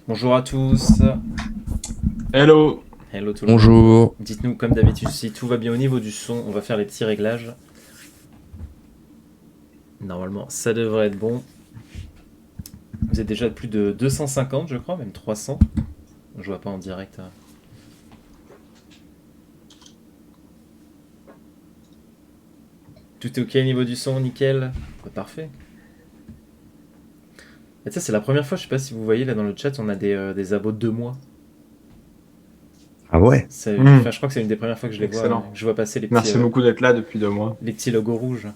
Bonjour à tous. Hello. Hello tout le monde. Bonjour. Dites-nous comme d'habitude si tout va bien au niveau du son. On va faire les petits réglages. Normalement, ça devrait être bon. Vous êtes déjà plus de 250, je crois, même 300. Je vois pas en direct. Tout est ok au niveau du son, nickel. Bah, parfait. Et ça, c'est la première fois, je sais pas si vous voyez là dans le chat, on a des abos de 2 mois. Ah ouais. Enfin, je crois que c'est une des premières fois que je les Excellent. vois. Je vois passer les petits, Merci beaucoup d'être là depuis 2 mois. les petits logos rouges.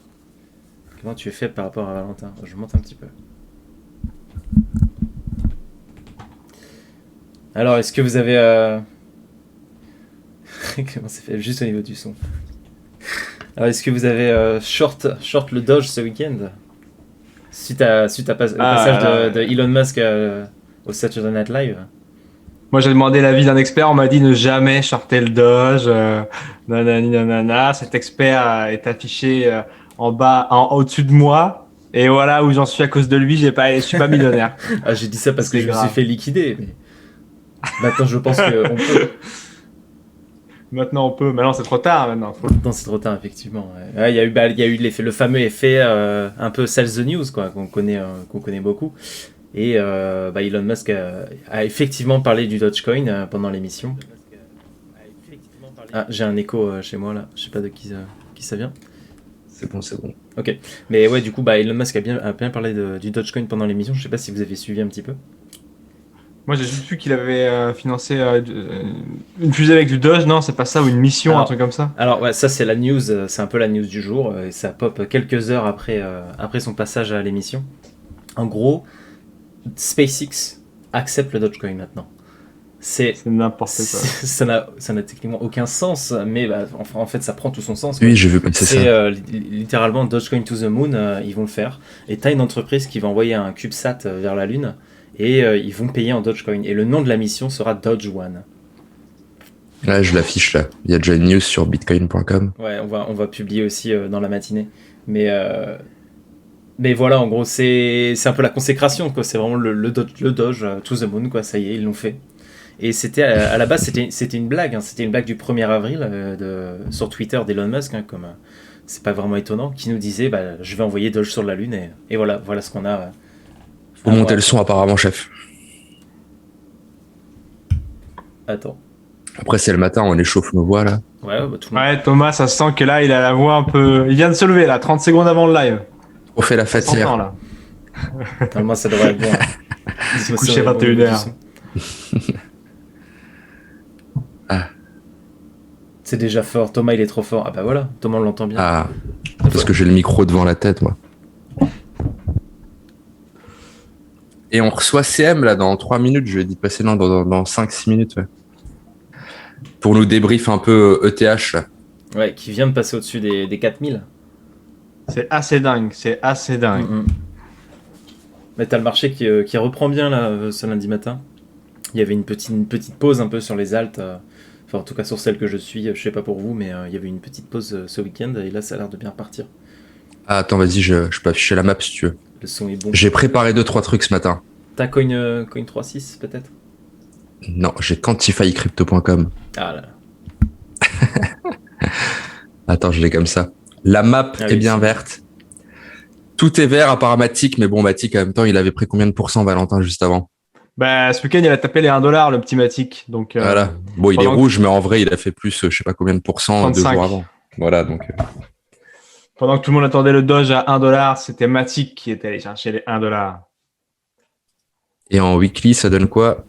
Comment tu es fait par rapport à Valentin? Je monte un petit peu. Alors, est-ce que vous avez... Comment c'est fait? Juste au niveau du son. Alors, est-ce que vous avez short le Doge ce week-end? Suite au passage de Elon Musk au Saturday Night Live. Moi, j'ai demandé l'avis d'un expert. On m'a dit ne jamais shorter le Doge. Nanani, nanana. Cet expert est affiché en bas, au-dessus de moi. Et voilà où j'en suis à cause de lui. Je suis pas millionnaire. Ah, j'ai dit ça parce que C'est je me suis grave. fait liquider. Mais... Maintenant, je pense qu'on peut. Maintenant, on peut. Maintenant, c'est trop tard. Maintenant. Non, c'est trop tard, effectivement. Ouais, il y a eu le fameux effet un peu sell the news, quoi, qu'on connaît beaucoup. Et Elon Musk a effectivement parlé du Dogecoin pendant l'émission. Ah, j'ai un écho chez moi là. Je sais pas de qui ça vient. C'est bon, c'est bon. Ok. Mais ouais, du coup, Elon Musk a bien parlé du Dogecoin pendant l'émission. Je sais pas si vous avez suivi un petit peu. Moi, j'ai juste vu qu'il avait financé une fusée avec du Doge. Non, c'est pas ça, ou une mission, Alors, un truc comme ça. Alors ouais, ça c'est la news, c'est un peu la news du jour, et ça pop quelques heures après son passage à l'émission. En gros, SpaceX accepte le Dogecoin maintenant. C'est n'importe quoi. Ça n'a techniquement aucun sens, mais en fait ça prend tout son sens. Oui, j'ai vu passer ça. C'est littéralement Dogecoin to the moon, ils vont le faire. Et t'as une entreprise qui va envoyer un CubeSat vers la Lune, et ils vont payer en Dogecoin. Et le nom de la mission sera Doge One. Là, je l'affiche là. Il y a déjà une news sur bitcoin.com. Ouais, on va publier aussi dans la matinée. Mais voilà, en gros, c'est un peu la consécration, quoi. C'est vraiment le Doge to the moon, quoi. Ça y est, ils l'ont fait. Et c'était à la base, c'était une blague. Hein. C'était une blague du 1er avril sur Twitter d'Elon Musk, hein, comme c'est pas vraiment étonnant, qui nous disait je vais envoyer Doge sur la Lune. Et voilà ce qu'on a. Faut monter le son apparemment, chef. Attends. Après, c'est le matin, on échauffe nos voix là. Ouais, tout le monde. Ouais, Thomas, ça se sent que là, il a la voix un peu. Il vient de se lever là, 30 secondes avant le live. On fait la fête Ça hier. s'entend, là. Normalement, ça devrait être bon. Dites-moi si Couché on est bon au niveau 21h. du son. C'est déjà fort. Thomas, il est trop fort. Ah bah voilà, Thomas, on l'entend bien. Ah, parce que j'ai le micro devant la tête, moi. Et on reçoit CM là dans 3 minutes. Je lui ai dit de passer dans 5-6 minutes. Ouais. Pour nous débrief un peu ETH là. Ouais, qui vient de passer au-dessus des 4000. C'est assez dingue, Mais t'as le marché qui reprend bien là ce lundi matin. Il y avait une petite pause un peu sur les alts. Enfin, en tout cas sur celle que je suis. Je sais pas pour vous, mais il y avait une petite pause ce week-end et là ça a l'air de bien repartir. Ah, attends, vas-y, je peux afficher la map si tu veux. Le son est bon. J'ai préparé 2-3 trucs ce matin. T'as Coin 3.6 peut-être? Non, j'ai quantifycrypto.com. Ah là là. Attends, je l'ai comme ça. La map est bien verte. Tout est vert à part Matic, mais bon, Matic, en même temps, il avait pris combien de pourcents, Valentin, juste avant? Bah, ce week-end, il a tapé les 1$, le petit Matic. Donc, voilà. Bon, il est rouge, mais en vrai, il a fait plus, je sais pas combien de pourcents 35. 2 jours avant. Voilà, donc. Pendant que tout le monde attendait le Doge à 1$, c'était Matic qui était allé chercher les 1$. Et en weekly, ça donne quoi?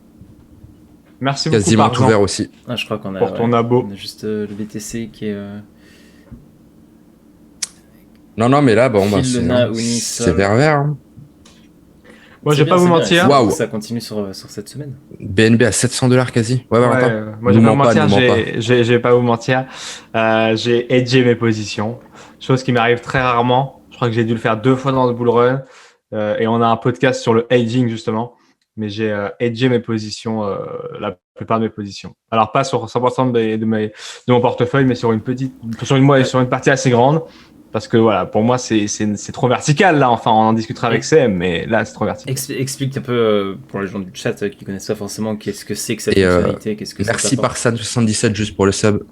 Merci beaucoup, quasiment tout vert aussi. Ah, je crois qu'on a, pour ton abo. on a juste le BTC qui est... Non, mais là, bon, c'est vert. Hein. Moi, je vais pas vous mentir. Waouh. Ça continue sur cette semaine. BNB à 700$ quasi. Ouais, Valentin. Moi, je vais pas vous mentir. Je vais pas vous mentir. J'ai hedgé mes positions. Chose qui m'arrive très rarement. Je crois que j'ai dû le faire 2 fois dans le bull run. Et on a un podcast sur le hedging, justement. Mais j'ai hedgé mes positions, la plupart de mes positions. Alors, pas sur 100% de mon portefeuille, mais sur une partie assez grande. Parce que voilà, pour moi, c'est trop vertical là. Enfin, on en discutera avec CM, mais là, c'est trop vertical. Explique un peu pour les gens du chat qui connaissent pas forcément qu'est-ce que c'est que cette Et, fonctionnalité, qu'est-ce que Merci ça t'apporte. Parsan77 juste pour le sub.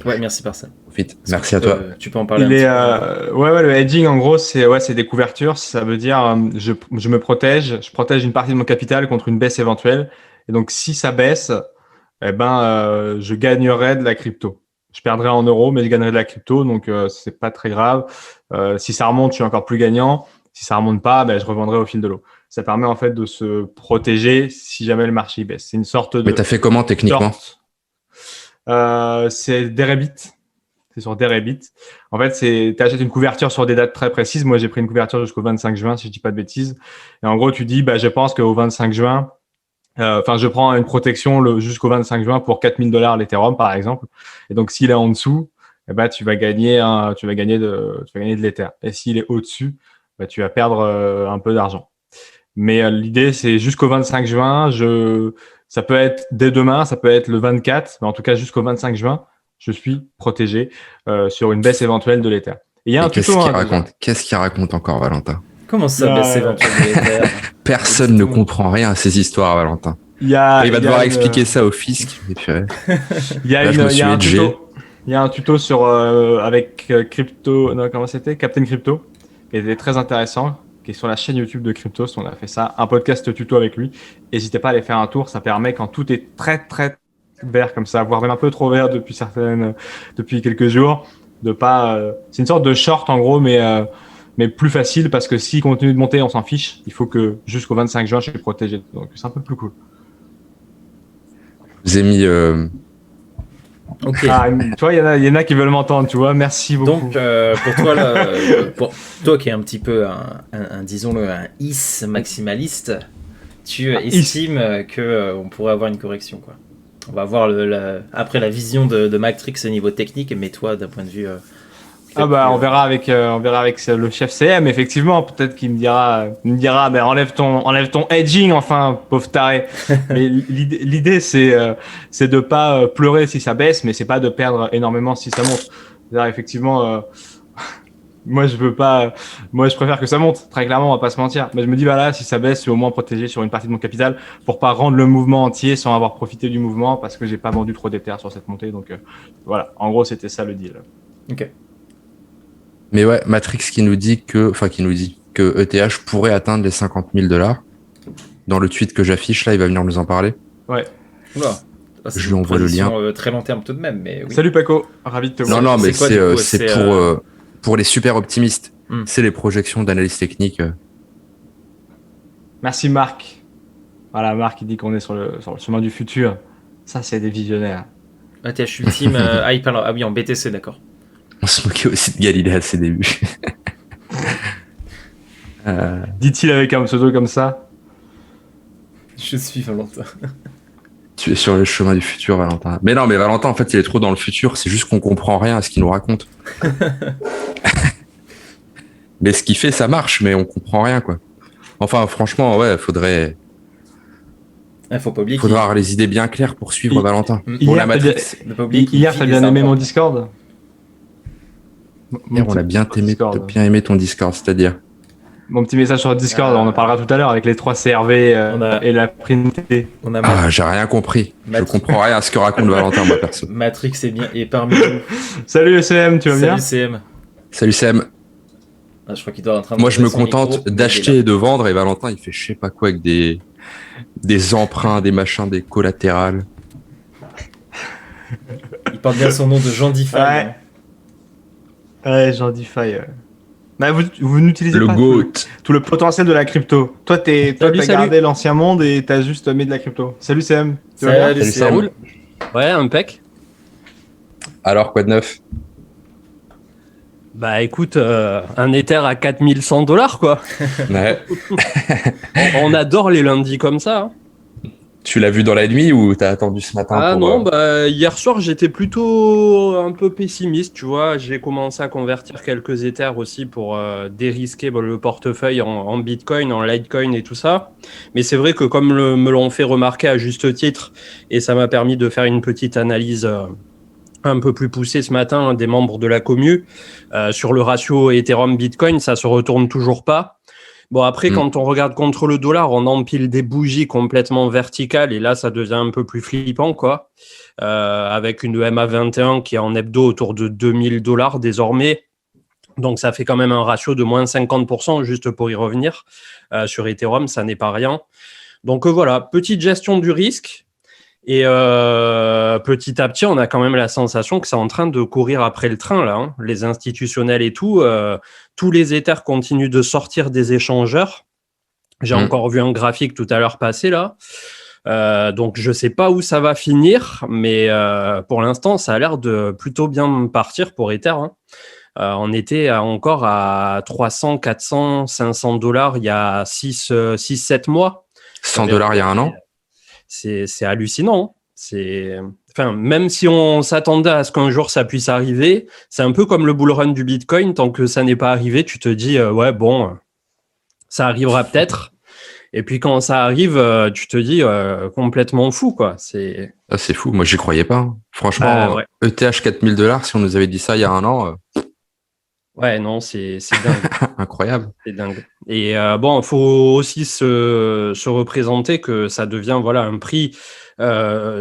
Ouais, merci Parsan. Profite. Merci à toi. Tu peux en parler Il un est, petit peu. ouais, le hedging, en gros, c'est des couvertures. Ça veut dire, je me protège, je protège une partie de mon capital contre une baisse éventuelle. Et donc, si ça baisse, eh ben, je gagnerai de la crypto. Je perdrai en euros, mais je gagnerai de la crypto, donc c'est pas très grave. Si ça remonte, je suis encore plus gagnant. Si ça remonte pas, ben, je revendrai au fil de l'eau. Ça permet en fait de se protéger si jamais le marché baisse. C'est une sorte de. Mais t'as fait comment techniquement? C'est Deribit. C'est sur Deribit. En fait, tu achètes une couverture sur des dates très précises. Moi, j'ai pris une couverture jusqu'au 25 juin, si je dis pas de bêtises. Et en gros, tu dis, bah, je pense qu'au 25 juin, je prends une protection jusqu'au 25 juin pour $4,000 l'Ethereum, par exemple. Et donc, s'il est en dessous, eh ben, tu vas gagner de l'Ether. Et s'il est au-dessus, bah, tu vas perdre un peu d'argent. Mais l'idée, c'est jusqu'au 25 juin. Ça peut être dès demain, ça peut être le 24, mais en tout cas, jusqu'au 25 juin, je suis protégé sur une baisse éventuelle de l'Ether. Et il y a un tuto. Qu'est-ce qu'il raconte encore, Valentin? Comment ça, baisse éventuelle de l'Ether? Personne ne comprend rien à ces histoires, Valentin. Il va devoir expliquer ça au fisc. Et puis, il y a un tuto sur avec crypto. Non, comment c'était? Captain Crypto, qui était très intéressant, qui est sur la chaîne YouTube de Cryptos. On a fait ça, un podcast tuto avec lui. N'hésitez pas à aller faire un tour. Ça permet, quand tout est très très vert comme ça, voire même un peu trop vert depuis quelques jours, de pas. C'est une sorte de short en gros, mais plus facile, parce que s'il continue de monter, on s'en fiche. Il faut que jusqu'au 25 juin, je suis protégé. Donc c'est un peu plus cool. Je vous ai mis. Okay. Ah, tu vois, il y en a qui veulent m'entendre, tu vois. Merci beaucoup. Donc, pour toi, là, pour toi qui est un petit peu disons-le, un is maximaliste, tu estimes qu'on pourrait avoir une correction, quoi. On va voir après la vision de Matrix au niveau technique, mais toi, d'un point de vue. On verra avec le chef CM, effectivement. Peut-être qu'il me dira, ben enlève ton hedging, enfin, pauvre taré. Mais l'idée, c'est de pas pleurer si ça baisse, mais c'est pas de perdre énormément si ça monte. C'est-à-dire, effectivement, moi, je préfère que ça monte. Très clairement, on va pas se mentir. Mais je me dis, voilà, si ça baisse, je suis au moins protégé sur une partie de mon capital pour pas rendre le mouvement entier sans avoir profité du mouvement, parce que j'ai pas vendu trop d'Ether sur cette montée. Donc, voilà. En gros, c'était ça le deal. Ok. Mais ouais, Matrix qui nous dit que ETH pourrait atteindre les $50,000. Dans le tweet que j'affiche, là, il va venir nous en parler. Ouais. Oula. Je lui envoie le lien. Très long terme tout de même, mais oui. Salut Paco, ravi de te voir. Non, mais c'est pour les super optimistes. C'est les projections d'analyse technique. Merci Marc. Voilà, Marc, il dit qu'on est sur le chemin du futur. Ça, c'est des visionnaires. ETH Ultime, ah oui, en BTC, d'accord. On se moquait aussi de Galilée à ses débuts. Dit-il avec un pseudo comme ça. Je suis Valentin. Tu es sur le chemin du futur, Valentin. Mais non, mais Valentin, en fait, il est trop dans le futur. C'est juste qu'on comprend rien à ce qu'il nous raconte. Mais ce qu'il fait, ça marche, mais on comprend rien, quoi. Enfin, franchement, ouais, faudrait avoir les idées bien claires pour suivre Valentin. Pour la Matrix. Hier, t'as bien aimé mon Discord? Hier, on a bien aimé ton Discord, c'est-à-dire mon petit message sur Discord, on en parlera tout à l'heure avec les 3 CRV et la printé. J'ai rien compris. Je comprends rien à ce que raconte Valentin, moi, perso. Matrix est parmi nous. Salut CM, tu vas bien? Salut CM. Salut CM. Je crois qu'il doit être en train de. Moi, je me contente d'acheter et de vendre, et Valentin, il fait je sais pas quoi avec des emprunts, des machins, des collatérales. Il porte bien son nom de Jean DeFi. Ouais, Jean DeFi. Bah, vous n'utilisez pas tout le potentiel de la crypto. Toi, t'as gardé l'ancien monde et t'as juste mis de la crypto. Salut CM. Salut, ça roule? Ouais, impec. Alors, quoi de neuf? Bah écoute, un Ether à $4,100, quoi. Ouais. on adore les lundis comme ça. Hein. Tu l'as vu dans la nuit ou t'as attendu ce matin? Ah non, hier soir j'étais plutôt un peu pessimiste, tu vois. J'ai commencé à convertir quelques Ethers aussi pour dérisquer le portefeuille en Bitcoin, en Litecoin et tout ça. Mais c'est vrai que comme me l'ont fait remarquer à juste titre, et ça m'a permis de faire une petite analyse un peu plus poussé ce matin des membres de la commu sur le ratio Ethereum-Bitcoin, ça se retourne toujours pas. Bon, après, quand on regarde contre le dollar, on empile des bougies complètement verticales et là, ça devient un peu plus flippant, quoi. Avec une MA21 qui est en hebdo autour de $2000 désormais. Donc, ça fait quand même un ratio de moins 50%, juste pour y revenir. Sur Ethereum, ça n'est pas rien. Donc, voilà, petite gestion du risque. Et petit à petit, on a quand même la sensation que c'est en train de courir après le train, là. Hein. Les institutionnels et tout, tous les Ethers continuent de sortir des échangeurs. J'ai encore vu un graphique tout à l'heure passer, là. Donc, je sais pas où ça va finir, mais pour l'instant, ça a l'air de plutôt bien partir pour Ether. Hein. On était encore à 300, 400, $500 il y a 6-7 mois. $100 il y a un an. C'est hallucinant. Enfin, même si on s'attendait à ce qu'un jour ça puisse arriver, c'est un peu comme le bull run du Bitcoin. Tant que ça n'est pas arrivé, tu te dis ouais bon, ça arrivera peut-être. Et puis quand ça arrive, tu te dis complètement fou quoi. C'est fou. Moi j'y croyais pas. Hein. Franchement, ouais. ETH $4000, si on nous avait dit ça il y a un an. Ouais, non, c'est dingue. Incroyable. C'est dingue. Et bon, il faut aussi se représenter que ça devient voilà un prix.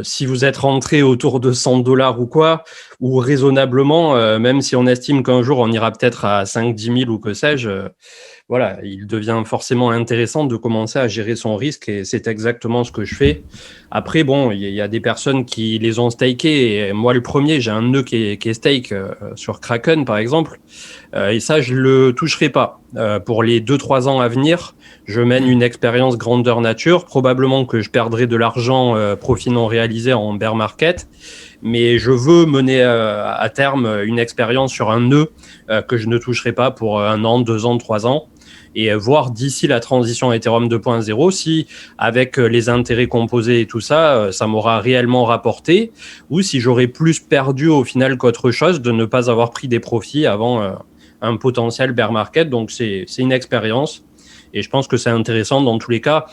Si vous êtes rentré autour de $100 ou quoi, ou raisonnablement, même si on estime qu'un jour on ira peut-être à 5-10 000 ou que sais-je, voilà, il devient forcément intéressant de commencer à gérer son risque et c'est exactement ce que je fais. Après, bon, il y a des personnes qui les ont stakés et moi le premier, j'ai un nœud qui est stake sur Kraken par exemple et ça, je le toucherai pas. Pour les 2-3 ans à venir, je mène une expérience grandeur nature. Probablement que je perdrai de l'argent profit non réalisé en bear market. Mais je veux mener à terme une expérience sur un nœud que je ne toucherai pas pour 1 an, 2 ans, 3 ans. Et voir d'ici la transition Ethereum 2.0 si, avec les intérêts composés et tout ça, ça m'aura réellement rapporté ou si j'aurais plus perdu au final qu'autre chose de ne pas avoir pris des profits avant un potentiel bear market. Donc, c'est une expérience et je pense que c'est intéressant dans tous les cas.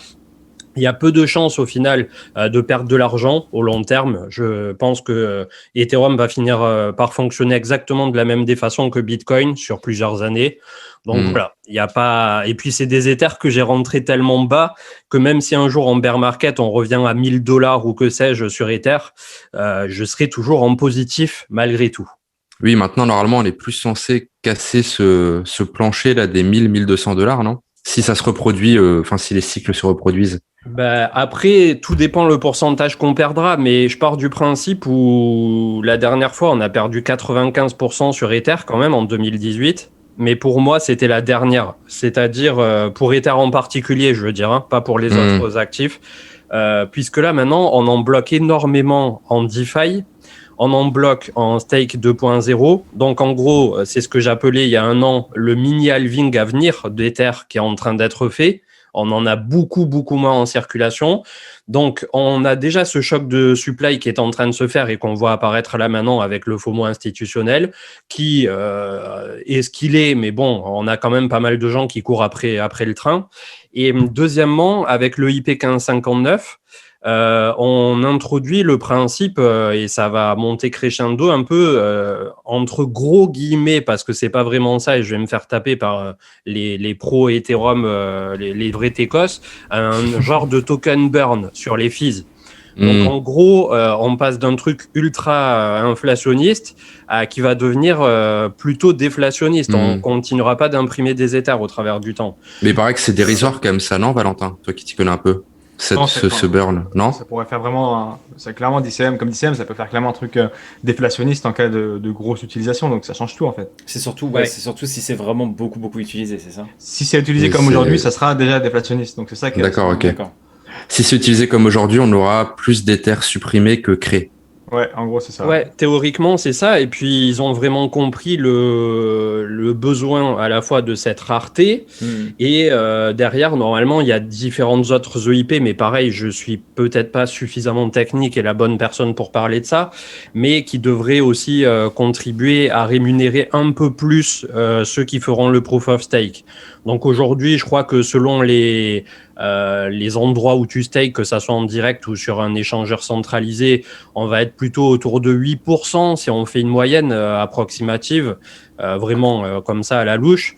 Il y a peu de chances au final de perdre de l'argent au long terme. Je pense que Ethereum va finir par fonctionner exactement de la même des façons que Bitcoin sur plusieurs années. Donc voilà, il y a pas. Et puis c'est des Ethers que j'ai rentrés tellement bas que même si un jour en bear market on revient à $1000 ou que sais-je sur Ether, je serai toujours en positif malgré tout. Oui, maintenant normalement on est plus censé casser ce plancher là des $1,000-1,200, non? Si ça se reproduit, si les cycles se reproduisent. Ben, après, tout dépend le pourcentage qu'on perdra, mais je pars du principe où la dernière fois, on a perdu 95% sur Ether quand même en 2018. Mais pour moi, c'était la dernière. C'est-à-dire, pour Ether en particulier, je veux dire, hein, pas pour les autres actifs. Puisque là, maintenant, on en bloque énormément en DeFi. On en bloque en stake 2.0. Donc, en gros, c'est ce que j'appelais il y a 1 an le mini-halving à venir d'Ether qui est en train d'être fait. On en a beaucoup moins en circulation. Donc, on a déjà ce choc de supply qui est en train de se faire et qu'on voit apparaître là maintenant avec le FOMO institutionnel qui est ce qu'il est. Mais bon, on a quand même pas mal de gens qui courent après le train. Et deuxièmement, avec le IP 1559, on introduit le principe, et ça va monter crescendo un peu, entre gros guillemets, parce que c'est pas vraiment ça, et je vais me faire taper par les pros Ethereum, les vrais techos, un genre de token burn sur les fees. Donc en gros, on passe d'un truc ultra inflationniste à qui va devenir plutôt déflationniste. On continuera pas d'imprimer des Ethers au travers du temps. Mais il paraît que c'est dérisoire comme ça, non, Valentin? Toi qui t'y connais un peu. Ce burn, non? Ça pourrait faire vraiment, c'est clairement DCM, comme DCM, ça peut faire clairement un truc déflationniste en cas de grosse utilisation, donc ça change tout en fait. C'est surtout, c'est surtout si c'est vraiment beaucoup utilisé, c'est ça? Si c'est utilisé comme aujourd'hui, ça sera déjà déflationniste, donc c'est ça qui est. D'accord, ok. Si c'est utilisé comme aujourd'hui, on aura plus d'Ethers supprimés que créés. Ouais, en gros, c'est ça. Ouais, théoriquement, c'est ça. Et puis, ils ont vraiment compris le besoin à la fois de cette rareté. Et derrière, normalement, il y a différentes autres EIP. Mais pareil, je suis peut-être pas suffisamment technique et la bonne personne pour parler de ça. Mais qui devraient aussi contribuer à rémunérer un peu plus ceux qui feront le proof of stake. Donc aujourd'hui, je crois que selon les les endroits où tu stakes, que ça soit en direct ou sur un échangeur centralisé, on va être plutôt autour de 8% si on fait une moyenne approximative, vraiment comme ça à la louche.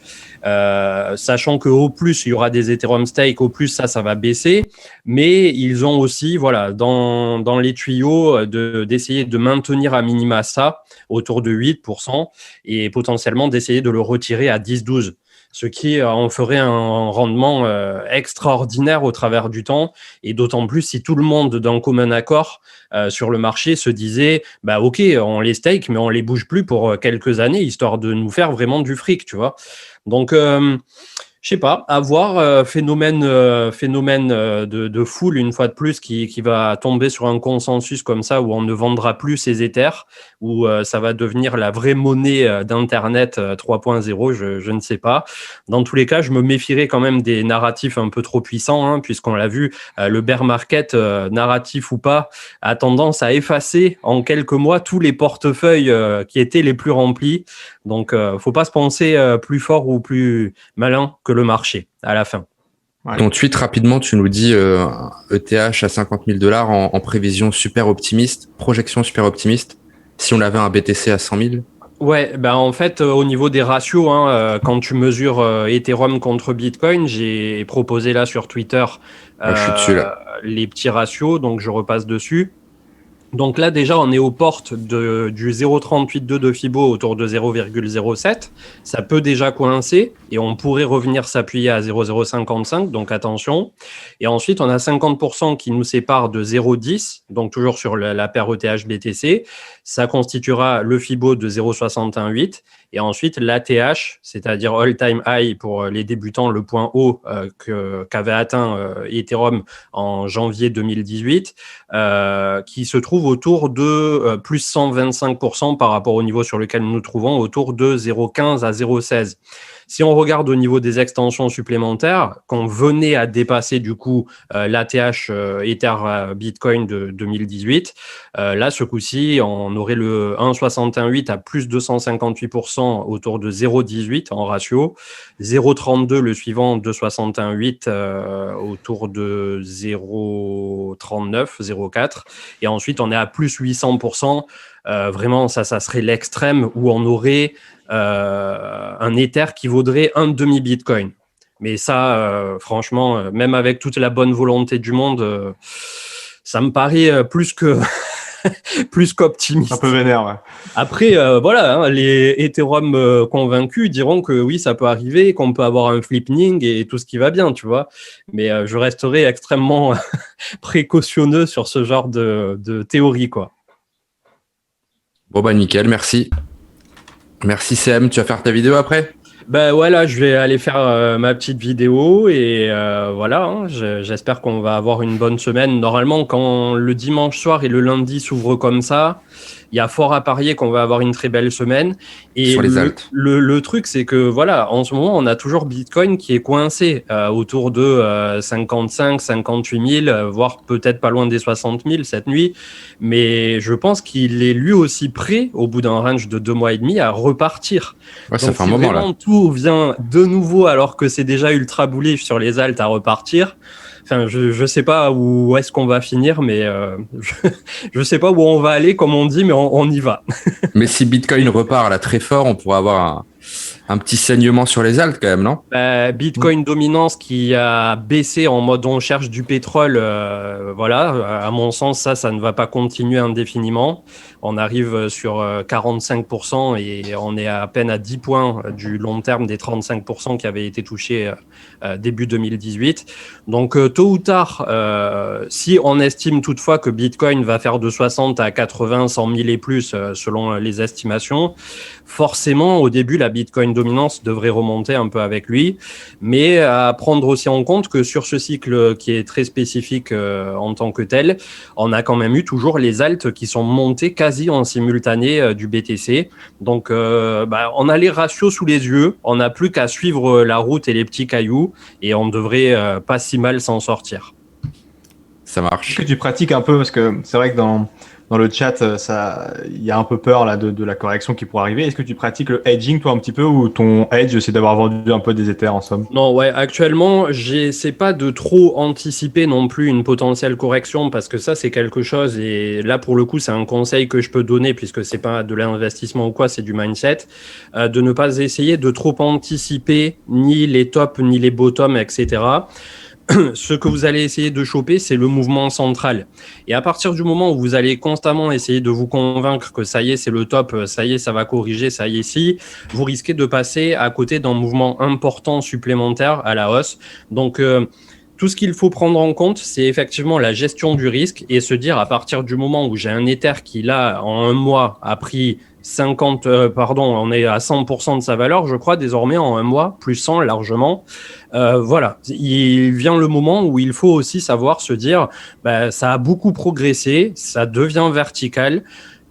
Sachant qu'au plus il y aura des Ethereum stake, au plus ça va baisser, mais ils ont aussi dans les tuyaux d'essayer de maintenir à minima ça autour de 8% et potentiellement d'essayer de le retirer à 10-12%, ce qui en ferait un rendement extraordinaire au travers du temps, et d'autant plus si tout le monde d'un commun accord sur le marché se disait ok, on les stake mais on les bouge plus pour quelques années histoire de nous faire vraiment du fric, tu vois. Donc, je sais pas, à voir, phénomène de foule une fois de plus qui va tomber sur un consensus comme ça où on ne vendra plus ses Ethers, où ça va devenir la vraie monnaie d'Internet 3.0, je ne sais pas. Dans tous les cas, je me méfierais quand même des narratifs un peu trop puissants, hein, puisqu'on l'a vu, le bear market, narratif ou pas, a tendance à effacer en quelques mois tous les portefeuilles qui étaient les plus remplis. Donc, faut pas se penser plus fort ou plus malin que le marché à la fin. Ouais. Ton tweet, rapidement, tu nous dis ETH à $50,000 en prévision super optimiste, projection super optimiste, si on avait un BTC à 100 000. Ouais, en fait, au niveau des ratios, quand tu mesures Ethereum contre Bitcoin, j'ai proposé là sur Twitter je suis dessus, là. Les petits ratios, donc je repasse dessus. Donc là, déjà, on est aux portes du 0,382 de Fibo autour de 0,07. Ça peut déjà coincer et on pourrait revenir s'appuyer à 0,055, donc attention. Et ensuite, on a 50% qui nous séparent de 0,10, donc toujours sur la paire ETH-BTC. Ça constituera le Fibo de 0,618. Et ensuite, l'ATH, c'est-à-dire all-time high pour les débutants, le point haut qu'avait atteint Ethereum en janvier 2018, qui se trouve autour de plus 125% par rapport au niveau sur lequel nous nous trouvons, autour de 0,15 à 0,16. Si on regarde au niveau des extensions supplémentaires, qu'on venait à dépasser du coup l'ATH Ether Bitcoin de 2018, là ce coup-ci on aurait le 1,68 à plus 258% autour de 0,18 en ratio, 0,32 le suivant 2,68 autour de 0,39, 0,4, et ensuite on est à plus 800%. Vraiment, ça serait l'extrême où on aurait un Ether qui vaudrait un demi-Bitcoin. Mais ça, franchement, même avec toute la bonne volonté du monde, ça me paraît plus qu'optimiste. Un peu vénère, ouais. Après, voilà, les Ethereum convaincus diront que oui, ça peut arriver, qu'on peut avoir un flipping et tout ce qui va bien, tu vois. Mais je resterai extrêmement précautionneux sur ce genre de théorie, quoi. Bon nickel, merci. Merci CM, tu vas faire ta vidéo après ? Voilà, je vais aller faire ma petite vidéo et voilà, hein, j'espère qu'on va avoir une bonne semaine. Normalement, quand le dimanche soir et le lundi s'ouvrent comme ça, il y a fort à parier qu'on va avoir une très belle semaine. Et sur les altes. Le truc, c'est que voilà, en ce moment, on a toujours Bitcoin qui est coincé autour de 55, 58 000, voire peut-être pas loin des 60 000 cette nuit. Mais je pense qu'il est lui aussi prêt, au bout d'un range de 2 mois et demi, à repartir. Ouais, ça fait un moment là. Tout vient de nouveau alors que c'est déjà ultra bullish sur les altes à repartir. Enfin, je sais pas où est-ce qu'on va finir, mais je sais pas où on va aller, comme on dit, mais on y va. Mais si Bitcoin repart là très fort, on pourra avoir un petit saignement sur les altes quand même, non ? Bitcoin dominance qui a baissé en mode on cherche du pétrole, voilà, à mon sens, ça ne va pas continuer indéfiniment. On arrive sur 45% et on est à peine à 10 points du long terme des 35% qui avaient été touchés début 2018. Donc tôt ou tard, si on estime toutefois que Bitcoin va faire de 60 à 80, 100 000 et plus selon les estimations, forcément au début la Bitcoin dominance devrait remonter un peu avec lui, mais à prendre aussi en compte que sur ce cycle qui est très spécifique en tant que tel, on a quand même eu toujours les altes qui sont montées quasi en simultané du BTC. Donc on a les ratios sous les yeux, on n'a plus qu'à suivre la route et les petits cailloux et on devrait pas si mal s'en sortir. Ça marche. Est-ce que tu pratiques un peu, parce que c'est vrai que dans le chat, il y a un peu peur là de la correction qui pourrait arriver. Est-ce que tu pratiques le hedging toi un petit peu ou ton hedge c'est d'avoir vendu un peu des Ethers en somme? Non, ouais, actuellement, j'essaie pas de trop anticiper non plus une potentielle correction parce que ça, c'est quelque chose, et là, pour le coup, c'est un conseil que je peux donner puisque c'est pas de l'investissement ou quoi, c'est du mindset, de ne pas essayer de trop anticiper ni les tops, ni les bottoms, etc. Ce que vous allez essayer de choper, c'est le mouvement central. Et à partir du moment où vous allez constamment essayer de vous convaincre que ça y est, c'est le top, ça y est, ça va corriger, ça y est, si, vous risquez de passer à côté d'un mouvement important supplémentaire à la hausse. Donc, tout ce qu'il faut prendre en compte, c'est effectivement la gestion du risque et se dire à partir du moment où j'ai un Ether qui, là, en un mois, a pris 50, on est à 100% de sa valeur, je crois, désormais en un mois, plus 100 largement. Voilà, il vient le moment où il faut aussi savoir se dire, ça a beaucoup progressé, ça devient vertical.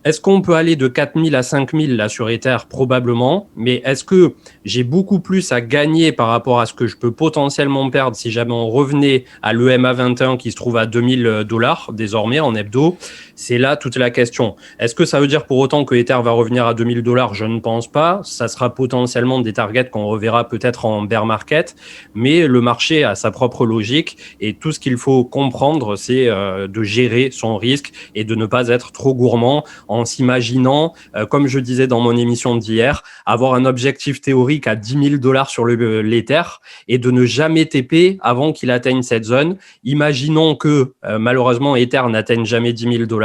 Est-ce qu'on peut aller de 4000 à 5000 là sur Ether? Probablement, mais est-ce que j'ai beaucoup plus à gagner par rapport à ce que je peux potentiellement perdre si jamais on revenait à l'EMA 21 qui se trouve à $2000 désormais en hebdo? C'est là toute la question. Est-ce que ça veut dire pour autant que Ether va revenir à $2000? Je ne pense pas. Ça sera potentiellement des targets qu'on reverra peut-être en bear market, mais le marché a sa propre logique et tout ce qu'il faut comprendre, c'est de gérer son risque et de ne pas être trop gourmand en s'imaginant, comme je disais dans mon émission d'hier, avoir un objectif théorique à $10 000 sur l'Ether et de ne jamais TP avant qu'il atteigne cette zone. Imaginons que malheureusement Ether n'atteigne jamais $10 000,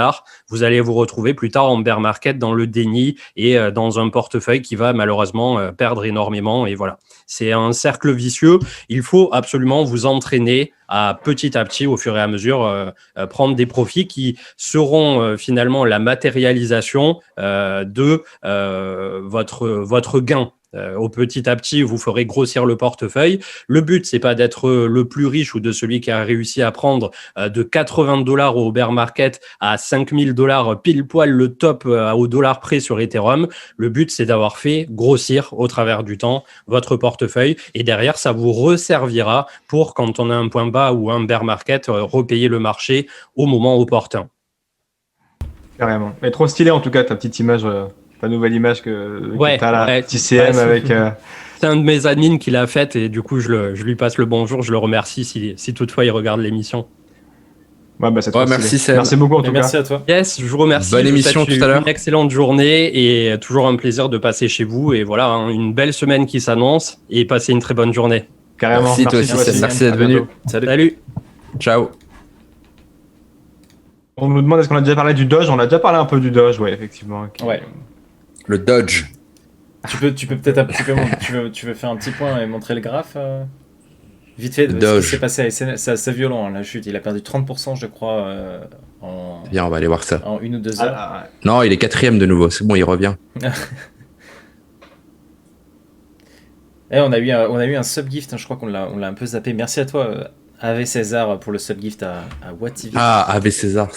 vous allez vous retrouver plus tard en bear market dans le déni et dans un portefeuille qui va malheureusement perdre énormément. Et voilà, c'est un cercle vicieux. Il faut absolument vous entraîner à petit, au fur et à mesure, prendre des profits qui seront finalement la matérialisation de votre gain. Au petit à petit, vous ferez grossir le portefeuille. Le but, c'est pas d'être le plus riche ou de celui qui a réussi à prendre de $80 au bear market à $5000 pile poil le top au dollar près sur Ethereum. Le but, c'est d'avoir fait grossir au travers du temps votre portefeuille et derrière, ça vous resservira pour quand on a un point bas ou un bear market, repayer le marché au moment opportun. Carrément. Mais trop stylé en tout cas ta petite image. Ta nouvelle image que Ouais, tu as là, ouais. petit CM avec. C'est un de mes admins qui l'a faite et du coup, je lui passe le bonjour. Je le remercie si toutefois il regarde l'émission. Ouais, c'est trop stylé. Merci Sam. Merci beaucoup en tout Merci cas. à toi. Yes, je vous remercie. Bonne émission tout à l'heure. Une excellente journée et toujours un plaisir de passer chez vous. Et voilà, une belle semaine qui s'annonce et passez une très bonne journée. Carrément. Merci toi aussi. Merci d'être venu. Salut. Ciao. On nous demande est-ce qu'on a déjà parlé du Doge. On a déjà parlé un peu du Doge, ouais, effectivement. Ouais. Le Dodge. Tu peux peut-être un petit peu. Tu veux faire un petit point et montrer le graphe vite fait, ce Doge. qui s'est passé avec c'est assez violent hein, la chute. Il a perdu 30%, je crois, en Bien, on va aller voir ça. 1 ou 2 heures. Non, il est 4e de nouveau. C'est bon, il revient. Et on a eu un subgift, hein, je crois qu'on l'a un peu zappé. Merci à toi, Ave César, pour le subgift à WhatTV. Ah, Ave César.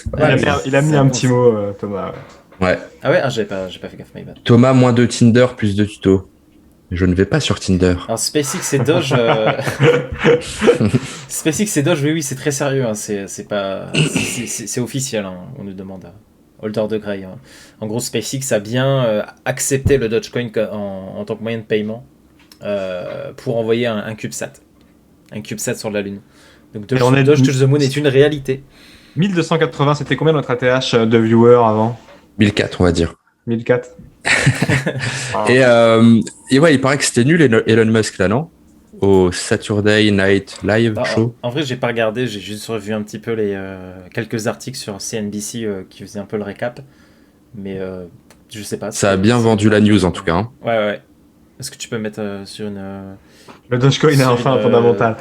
Il a mis un petit mot, Thomas. Ouais. Ah ouais, j'ai pas fait gaffe, my bad. Thomas, moins de Tinder, plus de tutos. Je ne vais pas sur Tinder. Alors SpaceX et Doge, SpaceX et Doge, oui, c'est très sérieux. Hein. C'est officiel. Hein. On nous demande. Holder de Grey. Hein. En gros, SpaceX a bien accepté le Dogecoin en tant que moyen de paiement pour envoyer un CubeSat. Un CubeSat sur la Lune. Donc Doge to the Moon est une réalité. 1280, c'était combien notre ATH de viewers avant? 1004, on va dire. 1004. Et ouais, il paraît que c'était nul Elon Musk là, non? Au Saturday Night Live Show. En vrai, j'ai pas regardé, j'ai juste revu un petit peu quelques articles sur CNBC qui faisaient un peu le récap. Mais je sais pas. Ça a bien vendu la news en tout cas. Hein. Ouais. Est-ce que tu peux mettre sur une. Le Dogecoin est enfin un fondamental.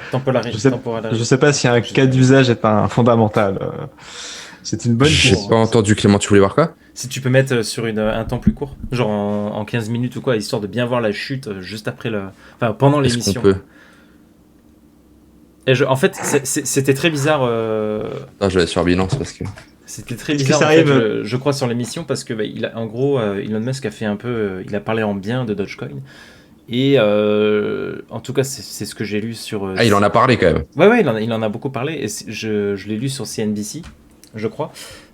Je sais pas si un cas d'usage est un fondamental. C'est une bonne question. J'ai pas entendu Clément, tu voulais voir quoi? Si tu peux mettre sur un temps plus court, genre en 15 minutes ou quoi, histoire de bien voir la chute juste après pendant l'émission. Est-ce qu'on peut? En fait, c'était très bizarre. Je vais sur Binance parce que. C'était très bizarre, en fait, je crois, sur l'émission parce que en gros, Elon Musk a fait un peu, il a parlé en bien de Dogecoin. Et en tout cas, c'est ce que j'ai lu sur. Il en a parlé quand même. Ouais, il en a beaucoup parlé. Et je l'ai lu sur CNBC. je crois.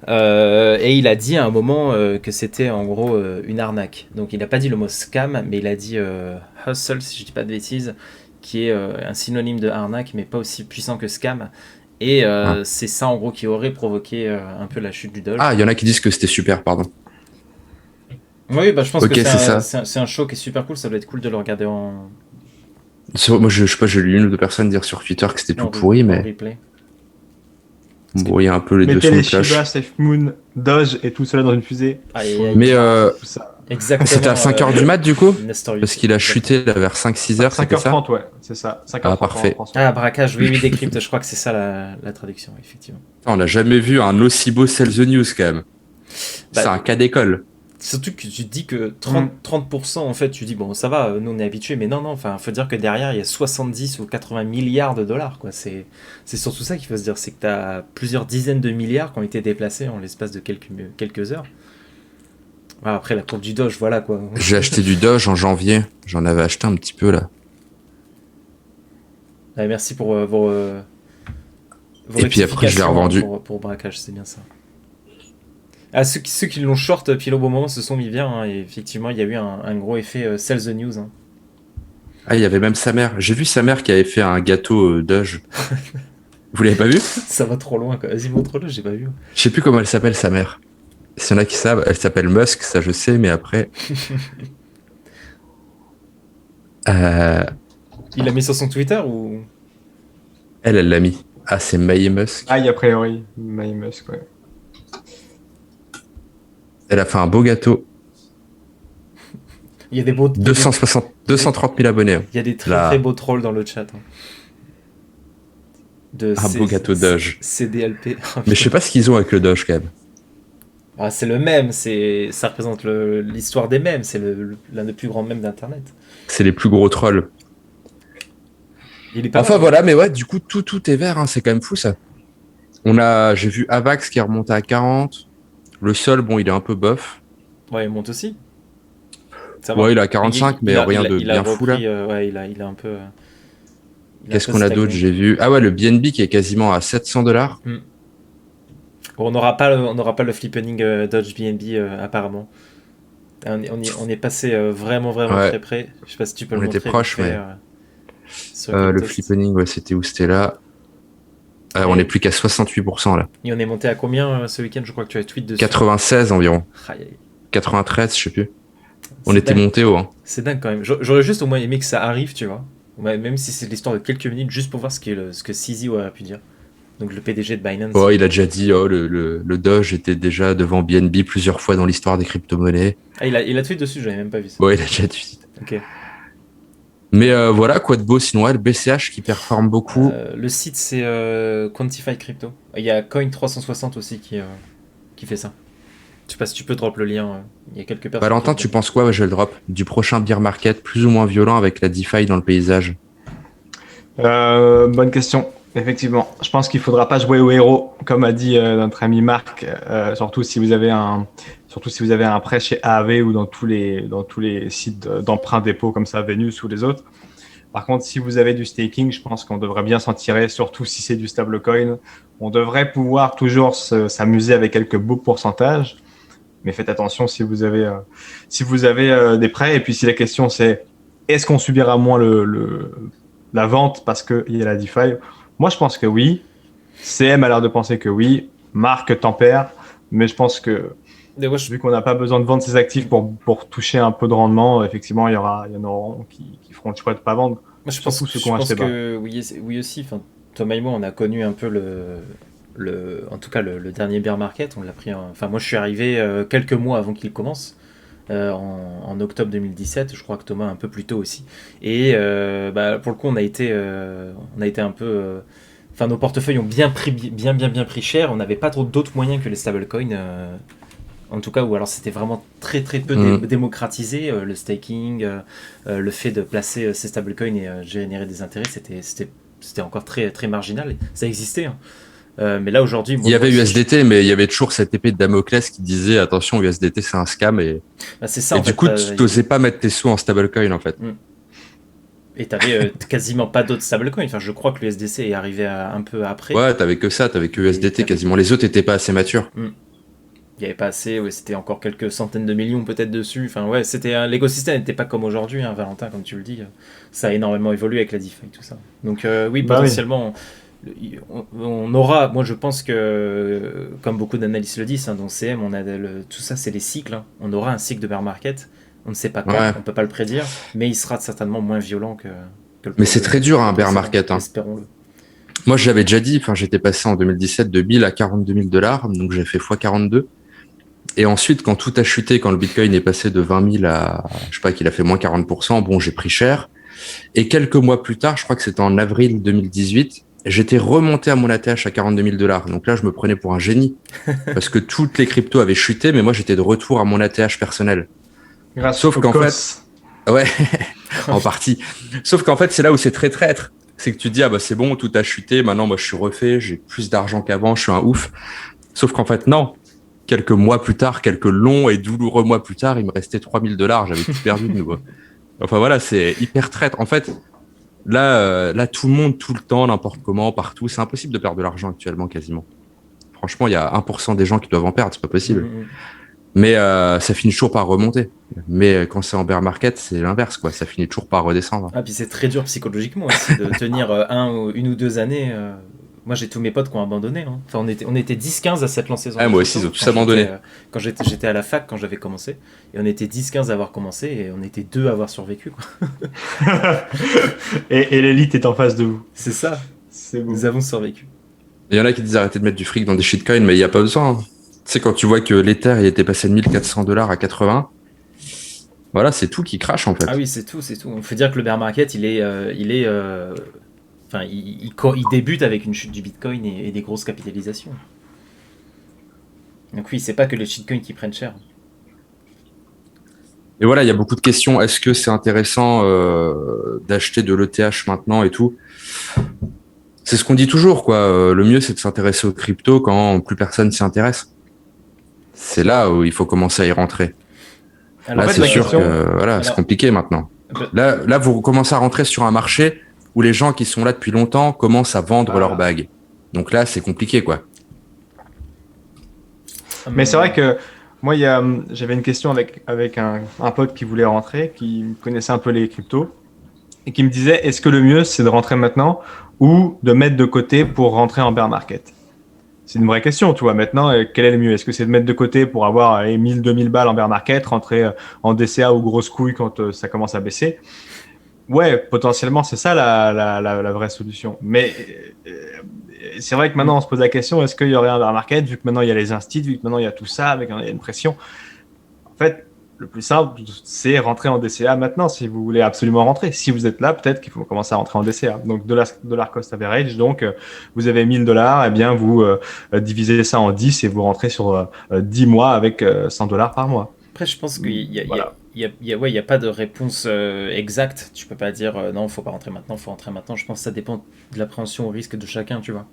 Et il a dit à un moment que c'était en gros une arnaque. Donc il n'a pas dit le mot scam, mais il a dit hustle, si je dis pas de bêtises, qui est un synonyme de arnaque, mais pas aussi puissant que scam. Et c'est ça en gros qui aurait provoqué un peu la chute du Doge. Ah, il y en a qui disent que c'était super, pardon. Oui, bah, je pense Ok, que c'est ça. c'est un show qui est super cool, ça doit être cool de le regarder Moi, je sais pas, j'ai lu une ou deux personnes dire sur Twitter que c'était tout en pourri, en mais replay. bon, il y a un peu les deux Mettez sons les de clash. Shiba, Safe Moon, Doge et tout cela dans une fusée. Aïe, aïe, aïe. Mais Tout ça. Exactement. c'était à 5h du mat, du coup? Nestorius. Parce qu'il a chuté là, vers 5-6h, c'était ça? 5h30, ouais, c'est ça. 5h30 Ah, parfait. en France. Ah, braquage, oui, décrypte, je crois que c'est ça la traduction, effectivement. On n'a jamais vu un aussi beau Sell the News, quand même. Bah, C'est un cas d'école. Surtout que tu te dis que 30% en fait, tu dis bon ça va, nous on est habitués, mais non, enfin faut dire que derrière il y a 70 ou 80 milliards de dollars quoi. C'est surtout ça qu'il faut se dire, c'est que tu as plusieurs dizaines de milliards qui ont été déplacés en l'espace de quelques heures. Ah, après la courbe du Doge, voilà quoi. J'ai acheté du Doge en janvier. J'en avais acheté un petit peu là. Ah, merci pour vos Et puis après, je l'ai rectifications, revendu. pour braquage, c'est bien ça. Ah, ceux qui l'ont short pile au bon moment se sont mis bien, hein, et effectivement il y a eu un gros effet sell the news. Hein. Ah, il y avait même sa mère. J'ai vu sa mère qui avait fait un gâteau Doge. Vous l'avez pas vu? Ça va trop loin quoi. Vas-y montre-le, j'ai pas vu. Je sais plus comment elle s'appelle, sa mère. S'il y en a qui savent, elle s'appelle Musk, ça je sais, mais après. Il l'a mis sur son Twitter ou... Elle l'a mis. Ah, c'est May Musk. Aïe, a priori, My Musk, ouais. Elle a fait un beau gâteau. Il y a des beaux... 230 000 abonnés. Il y a des très Là. très beaux trolls dans le chat. Hein. Un beau gâteau Doge. CDLP. Mais je sais pas ce qu'ils ont avec le Doge quand même. Ah, c'est le mème, ça représente l'histoire des mèmes, c'est l'un des plus grands mèmes d'internet. C'est les plus gros trolls. Il est pas Enfin mal. voilà, mais ouais, du coup, tout est vert, hein, c'est quand même fou ça. J'ai vu Avax qui est remonté à 40. Le sol, bon, il est un peu bof. Ouais, il monte aussi. Ça va. Ouais, il est à 45, mais rien de il a bien fou là. repris, ouais, il a un peu. Qu'est-ce qu'on a d'autre? J'ai vu. Ah ouais, le BNB qui est quasiment à 700$. Bon, on n'aura pas le flippening Dodge BNB apparemment. On est passé vraiment Ouais. très près. Je sais pas si tu peux On le était montrer. proche, vite fait, mais- sur Le Cryptost. flippening, ouais, c'était où? C'était là. On est plus qu'à 68% là. Et on est monté à combien ce week-end? Je crois que tu as tweet dessus. 96 environ. Aïe, aïe. 93, je sais plus. On C'est était dingue. monté haut. Hein. C'est dingue quand même. J'aurais juste au moins aimé que ça arrive, tu vois. Ouais, même si c'est l'histoire de quelques minutes, juste pour voir ce que CZ aurait pu dire. Donc le PDG de Binance. Oh, il a déjà dit, le Doge était déjà devant BNB plusieurs fois dans l'histoire des crypto-monnaies. Ah, il a tweet dessus, j'avais même pas vu ça. Ouais, il a déjà dit. Ok. Mais voilà, quoi de beau sinon, ouais, le BCH qui performe beaucoup. Le site c'est Quantify Crypto. Il y a Coin360 aussi qui fait ça. Je sais pas si tu peux drop le lien. Il y a quelques personnes. Valentin, tu penses quoi? Ouais, je le drop. Du prochain bear market plus ou moins violent avec la DeFi dans le paysage? Bonne question. Effectivement, je pense qu'il faudra pas jouer au héros, comme a dit notre ami Marc, surtout si vous avez un prêt chez AAV ou dans tous les sites d'emprunt dépôt comme ça, Venus ou les autres. Par contre, si vous avez du staking, je pense qu'on devrait bien s'en tirer, surtout si c'est du stablecoin. On devrait pouvoir toujours s'amuser avec quelques beaux pourcentages, mais faites attention si vous avez des prêts. Et puis si la question c'est est-ce qu'on subira moins la vente parce qu'il y a la DeFi? Moi, je pense que oui. CM a l'air de penser que oui. Marc tempère. Mais je pense que vu qu'on n'a pas besoin de vendre ses actifs pour toucher un peu de rendement, effectivement, il y en aura qui feront le choix de ne pas vendre. Moi, je pense que oui aussi. Enfin, Thomas et moi, on a connu un peu en tout cas le dernier bear market. On l'a pris. Enfin, moi, je suis arrivé quelques mois avant qu'il commence. En octobre 2017, je crois que Thomas un peu plus tôt aussi. Et pour le coup, on a été un peu. Enfin, nos portefeuilles ont bien pris cher. On n'avait pas trop d'autres moyens que les stablecoins. En tout cas, ou alors c'était vraiment très peu démocratisé. Le staking, le fait de placer ces stablecoins et générer des intérêts, c'était encore très marginal. Ça existait. Hein. Mais là aujourd'hui, il y avait USDT, mais il y avait toujours cette épée de Damoclès qui disait attention, USDT c'est un scam et c'est ça. et du coup, tu n'osais pas mettre tes sous en stablecoin en fait. Et t'avais quasiment pas d'autres stablecoins. Enfin, je crois que le SDC est arrivé un peu après. Ouais, t'avais que ça, t'avais que USDT quasiment. Les autres étaient pas assez matures. Il n'y avait pas assez, ouais, c'était encore quelques centaines de millions peut-être dessus. Enfin, ouais, l'écosystème n'était pas comme aujourd'hui, hein, Valentin, comme tu le dis. Ça a énormément évolué avec la DeFi et tout ça. Donc, oui, potentiellement, on aura, moi je pense que, comme beaucoup d'analystes le disent, hein, dans CM, tout ça, c'est les cycles. Hein. On aura un cycle de bear market. On ne sait pas quand, on ne peut pas le prédire, mais il sera certainement moins violent que le. Mais c'est très dur, un bear market. Hein. Espérons-le. Moi, j'avais déjà dit, j'étais passé en 2017 de 1000 à 42 000 $, donc j'ai fait x42. Et ensuite, quand tout a chuté, quand le Bitcoin est passé de 20 000 à, je sais pas, qu'il a fait moins 40%, bon, j'ai pris cher. Et quelques mois plus tard, je crois que c'était en avril 2018, j'étais remonté à mon ATH à 42 000 $. Donc là, je me prenais pour un génie. Parce que toutes les cryptos avaient chuté, mais moi, j'étais de retour à mon ATH personnel. Sauf qu'en fait, ouais, en partie. Sauf qu'en fait, c'est là où c'est très traître. C'est que tu te dis, ah bah c'est bon, tout a chuté, maintenant moi je suis refait, j'ai plus d'argent qu'avant, je suis un ouf. Sauf qu'en fait, non. Quelques mois plus tard, quelques longs et douloureux mois plus tard, il me restait 3 000 $, j'avais tout perdu de nouveau. Enfin voilà, c'est hyper traître. En fait, là, tout le monde, tout le temps, n'importe comment, partout, c'est impossible de perdre de l'argent actuellement quasiment. Franchement, il y a 1% des gens qui doivent en perdre, c'est pas possible. Mais ça finit toujours par remonter. Mais quand c'est en bear market, c'est l'inverse, quoi. Ça finit toujours par redescendre. Ah, puis c'est très dur psychologiquement aussi de tenir une ou deux années. Moi, j'ai tous mes potes qui ont abandonné. Hein. Enfin, on était 10-15 à cette lancée. Moi aussi, ils ont tous abandonné. Quand j'étais à la fac, quand j'avais commencé, et on était 10-15 à avoir commencé, et on était 2 à avoir survécu. Quoi. et l'élite est en face de vous. C'est ça. C'est beau. Nous avons survécu. Il y en a qui disent arrêter de mettre du fric dans des shitcoins, mais il n'y a pas besoin. Hein. Tu sais, quand tu vois que l'Ether il était passé de 1400 $ à 80, voilà, c'est tout qui crache en fait. Ah oui, c'est tout. Il faut dire que le bear market, il débute avec une chute du Bitcoin et des grosses capitalisations. Donc oui, c'est pas que les shitcoins qui prennent cher. Et voilà, il y a beaucoup de questions. Est-ce que c'est intéressant d'acheter de l'ETH maintenant et tout? C'est ce qu'on dit toujours, quoi. Le mieux, c'est de s'intéresser aux cryptos quand plus personne s'y intéresse. C'est là où il faut commencer à y rentrer. Alors, là, c'est sûr que c'est compliqué maintenant. Là, vous commencez à rentrer sur un marché où les gens qui sont là depuis longtemps commencent à vendre leurs bagues. Donc là, c'est compliqué, quoi. Mais c'est vrai que moi, j'avais une question avec un pote qui voulait rentrer, qui connaissait un peu les cryptos, et qui me disait, est-ce que le mieux, c'est de rentrer maintenant ou de mettre de côté pour rentrer en bear market? C'est une vraie question, tu vois. Maintenant, quel est le mieux? Est-ce que c'est de mettre de côté pour avoir 1000, 2000 balles en bear market, rentrer en DCA ou grosse couille quand ça commence à baisser? Ouais, potentiellement, c'est ça la vraie solution. Mais c'est vrai que maintenant, on se pose la question, est-ce qu'il y aurait un bear market, vu que maintenant, il y a les instits, vu que maintenant, il y a tout ça, il y a une pression. En fait, le plus simple, c'est rentrer en DCA maintenant, si vous voulez absolument rentrer. Si vous êtes là, peut-être qu'il faut commencer à rentrer en DCA. Donc, dollar cost average. Donc, vous avez 1000 $, eh bien, vous divisez ça en 10 et vous rentrez sur 10 mois avec 100 $ par mois. Après, je pense qu'il y a pas de réponse exacte. Tu peux pas dire non, faut pas rentrer maintenant, faut rentrer maintenant. Je pense que ça dépend de l'appréhension au risque de chacun, tu vois.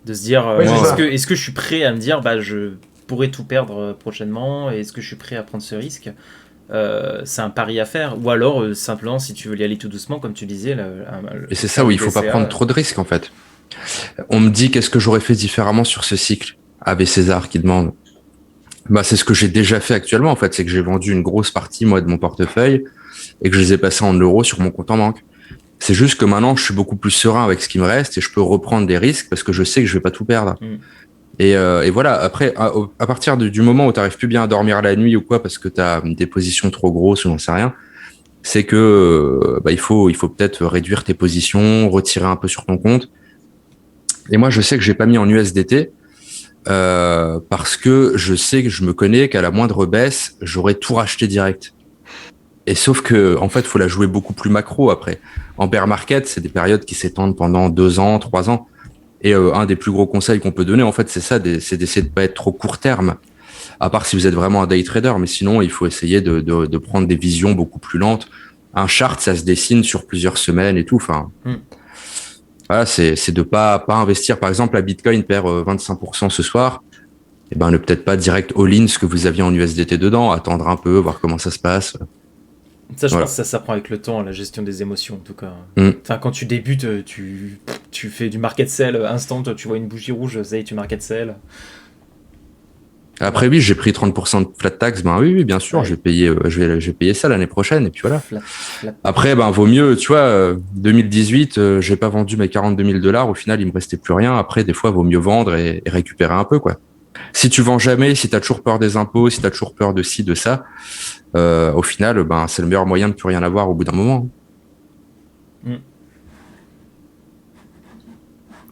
De se dire, est-ce que je suis prêt à me dire, je pourrais tout perdre prochainement, et est-ce que je suis prêt à prendre ce risque? C'est un pari à faire. Ou alors, simplement, si tu veux y aller tout doucement, comme tu disais. Et c'est ça où il faut pas prendre trop de risques, en fait. On me dit, qu'est-ce que j'aurais fait différemment sur ce cycle? Ave César qui demande. C'est ce que j'ai déjà fait actuellement, en fait. C'est que j'ai vendu une grosse partie, moi, de mon portefeuille et que je les ai passés en euros sur mon compte en banque. C'est juste que maintenant, je suis beaucoup plus serein avec ce qui me reste et je peux reprendre des risques parce que je sais que je vais pas tout perdre. Et voilà, après, à partir du moment où tu n'arrives plus bien à dormir la nuit ou quoi, parce que tu as des positions trop grosses ou j'en sais rien, c'est que il faut peut-être réduire tes positions, retirer un peu sur ton compte. Et moi, je sais que j'ai pas mis en USDT parce que je sais que je me connais qu'à la moindre baisse, j'aurais tout racheté direct. Et sauf que, en fait, faut la jouer beaucoup plus macro après. En bear market, c'est des périodes qui s'étendent pendant 2 ans, 3 ans. Et un des plus gros conseils qu'on peut donner, en fait, c'est ça, c'est d'essayer de pas être trop court terme. À part si vous êtes vraiment un day trader, mais sinon, il faut essayer de prendre des visions beaucoup plus lentes. Un chart, ça se dessine sur plusieurs semaines et tout. Enfin, voilà, c'est de pas investir. Par exemple, la Bitcoin perd 25% ce soir. Et ne peut-être pas direct all-in ce que vous aviez en USDT dedans. Attendre un peu, voir comment ça se passe. Ça, je Voilà. pense que ça s'apprend avec le temps, la gestion des émotions, en tout cas. Mm. Enfin, quand tu débutes, tu fais du market sell instant, tu vois une bougie rouge, ça y est, tu market sell. Après, oui, j'ai pris 30% de flat tax. Ben oui, bien sûr, Ouais. je vais payer ça l'année prochaine. Et puis voilà. Flat. Après, ben, vaut mieux, tu vois, 2018, j'ai pas vendu mes 42 000 $. Au final, il me restait plus rien. Après, des fois, vaut mieux vendre et récupérer un peu, quoi. Si tu vends jamais, si t'as toujours peur des impôts, si t'as toujours peur de ci, de ça, au final, ben, c'est le meilleur moyen de plus rien avoir au bout d'un moment.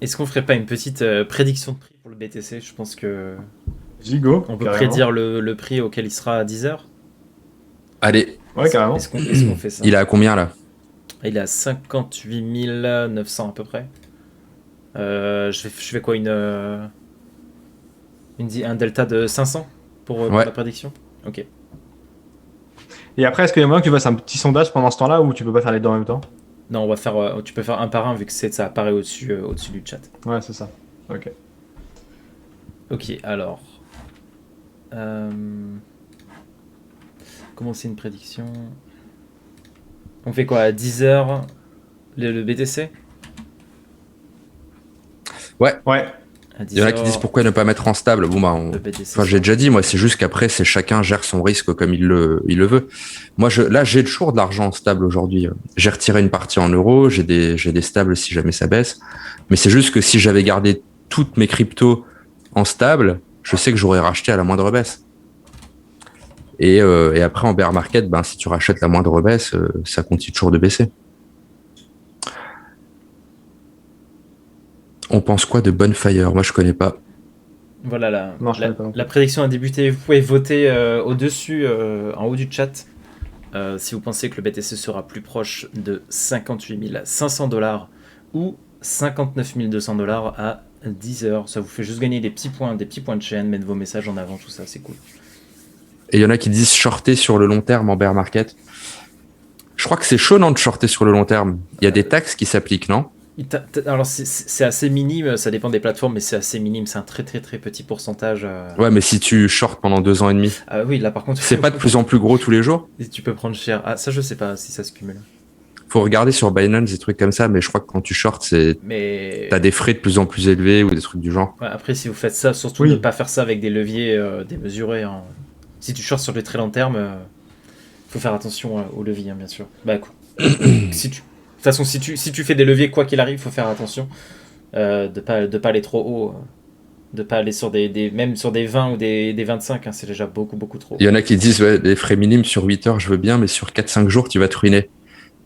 Est-ce qu'on ferait pas une petite prédiction de prix pour le BTC? Je pense que Gigo. on peut carrément. prédire le prix auquel il sera à 10h. Allez, Ouais, carrément. Est-ce qu'on fait ça? il est à combien là? Il est à 58 900 à peu près. Je fais quoi, un delta de 500 pour Ouais. la prédiction? Ok. Et après, est-ce qu'il y a moyen que tu fasses un petit sondage pendant ce temps-là ou tu peux pas faire les deux en même temps? Non, on va faire. Tu peux faire un par un vu que ça apparaît au-dessus du chat. Ouais, c'est ça. Ok. Ok, alors. Comment c'est une prédiction? On fait quoi à 10h le BTC? Ouais. À Il y en a qui 10h, disent pourquoi ne pas mettre en stable. Bon, bah, le BTC. enfin, j'ai déjà dit, moi, c'est juste qu'après, c'est chacun gère son risque comme il le veut. Moi, là, j'ai toujours de l'argent en stable aujourd'hui. J'ai retiré une partie en euros, j'ai des stables si jamais ça baisse. Mais c'est juste que si j'avais gardé toutes mes cryptos en stable, je sais que j'aurais racheté à la moindre baisse. Et après, en bear market, ben, si tu rachètes la moindre baisse, ça continue toujours de baisser. On pense quoi de Bonfire? Moi, je connais pas. Voilà, Non, je connais pas non plus. la prédiction a débuté. Vous pouvez voter au-dessus, en haut du chat, si vous pensez que le BTC sera plus proche de 58 500 $ ou 59 200 $ à 10h. Ça vous fait juste gagner des petits points de chaîne, mettre vos messages en avant, tout ça, c'est cool. Et il y en a qui disent shorter sur le long terme en bear market. Je crois que c'est chaud, non, de shorter sur le long terme. Il y a des taxes qui s'appliquent, non? Alors c'est assez minime, ça dépend des plateformes, mais c'est assez minime, c'est un très très très petit pourcentage. Ouais, mais si tu shortes pendant 2 ans et demi, Ah oui, là par contre, c'est pas de plus en plus gros tous les jours? tu peux prendre cher. Ah, ça je sais pas si ça se cumule. Faut regarder sur Binance des trucs comme ça, mais je crois que quand tu shortes, Mais t'as des frais de plus en plus élevés ou des trucs du genre. ouais, après, si vous faites ça, surtout Oui. ne pas faire ça avec des leviers démesurés. Hein. Si tu shorts sur le très long terme, faut faire attention aux leviers, hein, bien sûr. Bah, de toute façon, si tu fais des leviers, quoi qu'il arrive, faut faire attention de pas aller trop haut. De pas aller sur même sur des 20 ou des 25, hein, c'est déjà beaucoup trop. Il y en a qui disent, ouais, les frais minimes sur 8 heures, je veux bien, mais sur 4-5 jours, tu vas te ruiner.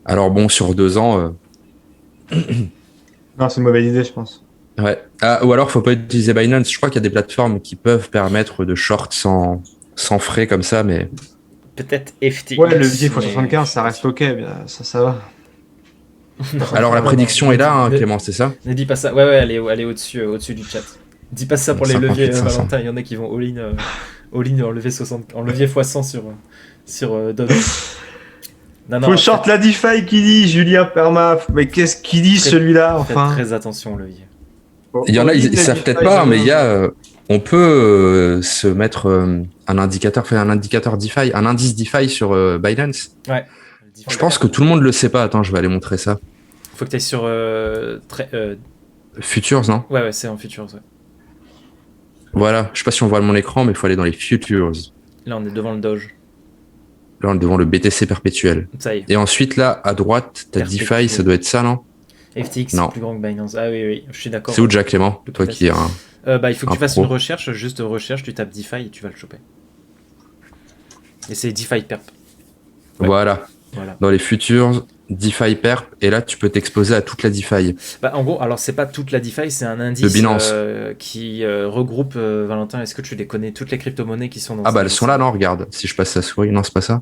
Alors bon, sur 2 ans, Non, c'est une mauvaise idée, je pense. ouais. Ah, ou alors, faut pas utiliser Binance. Je crois qu'il y a des plateformes qui peuvent permettre de short sans frais comme ça, mais Peut-être FTX. Ouais, le levier mais- x75, ça reste ok, bien, ça va. alors la prédiction est là, hein, Clément, c'est ça? Ne dis pas ça. Ouais, elle est au-dessus du chat. Dis pas ça pour les 58 leviers, 500. Valentin. Il y en a qui vont all-in en levier 60, en levier x100 sur Dodo. Non, Faut short la DeFi qui dit Julien Permaf. Mais qu'est-ce qu'il dit Faites- celui-là, Faites enfin? très attention au levier. Il y en a, ils savent peut-être pas, mais il y a, on peut se mettre un indicateur DeFi, un indice DeFi sur Binance. Ouais. Je pense que tout le monde le sait pas. Attends, je vais aller montrer ça. Faut que tu ailles sur. Futures, non? Ouais, c'est en futures. Ouais. Voilà. Je sais pas si on voit mon écran, mais il faut aller dans les futures. Là, on est devant le Doge. Là, on est devant le BTC perpétuel. Ça y est. Et ensuite, là, à droite, t'as Perpétuel. DeFi, ça doit être ça, non? FTX, Non. c'est plus grand que Binance. Ah oui, je suis d'accord. C'est où, Jack Clément? Tout Toi à fait. qui es un... Il faut que un tu fasses pro. une recherche, juste recherche, tu tapes DeFi et tu vas le choper. Et c'est DeFi Perp. Ouais. Voilà. Voilà. Dans les futures, DeFi Perp, et là, tu peux t'exposer à toute la DeFi. Bah, en gros, alors c'est pas toute la DeFi, c'est un indice De Binance. qui regroupe, Valentin, est-ce que tu les connais, toutes les crypto-monnaies qui sont dans Ah ce bah, elles indice? sont là, non? Regarde. Si je passe la souris, non, c'est pas ça?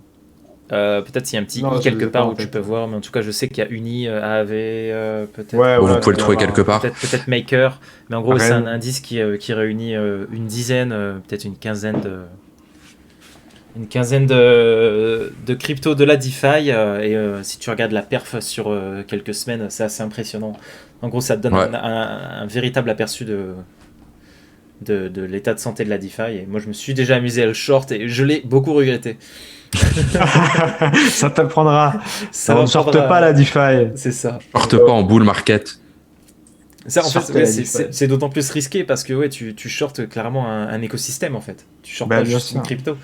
Peut-être s'il y a un petit Non, i je quelque les ai part pas en où tu tête. peux voir, mais en tout cas, je sais qu'il y a Uni, AAV, peut-être. Ouais, Ou ouais, vous pouvez le trouver quelque part. Peut-être Maker, mais en gros, Rennes. c'est un indice qui réunit une dizaine, peut-être une quinzaine de cryptos de la DeFi. Si tu regardes la perf sur quelques semaines, c'est assez impressionnant. En gros, ça te donne Ouais. un véritable aperçu de l'état de santé de la DeFi. Et moi, je me suis déjà amusé à le short et je l'ai beaucoup regretté. Ça t'apprendra. Ça On ne m'apprendra. sorte pas la DeFi. C'est ça. Porte pas en bull market. Ça, en fait, Sortez ouais, la c'est- DeFi. c'est d'autant plus risqué parce que ouais, tu shortes clairement un écosystème en fait. Tu shortes Bah, pas bien juste sûr. une crypto.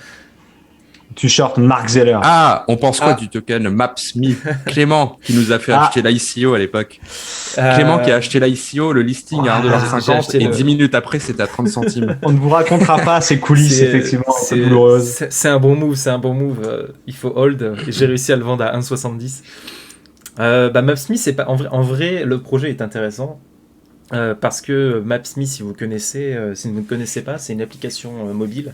Tu shortes Mark Zeller. Ah, on pense quoi Ah. du token Maps.me? Clément qui nous a fait Ah. acheter l'ICO à l'époque. Clément qui a acheté l'ICO, le listing à j'ai 1,50$ acheté et le- 10 minutes après c'était à 30 centimes. On ne vous racontera pas ces coulisses, effectivement, un peu douloureuses. c'est un bon move, c'est un bon move. Il faut hold. Et j'ai réussi à le vendre à 1,70. Maps.me, c'est pas en vrai, le projet est intéressant parce que Maps.me, si vous ne connaissez pas, c'est une application mobile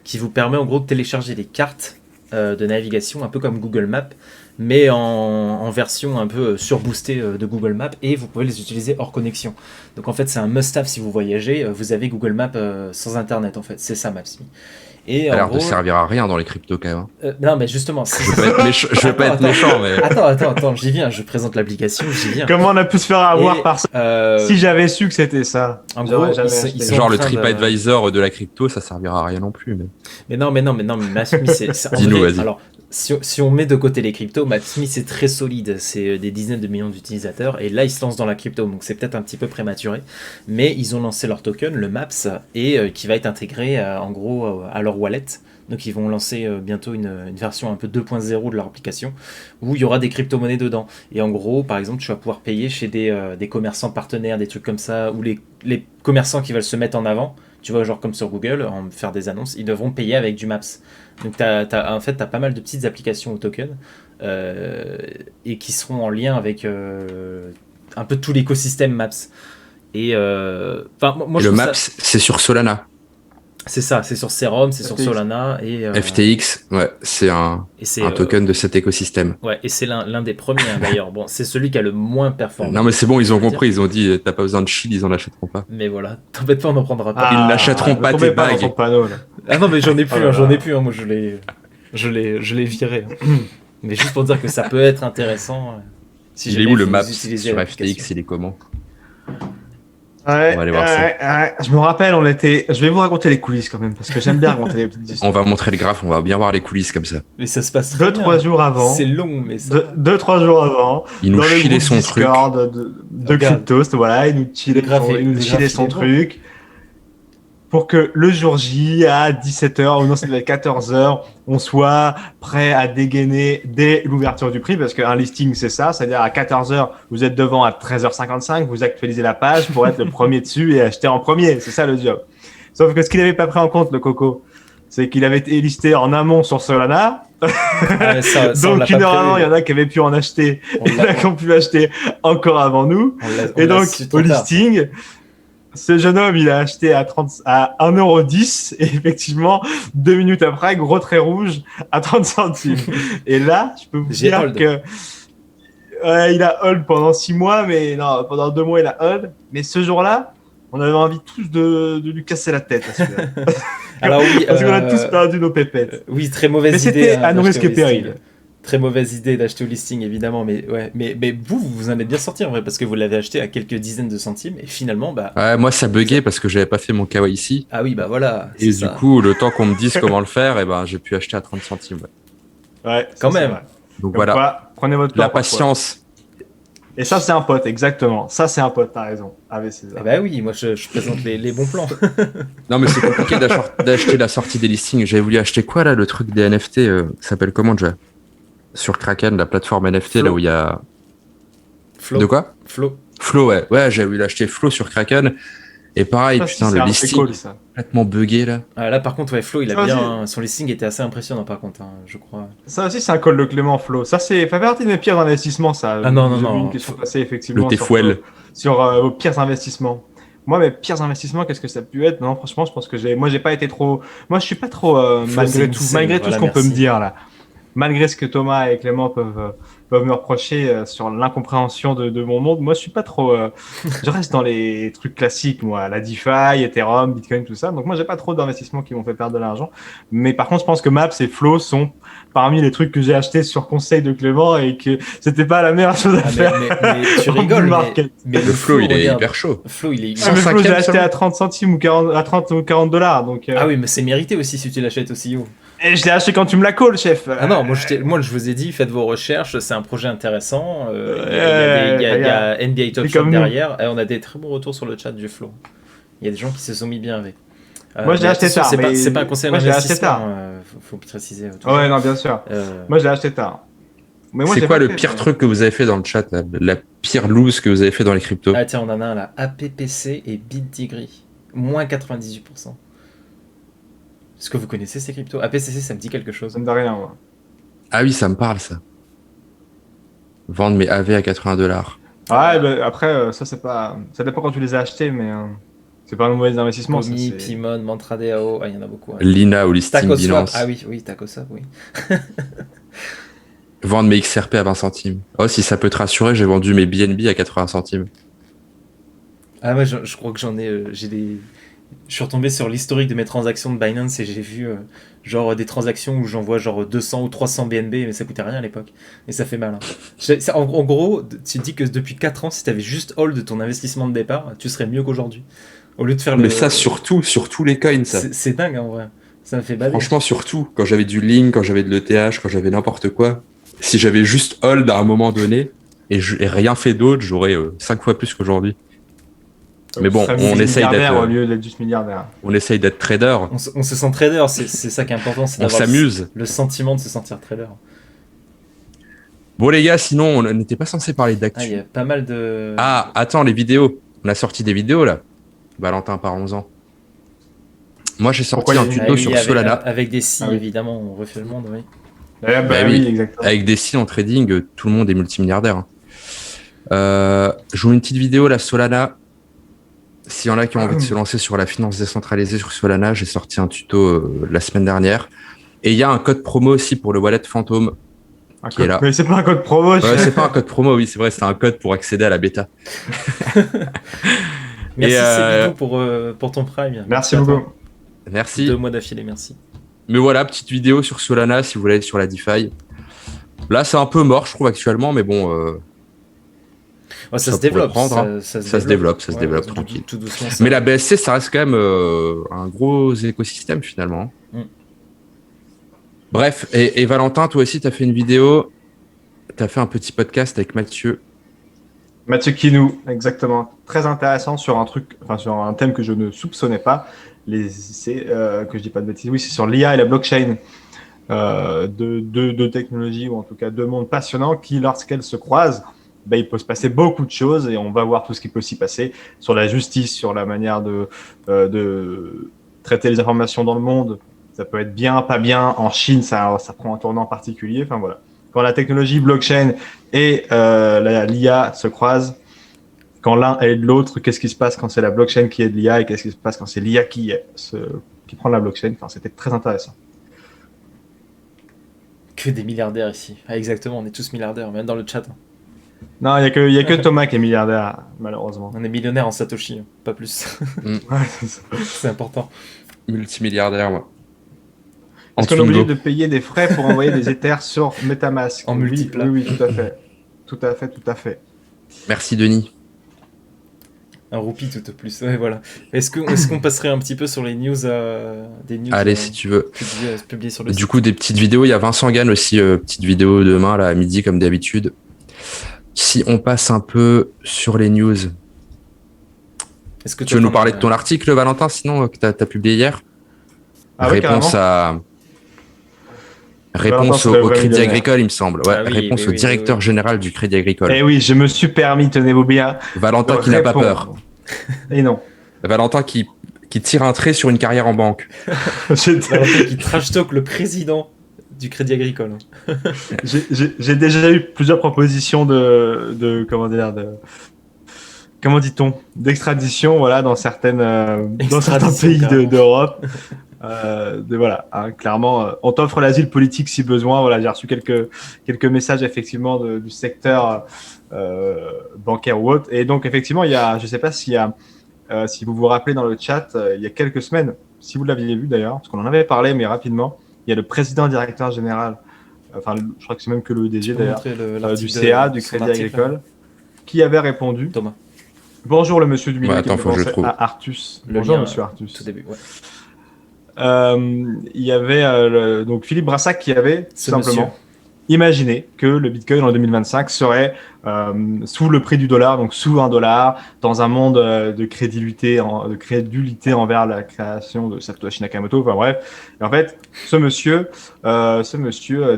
qui vous permet en gros de télécharger des cartes de navigation, un peu comme Google Maps, mais en version un peu surboostée de Google Maps, et vous pouvez les utiliser hors connexion. Donc en fait, c'est un must-have si vous voyagez. Vous avez Google Maps sans Internet, en fait. C'est ça, Maps.me. Et Ça a en l'air gros, de servir à rien dans les cryptos quand même. non, mais justement, Je veux pas être méchant, je veux pas être Attends. méchant, mais attends, j'y viens. Je présente l'application, j'y viens. Comment on a pu se faire avoir Et, par ça? euh, Si j'avais su que c'était ça. En j'aurais gros, jamais ils acheté. sont genre en le train de- TripAdvisor de la crypto, ça servira à rien non plus. Mais... Mais non, Maps.me, c'est en Dis-nous, vrai, vas-y. alors, si on met de côté les cryptos, Maps.me, c'est très solide. C'est des dizaines de millions d'utilisateurs. Et là, ils se lancent dans la crypto. Donc, c'est peut-être un petit peu prématuré. Mais ils ont lancé leur token, le Maps, et qui va être intégré, en gros, à leur wallet. Donc, ils vont lancer bientôt une version un peu 2.0 de leur application où il y aura des crypto-monnaies dedans. Et en gros, par exemple, tu vas pouvoir payer chez des commerçants partenaires, des trucs comme ça, ou les commerçants qui veulent se mettre en avant. Tu vois, genre comme sur Google, faire des annonces, ils devront payer avec du Maps. Donc, en fait, tu as pas mal de petites applications au token et qui seront en lien avec un peu tout l'écosystème Maps. Et moi, Et je le trouve Maps, ça- c'est sur Solana. c'est ça, c'est sur Serum, c'est sur FTX. Solana et FTX, ouais, c'est un c'est token de cet écosystème. ouais, et c'est l'un des premiers hein, d'ailleurs. Bon, c'est celui qui a le moins performé. Non mais c'est bon, ils ont je veux compris, ils ont dit t'as pas besoin de shield, ils en achèteront pas. Mais voilà, t'embête pas, on n'en prendra pas. Ils n'achèteront pas ne tombez tes pas dans bagues. son panneau, là. Ah non, mais j'en ai plus, Oh là j'en là. ai plus. Moi, je l'ai viré. Mais juste pour dire que ça peut être intéressant. Si Il est jamais où le vous Maps utilisez sur l'application. FTX, il est comment? Ouais, On va aller voir ça. ouais. Je me rappelle, je vais vous raconter les coulisses quand même, parce que j'aime bien raconter les petites histoires. On va montrer le graphe, on va bien voir les coulisses comme ça. Mais ça se passe très bien. 2-3 jours avant. C'est long, mais ça. 2-3 jours avant. Il nous dans le chillait groupe son truc. Discord de Regarde. Cryptost, voilà, il nous chillait Le graphique, le son graphique est truc. Pour que le jour J, à 17h, ou non, c'était à 14h, on soit prêt à dégainer dès l'ouverture du prix, parce qu'un listing, c'est ça, c'est-à-dire à 14h, vous êtes devant à 13h55, vous actualisez la page pour être le premier dessus et acheter en premier, c'est ça le job. Sauf que ce qu'il n'avait pas pris en compte, le Coco, c'est qu'il avait été listé en amont sur Solana, Ah, ça, on donc l'a une pas heure prévu. avant, il y en a qui avaient pu en acheter, On et il y en l'a- a qui ont pu acheter encore avant nous. on Et l'a donc, su trop au tard. listing, ce jeune homme, il a acheté à 1,10 € et effectivement, 2 minutes après, gros trait rouge à 30 centimes. Et là, je peux vous J'ai dire hold. que il a hold pendant 6 mois, mais non, pendant 2 mois, il a hold. Mais ce jour-là, on avait envie tous de lui casser la tête. À celui-là. Alors oui, Parce qu'on a tous perdu nos pépettes. oui, très mauvaise Mais idée. c'était hein, à nos d'acheter risques et au listing. périls. Très mauvaise idée d'acheter au listing, évidemment, mais ouais, mais vous en êtes bien sorti en vrai, parce que vous l'avez acheté à quelques dizaines de centimes, et finalement, bah, Ouais, moi ça buguait parce que j'avais pas fait mon KYC. ah oui, bah voilà, Et c'est du ça. coup, le temps qu'on me dise comment le faire, et ben j'ai pu acheter à 30 centimes. Ouais. Ouais, Quand ça, c'est même. vrai. Donc Comme voilà, quoi, prenez votre temps. la parfois. patience. Et ça, c'est un pote, exactement. Ça, c'est un pote, t'as raison. Avec César. Eh bah oui, moi je présente les bons plans. Non mais c'est compliqué d'acheter la sortie des listings. J'avais voulu acheter quoi là, le truc des NFT, ça s'appelle comment déjà? Sur Kraken, la plateforme NFT, Flow. là où il y a... Flo, De quoi? Flo. Flow, ouais. Ouais, j'avais voulu acheter Flow sur Kraken. Et pareil, Ça, putain, c'est le un- listing c'est cool, ça. complètement buggé là. Ah, là par contre, ouais, Flo, il a Ça bien. Son listing était assez impressionnant par contre, hein, je crois. Ça aussi, c'est un call de Clément Flo. Ça, fait partie de mes pires investissements, ça. Ah non, non, J'ai vu non. une question passée, effectivement. Le sur T-Fuel. Sur vos pires investissements. Moi, mes pires investissements, qu'est-ce que ça a pu être? Non, franchement, je pense que j'ai pas été trop. Moi, je suis pas trop, Flo, malgré c'est tout, insane. malgré tout Voilà, ce qu'on peut merci. me dire là. Malgré ce que Thomas et Clément peuvent me reprocher sur l'incompréhension de mon monde, moi, je suis pas trop. Je reste dans les trucs classiques, moi, la DeFi, Ethereum, Bitcoin, tout ça. Donc, moi, j'ai pas trop d'investissements qui m'ont fait perdre de l'argent. Mais par contre, je pense que Maps et Flow sont parmi les trucs que j'ai achetés sur conseil de Clément et que c'était pas la meilleure chose à Ah, faire. mais tu en rigoles, bull mais, market. mais Le Flow, il est regarde, hyper chaud. Flo, il est. Ah, mais Flow, 105e j'ai acheté seulement. à 30 centimes ou 40, à 30 ou 40 $. Donc, Ah oui, mais c'est mérité aussi si tu l'achètes aussi haut. Et je l'ai acheté quand tu me la calls, chef. Ah non, moi je vous ai dit, faites vos recherches, c'est un projet intéressant. Il y a NBA Top Shot derrière, et on a des très bons retours sur le chat du Flow. Il y a des gens qui se sont mis bien avec. Moi je l'ai acheté tard. C'est pas un conseil d'investissement, faut préciser. Ouais, non, bien sûr. Moi je l'ai acheté tard. C'est quoi le pire truc que vous avez fait dans le chat, la pire loose que vous avez fait dans les cryptos? Ah tiens, on en a un là, APPC et BitTigri, moins 98%. Est-ce que vous connaissez ces cryptos? APCC, ça me dit quelque chose. Ça me dit rien, moi. Ah oui, ça me parle, ça. Vendre mes AV à $80. Ouais, après, ça dépend quand tu les as achetés, mais c'est pas un mauvais investissement. Pomi, Pimon, MantraDAO, il y en a beaucoup. Ouais. Lina ou listing Binance. Ah oui, TacoSwap, oui. Vendre mes XRP à 20 centimes. Oh, si ça peut te rassurer, j'ai vendu mes BNB à 80 centimes. Ah ouais, je crois que je suis retombé sur l'historique de mes transactions de Binance et j'ai vu genre des transactions où j'envoie genre 200 ou 300 BNB, mais ça coûtait rien à l'époque. Et ça fait mal. Hein. En gros, tu te dis que depuis 4 ans, si tu avais juste hold ton investissement de départ, tu serais mieux qu'aujourd'hui. Au lieu de faire Mais ça, sur tous les coins, ça. C'est dingue en vrai. Ça me fait baver. Franchement, surtout, quand j'avais du Link, quand j'avais de l'ETH, quand j'avais n'importe quoi, si j'avais juste hold à un moment donné et rien fait d'autre, j'aurais 5 fois plus qu'aujourd'hui. Mais bon, on essaye d'être au lieu d'être juste milliardaire. On essaye d'être trader. On se sent trader, c'est ça qui est important, c'est d'avoir le sentiment de se sentir trader. Bon les gars, sinon on n'était pas censé parler d'actu. Ah, il y a pas mal de... Ah, attends, les vidéos. On a sorti des vidéos là. Valentin, parlons-en. Moi j'ai sorti un tuto sur Solana. Avec des si, évidemment, on refait le monde, oui. Oui, exactement. Avec des si en trading, tout le monde est multimilliardaire. Je joue une petite vidéo là, Solana. S'il y en a qui ont envie de se lancer sur la finance décentralisée sur Solana, j'ai sorti un tuto la semaine dernière. Et il y a un code promo aussi pour le wallet fantôme qui est là. Mais c'est pas un code promo. Ouais, c'est pas un code promo, oui, c'est vrai, c'est un code pour accéder à la bêta. Merci Céline pour ton prime. Merci beaucoup. Merci. 2 mois d'affilée, merci. Mais voilà, petite vidéo sur Solana si vous voulez aller sur la DeFi. Là, c'est un peu mort, je trouve, actuellement, mais bon... ça se développe. Ça se développe tranquille. Tout doucement, mais la BSC, ça reste quand même un gros écosystème finalement. Bref, et Valentin, toi aussi, tu as fait une vidéo, tu as fait un petit podcast avec Mathieu. Mathieu Kinou, exactement. Très intéressant sur un thème que je ne soupçonnais pas. Que je dis pas de bêtises. Oui, c'est sur l'IA et la blockchain. Deux technologies, ou en tout cas 2 mondes passionnants qui, lorsqu'elles se croisent, il peut se passer beaucoup de choses et on va voir tout ce qui peut s'y passer sur la justice, sur la manière de traiter les informations dans le monde. Ça peut être bien, pas bien. En Chine, ça prend un tournant particulier. Enfin voilà. Quand la technologie blockchain et l'IA se croisent, quand l'un est de l'autre, qu'est-ce qui se passe quand c'est la blockchain qui est de l'IA et qu'est-ce qui se passe quand c'est l'IA qui prend la blockchain. Enfin, c'était très intéressant. Que des milliardaires ici. Ah, exactement, on est tous milliardaires, même dans le chat. Non, il y a que Thomas qui est milliardaire, malheureusement. On est millionnaire en Satoshi, pas plus. C'est important. Multimilliardaire, moi. Est-ce qu'on est obligé de payer des frais pour envoyer des Ethers sur MetaMask? En multiple. Oui, tout à fait. Merci, Denis. Un roupie tout au plus, ouais, voilà. Est-ce qu'on passerait un petit peu sur les news, des news? Allez, si tu veux. Publiées sur le site. Du coup, des petites vidéos. Il y a Vincent Gann aussi, petite vidéo demain, là, à midi, comme d'habitude. Si on passe un peu sur les news. Est-ce que tu veux nous parler de ton article, Valentin, sinon, que tu as publié hier? Réponse au Crédit Agricole, il me semble. Ouais, réponse au directeur général du Crédit Agricole. Eh oui, je me suis permis, tenez-vous bien. Valentin qui n'a pas peur. Et non. Valentin qui tire un trait sur une carrière en banque. Valentin qui trash talk le président du Crédit Agricole. J'ai déjà eu plusieurs propositions comment dit-on, d'extradition, voilà, dans certains pays d'Europe. Voilà, hein, clairement, on t'offre l'asile politique si besoin. Voilà, j'ai reçu quelques messages effectivement du secteur bancaire ou autre. Et donc effectivement, je ne sais pas si vous vous rappelez dans le chat, il y a quelques semaines, si vous l'aviez vu d'ailleurs, parce qu'on en avait parlé, mais rapidement, il y a le président directeur général, je crois que c'est même que le DG d'ailleurs, du CA, du Crédit Agricole, qui avait répondu. Thomas. Bonjour le monsieur du milieu, attends, faut que je trouve. Artus. Bonjour monsieur Artus. Tout début, ouais. il y avait donc Philippe Brassac qui avait tout simplement imaginé que le Bitcoin en 2025 serait sous le prix du dollar, donc sous $1, dans un monde de crédulité envers la création de Satoshi Nakamoto. Enfin bref, et en fait, ce monsieur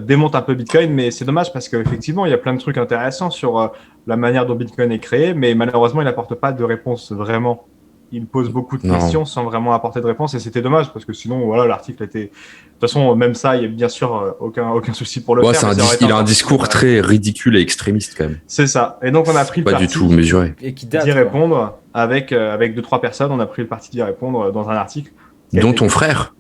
démonte un peu Bitcoin, mais c'est dommage parce qu'effectivement, il y a plein de trucs intéressants sur la manière dont Bitcoin est créé, mais malheureusement, il n'apporte pas de réponse vraiment. Il pose beaucoup de questions sans vraiment apporter de réponse, et c'était dommage parce que sinon, voilà, l'article était. De toute façon, même ça, il y a bien sûr aucun souci pour le faire. Il a un discours très ridicule et extrémiste quand même. C'est ça. Et donc on a pris le parti du tout mesuré. D'y répondre avec 2-3 personnes. On a pris le parti d'y répondre dans un article. Dont ton frère.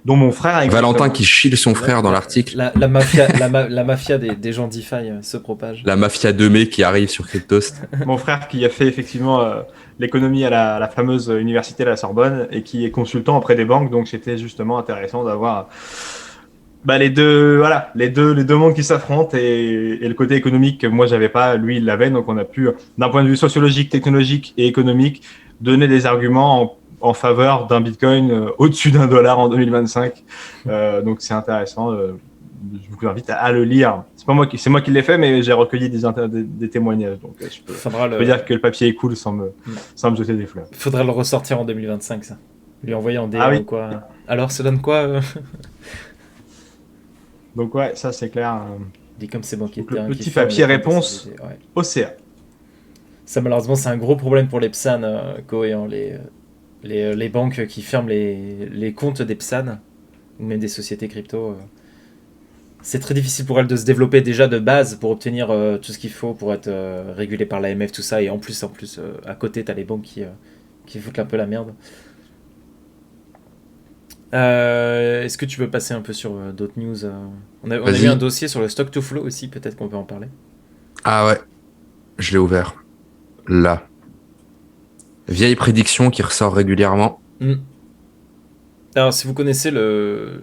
Dont mon frère. Exactement. Valentin qui chie son frère dans l'article. La mafia des gens DeFi se propage. La mafia de mai qui arrive sur Cryptost. Mon frère qui a fait effectivement l'économie à la fameuse université de la Sorbonne et qui est consultant auprès des banques. Donc c'était justement intéressant d'avoir les deux mondes qui s'affrontent et le côté économique que moi j'avais pas, lui il l'avait. Donc on a pu, d'un point de vue sociologique, technologique et économique, donner des arguments en faveur d'un Bitcoin au-dessus $1 en 2025. Donc c'est intéressant. Je vous invite à le lire. C'est moi qui l'ai fait, mais j'ai recueilli des témoignages. Donc je peux dire que le papier est cool sans me jeter des fleurs. Il faudrait le ressortir en 2025, ça. Lui envoyer en DM ou quoi. Alors, ça donne quoi Donc ouais, ça c'est clair. Dit comme c'est banquier de terrain. Le petit papier réponse OCA. Ça malheureusement c'est un gros problème pour les PSAN, Cohéant, les banques qui ferment les comptes des PSAN ou même des sociétés crypto. C'est très difficile pour elles de se développer déjà de base pour obtenir tout ce qu'il faut pour être régulé par l'AMF, tout ça. Et en plus à côté, tu as les banques qui foutent un peu la merde. Est-ce que tu veux passer un peu sur d'autres news On a eu un dossier sur le stock to flow aussi, peut-être qu'on peut en parler. Ah ouais, je l'ai ouvert. Là. Vieille prédiction qui ressort régulièrement. Alors, si vous connaissez le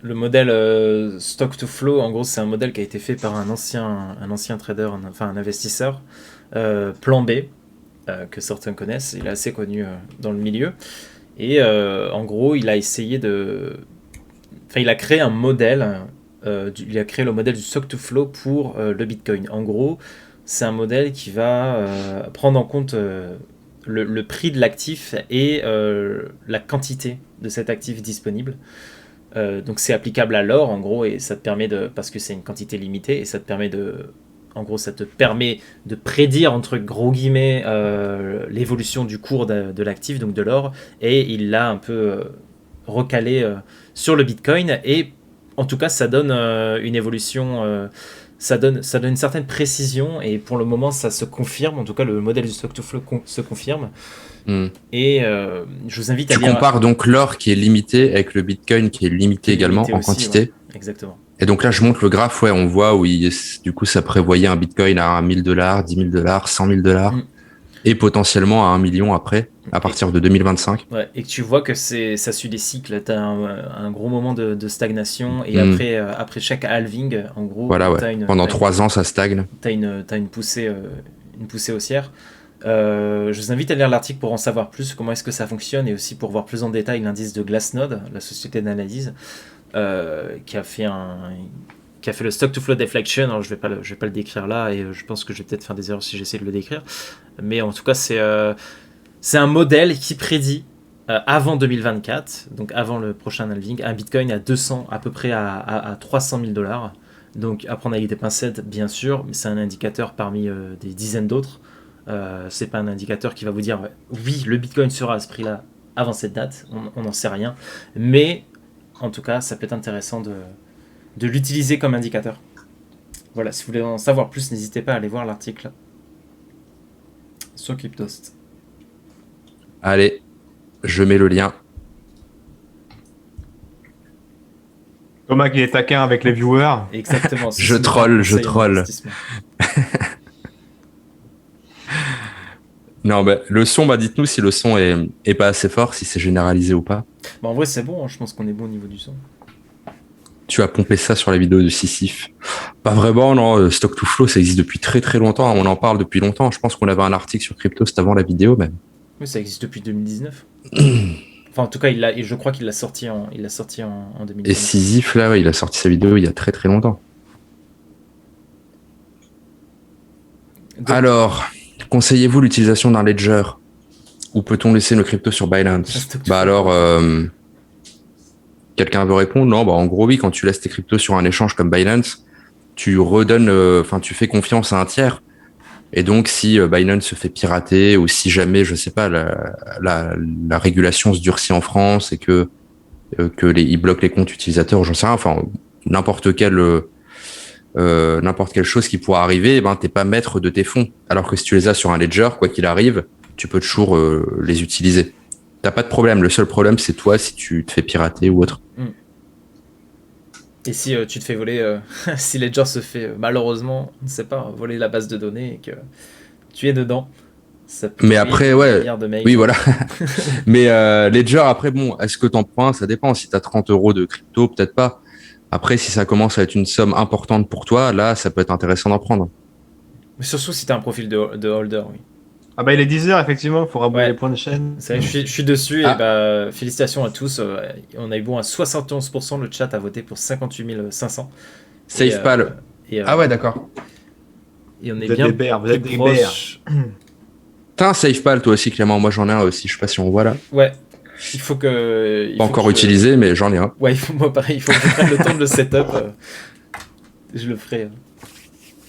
modèle stock to flow, en gros, c'est un modèle qui a été fait par un ancien trader, un investisseur, Plan B, que certains connaissent. Il est assez connu dans le milieu. Et en gros, il a essayé il a créé un modèle. Il a créé le modèle du stock to flow pour le Bitcoin. En gros, c'est un modèle qui va prendre en compte le prix de l'actif et la quantité de cet actif disponible. Donc c'est applicable à l'or en gros, et ça te permet parce que c'est une quantité limitée, et ça te permet de prédire entre gros guillemets l'évolution du cours de l'actif, donc de l'or, et il l'a un peu recalé sur le Bitcoin, et en tout cas ça donne une évolution, ça donne une certaine précision, et pour le moment ça se confirme, en tout cas le modèle du stock to flow se confirme. Et je vous invite à lire. Tu compares donc l'or qui est limité avec le Bitcoin qui est limité également en quantité. Ouais. Exactement. Et donc là, je montre le graphe, on voit où du coup ça prévoyait un Bitcoin à $1 000, $10 000, $100 000 et potentiellement à 1 million après, à partir de 2025. Ouais, et que tu vois que ça suit des cycles. Tu as un gros moment de stagnation, et après chaque halving, en gros, voilà, pendant 3 ans, ça stagne. Tu as une poussée haussière. Je vous invite à lire l'article pour en savoir plus, comment est-ce que ça fonctionne, et aussi pour voir plus en détail l'indice de Glassnode, la société d'analyse, qui a fait le stock to flow deflection. Alors je vais pas le décrire là, et je pense que je vais peut-être faire des erreurs si j'essaie de le décrire, mais en tout cas c'est un modèle qui prédit avant 2024, donc avant le prochain halving, un Bitcoin à 200, à peu près à $300 000. Donc à prendre avec des pincettes bien sûr, mais c'est un indicateur parmi des dizaines d'autres. C'est pas un indicateur qui va vous dire oui, le Bitcoin sera à ce prix-là avant cette date, on n'en sait rien, mais en tout cas ça peut être intéressant de l'utiliser comme indicateur. Voilà, si vous voulez en savoir plus, n'hésitez pas à aller voir l'article sur Cryptost. Allez, je mets le lien. Thomas qui est taquin avec les viewers. Exactement. je troll. Non, le son, dites-nous si le son est pas assez fort, si c'est généralisé ou pas. En vrai, c'est bon, je pense qu'on est bon au niveau du son. Tu as pompé ça sur la vidéo de Sissif. Pas vraiment, non. Stock to flow, ça existe depuis très très longtemps. On en parle depuis longtemps. Je pense qu'on avait un article sur Cryptost avant la vidéo même. Oui, ça existe depuis 2019. Enfin, en tout cas, je crois qu'il l'a sorti en 2019. Et Sisyphe, là, ouais, il a sorti sa vidéo il y a très très longtemps. Donc, alors, conseillez-vous l'utilisation d'un ledger ou peut-on laisser nos cryptos sur Binance? Bah alors, quelqu'un veut répondre? Non, bah en gros oui, quand tu laisses tes cryptos sur un échange comme Binance, tu redonnes, tu fais confiance à un tiers. Et donc, si Binance se fait pirater ou si jamais, je sais pas, la régulation se durcit en France et que ils bloquent les comptes utilisateurs, j'en sais rien, enfin n'importe quelle chose qui pourra arriver, ben t'es pas maître de tes fonds. Alors que si tu les as sur un ledger, quoi qu'il arrive, tu peux toujours les utiliser. T'as pas de problème. Le seul problème, c'est toi si tu te fais pirater ou autre. Et si tu te fais voler, si Ledger se fait malheureusement, on ne sait pas, voler la base de données et que tu es dedans, ça peut. Mais après, ouais, oui, voilà. Mais Ledger, après, bon, est-ce que t'en prends? Ça dépend. Si t'as 30 € de crypto, peut-être pas. Après, si ça commence à être une somme importante pour toi, là, ça peut être intéressant d'en prendre. Mais surtout si t'as un profil de holder, oui. Ah bah il est 10h effectivement, il faut rabouiller les points de chaîne. C'est vrai, je suis dessus et bah félicitations à tous. On a eu bon à 71%, le chat a voté pour 58 500. SafePal. Ah ouais, d'accord. Et on est vous bien êtes des bears. T'as un SafePal toi aussi Clément, moi j'en ai un aussi, je sais pas si on voit là. Ouais. Il faut que... Pas encore utilisé mais j'en ai un. Ouais, moi pareil, il faut que je prenne le temps de le setup. Je le ferai.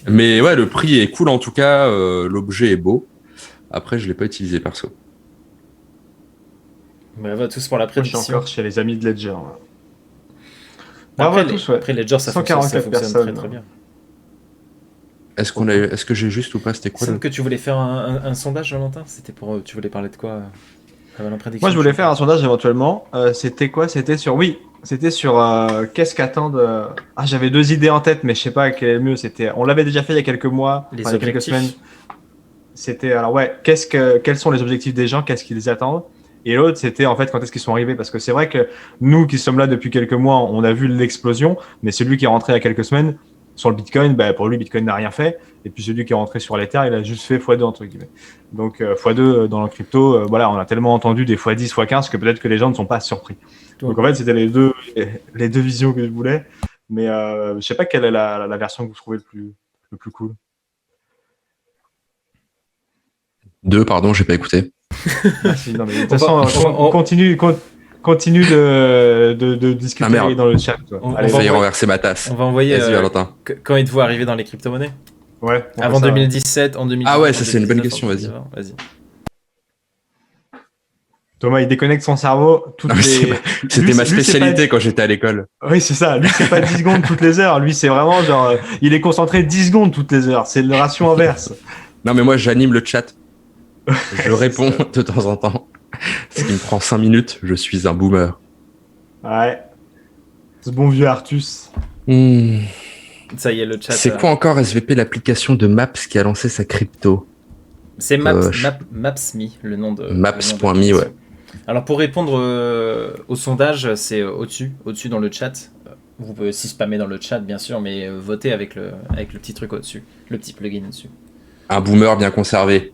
Mais ouais, le prix est cool en tout cas, l'objet est beau. Après, je l'ai pas utilisé perso. Mais on va tous pour la prédiction. Moi, je suis encore chez les amis de Ledger. Après, Ledger, ça fonctionne très très bien. Est-ce que j'ai juste ou pas? C'était quoi? C'est que tu voulais faire un sondage, Valentin? C'était pour... Tu voulais parler de quoi? Moi, je voulais faire un sondage éventuellement. C'était quoi? C'était sur qu'est-ce qu'attendent. J'avais 2 idées en tête, mais je sais pas quel est le mieux. On l'avait déjà fait il y a quelques mois, il y a quelques semaines. C'était alors ouais, quels sont les objectifs des gens, qu'est-ce qu'ils attendent? Et l'autre, c'était en fait quand est-ce qu'ils sont arrivés, parce que c'est vrai que nous qui sommes là depuis quelques mois, on a vu l'explosion, mais celui qui est rentré il y a quelques semaines sur le Bitcoin, pour lui, Bitcoin n'a rien fait, et puis celui qui est rentré sur l'Ether, il a juste fait x2 entre guillemets. Donc x2 dans le crypto, voilà, on a tellement entendu des x10, x15 que peut-être que les gens ne sont pas surpris. Donc en fait, c'était les deux visions que je voulais, mais je sais pas quelle est la version que vous trouvez le plus cool. 2, pardon, j'ai pas écouté. Merci, non, mais de toute façon, on continue de discuter dans le chat. Allez, failli renverser ma tasse. On va envoyer. Vas-y, Valentin. Quand êtes-vous arrivé dans les crypto-monnaies? Ouais. Avant 2017, en 2018. Ah ouais, ça c'est une bonne question, vas-y. Thomas, il déconnecte son cerveau. C'était ma spécialité quand j'étais à l'école. Oui, c'est ça. Lui, c'est pas 10 secondes toutes les heures. Lui, c'est vraiment genre, il est concentré 10 secondes toutes les heures. C'est le ratio inverse. Non, mais moi, j'anime le chat. Je réponds de temps en temps. Ce qui me prend 5 minutes, je suis un boomer. Ouais. Ce bon vieux Artus. Ça y est, le chat. C'est quoi encore SVP, l'application de Maps qui a lancé sa crypto? C'est Maps.me, le nom de... Maps.me, ouais. Alors pour répondre au sondage, c'est au-dessus dans le chat. Vous pouvez aussi spammer dans le chat, bien sûr, mais votez avec le petit truc au-dessus, le petit plugin au-dessus. Un boomer bien conservé.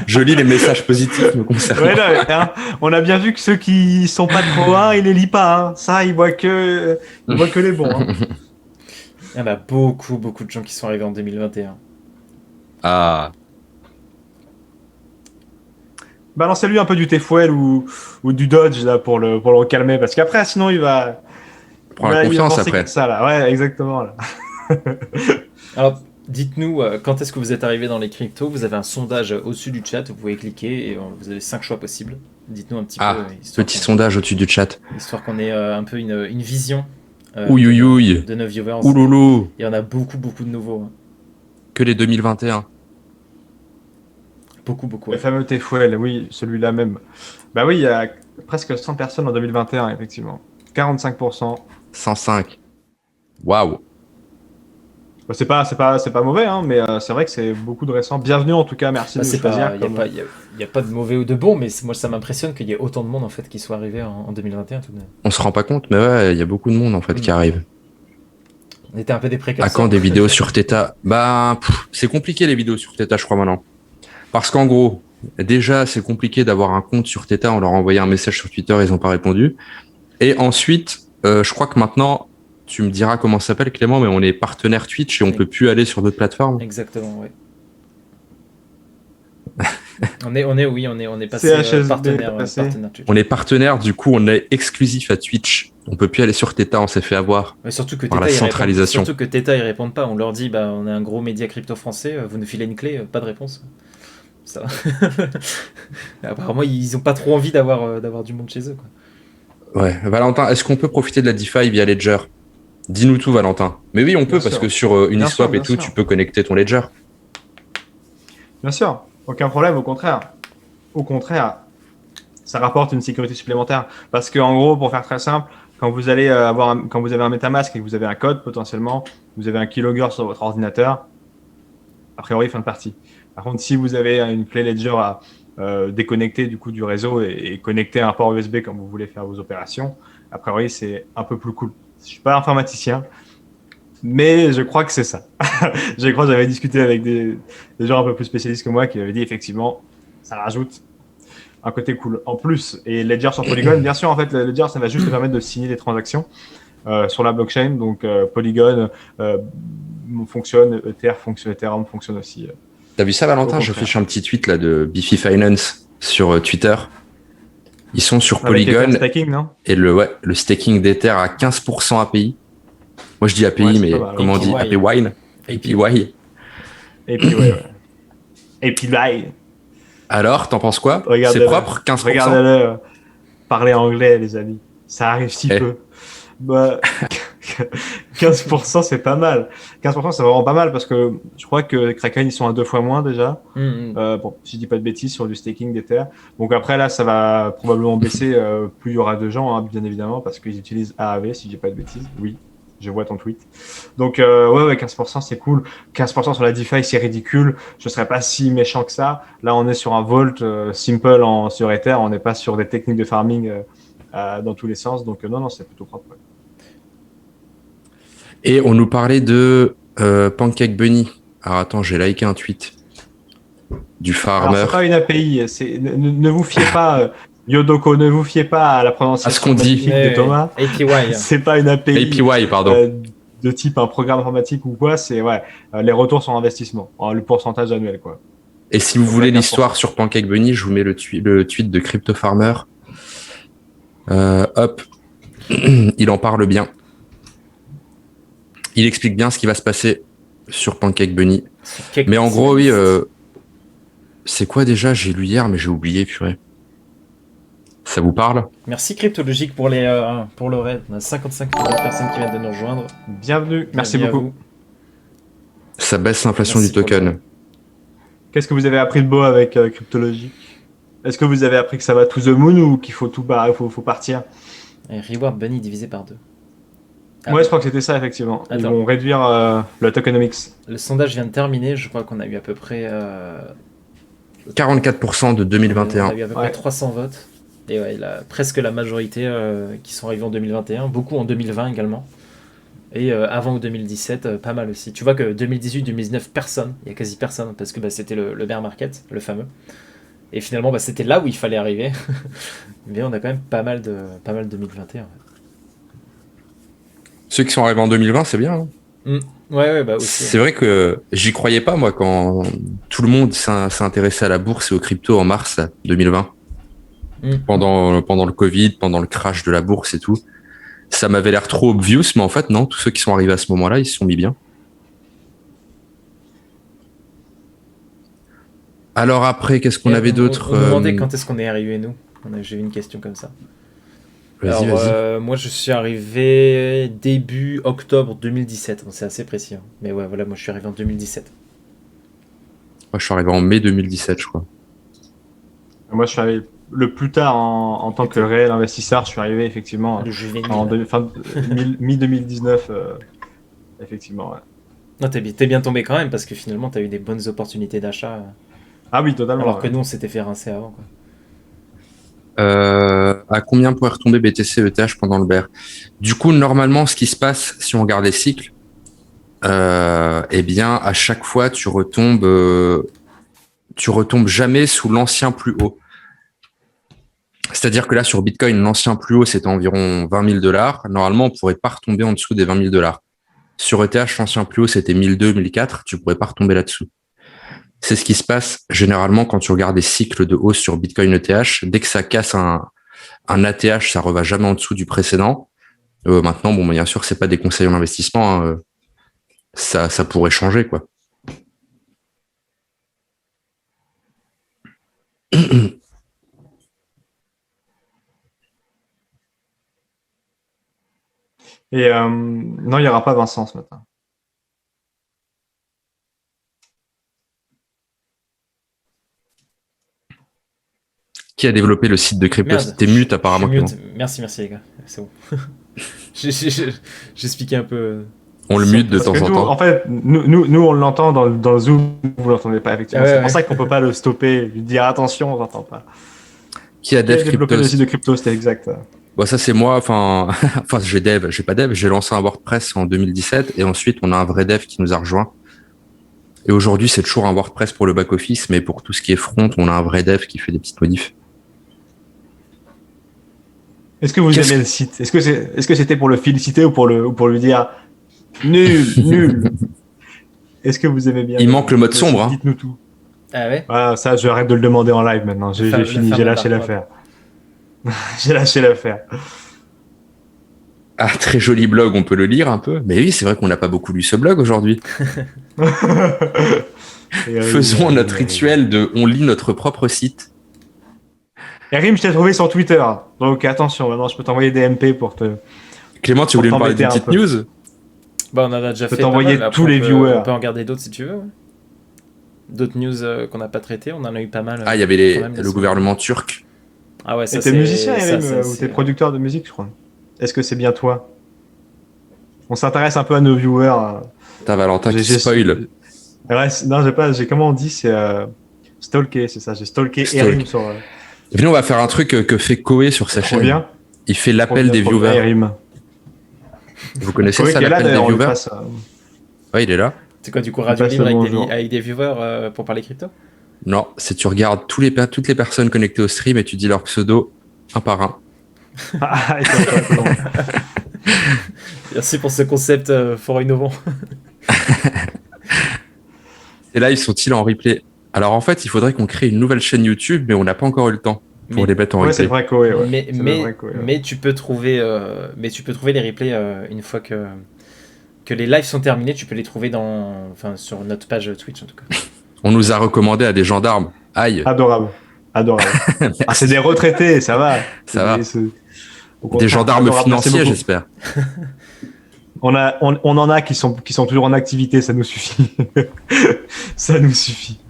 Je lis les messages positifs me concernant. Ouais, non, on a bien vu que ceux qui sont pas trop il les lit pas. Hein. Ça, ils voient que les bons. Hein. Il y en a beaucoup de gens qui sont arrivés en 2021. Ah. Balancez-lui un peu du T-Fuel ou du Dodge là pour le calmer, parce qu'après, sinon il va. Prends la confiance après. Ça là, ouais, exactement là. Alors, dites-nous quand est-ce que vous êtes arrivé dans les cryptos. Vous avez un sondage au-dessus du chat, vous pouvez cliquer et vous avez 5 choix possibles. Dites-nous un petit peu. Petit sondage au-dessus du chat. Histoire qu'on ait un peu une vision de nos viewers. Ouloulou. Il y en a beaucoup de nouveaux. Hein. Que les 2021. Beaucoup. Le fameux T-Fuel, oui, celui-là même. Bah oui, il y a presque 100 personnes en 2021, effectivement. 45%. 105. Waouh. C'est pas mauvais, hein, mais c'est vrai que c'est beaucoup de récents. Bienvenue en tout cas, merci de choisir. Il n'y a pas de mauvais ou de bon, mais moi ça m'impressionne qu'il y ait autant de monde en fait qui soit arrivé en 2021 tout de même. On se rend pas compte, mais ouais, il y a beaucoup de monde en fait qui arrive. On était un peu des précurseurs. À quand des vidéos sur Theta? C'est compliqué les vidéos sur Theta, je crois maintenant. Parce qu'en gros, Déjà, c'est compliqué d'avoir un compte sur Theta. On leur a envoyé un message sur Twitter, ils n'ont pas répondu. Et ensuite, je crois que maintenant, tu me diras comment ça s'appelle, Clément, mais on est partenaire Twitch et on peut plus aller sur d'autres plateformes. Exactement, oui. on est passé partenaire Twitch. On est partenaire, du coup, on est exclusif à Twitch. On peut plus aller sur Theta, on s'est fait avoir. Mais surtout que par la centralisation. Surtout que Theta, ils répondent pas. On leur dit, on est un gros média crypto français, vous nous filez une clé, pas de réponse. Ça. Apparemment, ils ont pas trop envie d'avoir du monde chez eux, quoi. Ouais, Valentin, est-ce qu'on peut profiter de la DeFi via Ledger? Dis-nous tout, Valentin. Mais oui, on peut, parce que sur Uniswap et tout, tu peux connecter ton Ledger. Bien sûr, aucun problème, au contraire. Au contraire, ça rapporte une sécurité supplémentaire. Parce qu'en gros, pour faire très simple, quand vous allez quand vous avez un MetaMask et que vous avez un code, potentiellement, vous avez un keylogger sur votre ordinateur, a priori, fin de partie. Par contre, si vous avez une clé Ledger à déconnecter du coup du réseau et connecter un port USB quand vous voulez faire vos opérations, a priori, c'est un peu plus cool. Je suis pas informaticien, mais je crois que c'est ça. J'avais discuté avec des gens un peu plus spécialistes que moi qui avaient dit effectivement, ça rajoute un côté cool. En plus, et Ledger sur Polygon, bien sûr, en fait, Ledger, ça va juste permettre de signer des transactions sur la blockchain. Donc, Polygon fonctionne, Ethereum fonctionne aussi. T'as vu ça, Valentin? Je fiche un petit tweet là de Biffy Finance sur Twitter. Ils sont sur Polygon staking, non? Et le staking d'Ether à 15% API. Moi, je dis API, mais comment on dit? APY. APY. APY. Alors, t'en penses quoi? C'est propre, 15%? Regardez-le parler anglais, les amis. Ça arrive si peu. 15%, c'est pas mal. 15%, c'est vraiment pas mal parce que je crois que Kraken, ils sont à 2 fois moins déjà. Bon, si je dis pas de bêtises, sur du staking d'Ether. Donc après, là, ça va probablement baisser. Plus il y aura de gens, hein, bien évidemment, parce qu'ils utilisent AAV, si je dis pas de bêtises. Oui, je vois ton tweet. Donc, 15%, c'est cool. 15% sur la DeFi, c'est ridicule. Je serais pas si méchant que ça. Là, on est sur un vault simple sur Ether. On n'est pas sur des techniques de farming dans tous les sens. Donc, non, c'est plutôt propre. Ouais. Et on nous parlait de Pancake Bunny. Alors attends, j'ai liké un tweet du farmer. Alors, c'est pas une API. Ne vous fiez pas, Yodoko, ne vous fiez pas à la prononciation à ce qu'on dit de Thomas. APY. C'est pas une API. APY, pardon. De type un programme informatique ou quoi. C'est les retours sur investissement, le pourcentage annuel, quoi. Et si vous voulez l'histoire sur Pancake Bunny, je vous mets le tweet de Crypto Farmer. Hop, il en parle bien. Il explique bien ce qui va se passer sur Pancake Bunny. Mais en gros, oui, c'est quoi déjà? J'ai lu hier, mais j'ai oublié, purée. Ça vous parle? Merci Cryptologique pour le raid. On a 55 personnes qui viennent de nous rejoindre. Bienvenue, merci beaucoup. Ça baisse l'inflation du token. Qu'est-ce que vous avez appris de beau avec Cryptologique? Est-ce que vous avez appris que ça va to the moon ou qu'il faut tout faut partir? Et Reward Bunny divisé par 2. Ouais, je crois que c'était ça, effectivement. Ils vont réduire le tokenomics. Le sondage vient de terminer. Je crois qu'on a eu à peu près 44% de 2021. On a eu à peu près 300 votes. Et ouais, il a presque la majorité qui sont arrivés en 2021. Beaucoup en 2020 également. Et avant 2017, pas mal aussi. Tu vois que 2018-2019, personne. Il y a quasi personne parce que c'était le bear market, le fameux. Et finalement, c'était là où il fallait arriver. Mais on a quand même pas mal de 2021. Ceux qui sont arrivés en 2020, c'est bien. Hein. Ouais, aussi. C'est vrai que j'y croyais pas, moi, quand tout le monde s'est intéressé à la bourse et aux cryptos en mars 2020. Pendant le Covid, pendant le crash de la bourse et tout. Ça m'avait l'air trop obvious, mais en fait, non, tous ceux qui sont arrivés à ce moment-là, ils se sont mis bien. Alors après, qu'est-ce qu'on avait d'autre? On demandait quand est-ce qu'on est arrivé, nous. J'ai eu une question comme ça. Vas-y. Moi, je suis arrivé début octobre 2017. C'est assez précis. Hein. Mais ouais, voilà, moi, je suis arrivé en 2017. Moi, je suis arrivé en mai 2017, je crois. Moi, je suis arrivé le plus tard en tant que réel investisseur. Je suis arrivé effectivement en mi-2019. Effectivement, ouais. Non, t'es bien tombé quand même parce que finalement, t'as eu des bonnes opportunités d'achat. Ah oui, totalement. Alors que nous, on s'était fait rincer avant, quoi. À combien pourrait retomber BTC ETH pendant le bear? Du coup, normalement, ce qui se passe, si on regarde les cycles, eh bien, à chaque fois, tu retombes tu retombes jamais sous l'ancien plus haut. C'est-à-dire que là, sur Bitcoin, l'ancien plus haut, c'était environ 20 000 $. Normalement, on ne pourrait pas retomber en dessous des 20 000 $. Sur ETH, l'ancien plus haut, c'était 1002, 1004. Tu ne pourrais pas retomber là-dessous. C'est ce qui se passe généralement quand tu regardes des cycles de hausse sur Bitcoin ETH. Dès que ça casse un ATH, ça ne reva jamais en dessous du précédent. Maintenant, bon, bien sûr, c'est pas des conseils en investissement. Hein. Ça pourrait changer, quoi. Et non, il n'y aura pas Vincent ce matin. Qui a développé le site de crypto? T'es mute apparemment. Merci les gars. C'est bon. J'expliquais un peu. On le mute de temps en temps. En fait, nous on l'entend dans le Zoom, vous l'entendez pas effectivement. C'est pour ça qu'on peut pas le stopper, lui dire attention, on n'entend pas. Qui a développé le site de crypto? C'était exact. Bon, ça c'est moi. Enfin, j'ai pas dev. J'ai lancé un WordPress en 2017 et ensuite on a un vrai dev qui nous a rejoint. Et aujourd'hui, c'est toujours un WordPress pour le back office, mais pour tout ce qui est front, on a un vrai dev qui fait des petites modifs. Est-ce que vous aimez le site? Est-ce que c'était pour le féliciter ou pour lui dire nul? Est-ce que vous aimez bien? Il manque le mode sombre. Dites-nous tout. Ah ouais. Ah, ça, je arrête de le demander en live maintenant. J'ai fini, j'ai lâché l'affaire. J'ai lâché l'affaire. Ah, très joli blog, on peut le lire un peu. Mais oui, c'est vrai qu'on n'a pas beaucoup lu ce blog aujourd'hui. Faisons notre rituel de on lit notre propre site. Erim, je t'ai trouvé sur Twitter. Donc attention, maintenant je peux t'envoyer des MP pour te. Clément, tu voulais me parler d'une petite news? Bah, on en a déjà fait. Je peux t'envoyer tous les viewers. On peut en garder d'autres si tu veux. D'autres news qu'on n'a pas traitées, on en a eu pas mal. Ah, il y avait le gouvernement turc. Ah ouais, ça c'est. T'es musicien, Erim, ou t'es producteur de musique, je crois. Est-ce que c'est bien toi? On s'intéresse un peu à nos viewers. T'as Valentin qui spoil. Ouais, non, j'ai comment on dit, c'est stalké, c'est ça. J'ai stalké Erim sur. Venez, on va faire un truc que fait Koé sur sa chaîne. Bien. Il fait l'appel des viewers. Vous connaissez ça, l'appel des viewers? Ouais, il est là. C'est quoi, du coup, radio libre avec des viewers pour parler crypto? Non, c'est tu regardes toutes les personnes connectées au stream et tu dis leur pseudo un par un. Merci pour ce concept fort innovant. Et là, ils sont-ils en replay? Alors en fait, il faudrait qu'on crée une nouvelle chaîne YouTube, mais on n'a pas encore eu le temps pour les mettre en replay. C'est vrai Koé, ouais. Mais tu peux trouver les replays une fois que les lives sont terminés. Tu peux les trouver sur notre page Twitch en tout cas. On nous a recommandé à des gendarmes. Aïe. Adorable. C'est des retraités, ça va. Ça va. Des gendarmes financiers, j'espère. On en a qui sont toujours en activité, ça nous suffit. Ça nous suffit.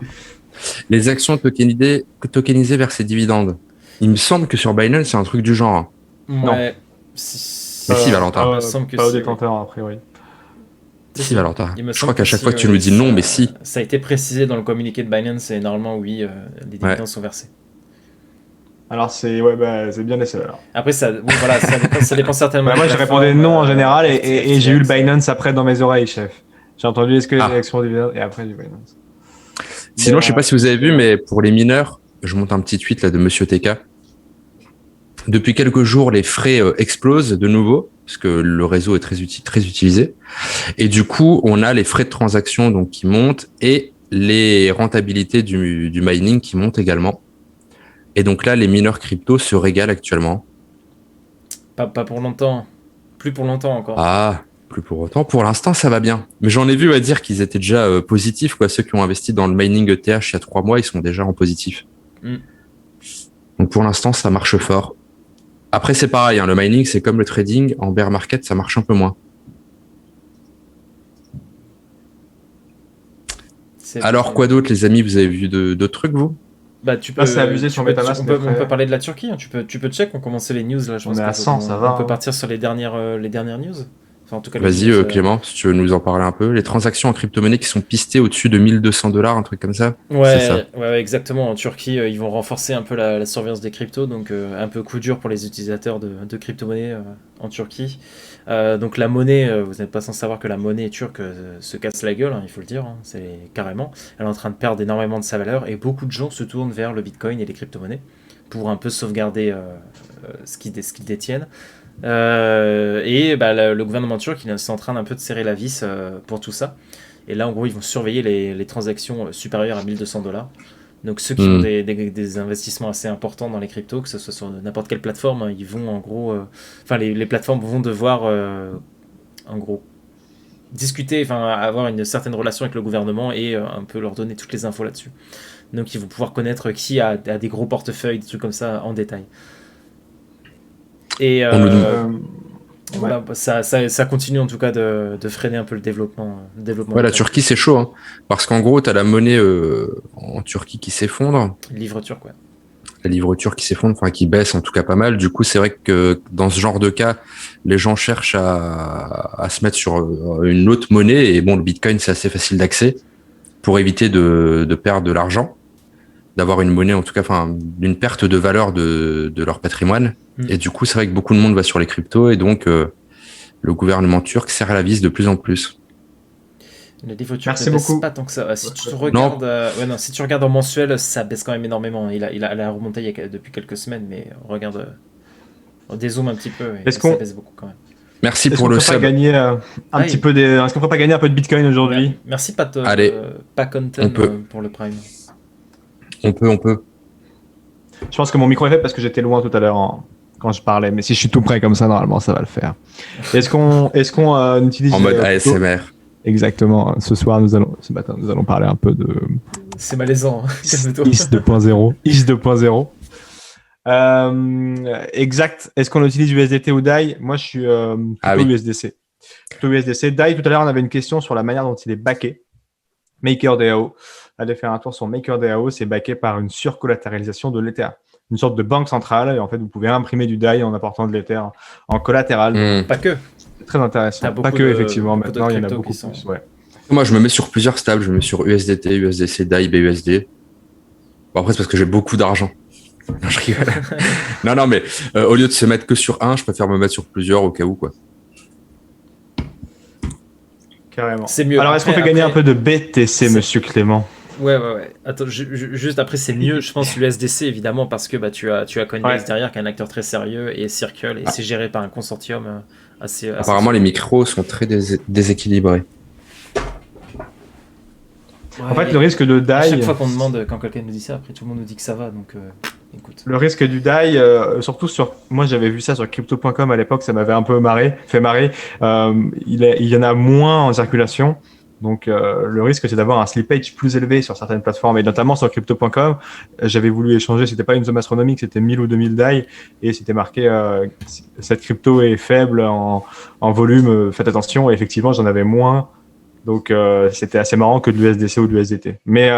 Les actions tokenisées vers ces dividendes. Il me semble que sur Binance, c'est un truc du genre. Ouais. Non. Mais si, Valentin. Pas au détenteur, a priori. Si, Valentin. Je crois qu'à chaque fois que tu nous dis non, mais si. Ça a été précisé dans le communiqué de Binance et normalement, oui, les dividendes sont versés. Alors, c'est bien laissé alors. Après, ça dépend certainement. Moi, je répondais non en général et j'ai eu le Binance après dans mes oreilles, chef. J'ai entendu est-ce que les actions dividendes et après du Binance. Sinon, je sais pas si vous avez vu, mais pour les mineurs, je monte un petit tweet là de Monsieur TK. Depuis quelques jours, les frais explosent de nouveau parce que le réseau est très utilisé. Et du coup, on a les frais de transaction donc qui montent et les rentabilités du mining qui montent également. Et donc là, les mineurs crypto se régalent actuellement. Pas pour longtemps. Plus pour longtemps encore. Ah, plus pour autant. Pour l'instant, ça va bien. Mais j'en ai vu à dire qu'ils étaient déjà positifs, quoi. Ceux qui ont investi dans le mining ETH il y a 3 mois, ils sont déjà en positif. Donc pour l'instant, ça marche fort. Après, c'est pareil, hein, le mining, c'est comme le trading. En bear market, ça marche un peu moins. Alors, quoi d'autre, les amis? Vous avez vu d'autres trucs, vous? Bah, tu peux. C'est abusé sur MetaMask. On peut parler de la Turquie. Hein. Tu peux check. On commençait les news là. On est à 100, ça va. On peut partir sur les dernières news. Enfin, en tout cas, Vas-y, Clément, si tu veux nous en parler un peu. Les transactions en crypto-monnaie qui sont pistées au-dessus de $1 200, un truc comme ça. Ouais, C'est ça. ouais, exactement. En Turquie, ils vont renforcer un peu la surveillance des cryptos, donc un peu coup dur pour les utilisateurs de crypto-monnaies en Turquie. Donc la monnaie, vous n'êtes pas sans savoir que la monnaie turque se casse la gueule, hein, il faut le dire, hein, c'est carrément. Elle est en train de perdre énormément de sa valeur et beaucoup de gens se tournent vers le Bitcoin et les crypto-monnaies pour un peu sauvegarder ce qu'ils détiennent. Et le gouvernement turc, il est en train d'un peu de serrer la vis pour tout ça. Et là, en gros, ils vont surveiller les transactions supérieures à $1 200. Donc ceux qui ont des investissements assez importants dans les cryptos, que ce soit sur n'importe quelle plateforme, ils vont en gros... les plateformes vont devoir, en gros, discuter, avoir une certaine relation avec le gouvernement et un peu leur donner toutes les infos là-dessus. Donc ils vont pouvoir connaître qui a des gros portefeuilles, des trucs comme ça en détail. Et voilà, ça continue en tout cas de freiner un peu le développement. Ouais, la Turquie, c'est chaud, hein, parce qu'en gros, tu as la monnaie en Turquie qui s'effondre. Le livre turc, ouais. La livre turque qui s'effondre, enfin qui baisse en tout cas pas mal. Du coup, c'est vrai que dans ce genre de cas, les gens cherchent à se mettre sur une autre monnaie. Et bon, le Bitcoin, c'est assez facile d'accès pour éviter de perdre de l'argent, d'avoir une monnaie, en tout cas, d'une perte de valeur de leur patrimoine. Et du coup, c'est vrai que beaucoup de monde va sur les cryptos et donc le gouvernement turc serre la vis de plus en plus. Le livre turc ne baisse pas tant que ça. Si tu regardes, si tu regardes en mensuel, ça baisse quand même énormément. Il a remonté depuis quelques semaines, mais on dézoome un petit peu et ça baisse beaucoup quand même. Merci pour le sub. Est-ce qu'on peut pas gagner un peu de Bitcoin aujourd'hui? Merci Allez, Content pour le Prime. On peut. Je pense que mon micro est fait parce que j'étais loin tout à l'heure quand je parlais, mais si je suis tout près comme ça, normalement, ça va le faire. Est-ce qu'on utilise... En mode ASMR. Exactement. Ce matin, nous allons parler un peu de... C'est malaisant. IS 2.0. IS 2.0. Exact. Est-ce qu'on utilise USDT ou DAI? Moi, je suis plutôt USDC. Plutôt USDC. DAI, tout à l'heure, on avait une question sur la manière dont il est backé. MakerDAO. Allez faire un tour sur MakerDAO. C'est backé par une surcollatéralisation de l'Ether. Une sorte de banque centrale. Et en fait, vous pouvez imprimer du DAI en apportant de l'Ether en collatéral. Pas que. C'est très intéressant. Pas que, effectivement. Maintenant, il y en a beaucoup plus. Ouais. Moi, je me mets sur plusieurs stables. Je me mets sur USDT, USDC, DAI, BUSD. Bon, après, c'est parce que j'ai beaucoup d'argent. Non, je rigole. non, mais au lieu de se mettre que sur un, je préfère me mettre sur plusieurs au cas où, quoi. Carrément. C'est mieux. Alors, est-ce qu'on peut gagner un peu de BTC, monsieur Clément? Ouais. Attends, juste après, c'est mieux, je pense, l'USDC, évidemment, parce que tu as Coinbase derrière, qui est un acteur très sérieux, et Circle, et c'est géré par un consortium assez... Apparemment, les micros sont très déséquilibrés. Ouais, en fait, le risque de DAI... À chaque fois qu'on demande, quand quelqu'un nous dit ça, après, tout le monde nous dit que ça va, donc... Écoute. Le risque du DAI, surtout moi j'avais vu ça sur crypto.com à l'époque, ça m'avait un peu fait marrer. Il y en a moins en circulation, donc le risque c'est d'avoir un slippage plus élevé sur certaines plateformes et notamment sur crypto.com. J'avais voulu échanger, c'était pas une somme astronomique, c'était 1000 ou 2000 DAI et c'était marqué cette crypto est faible en volume, faites attention. Et effectivement j'en avais moins. Donc c'était assez marrant que de l'USDC ou de l'USDT. Mais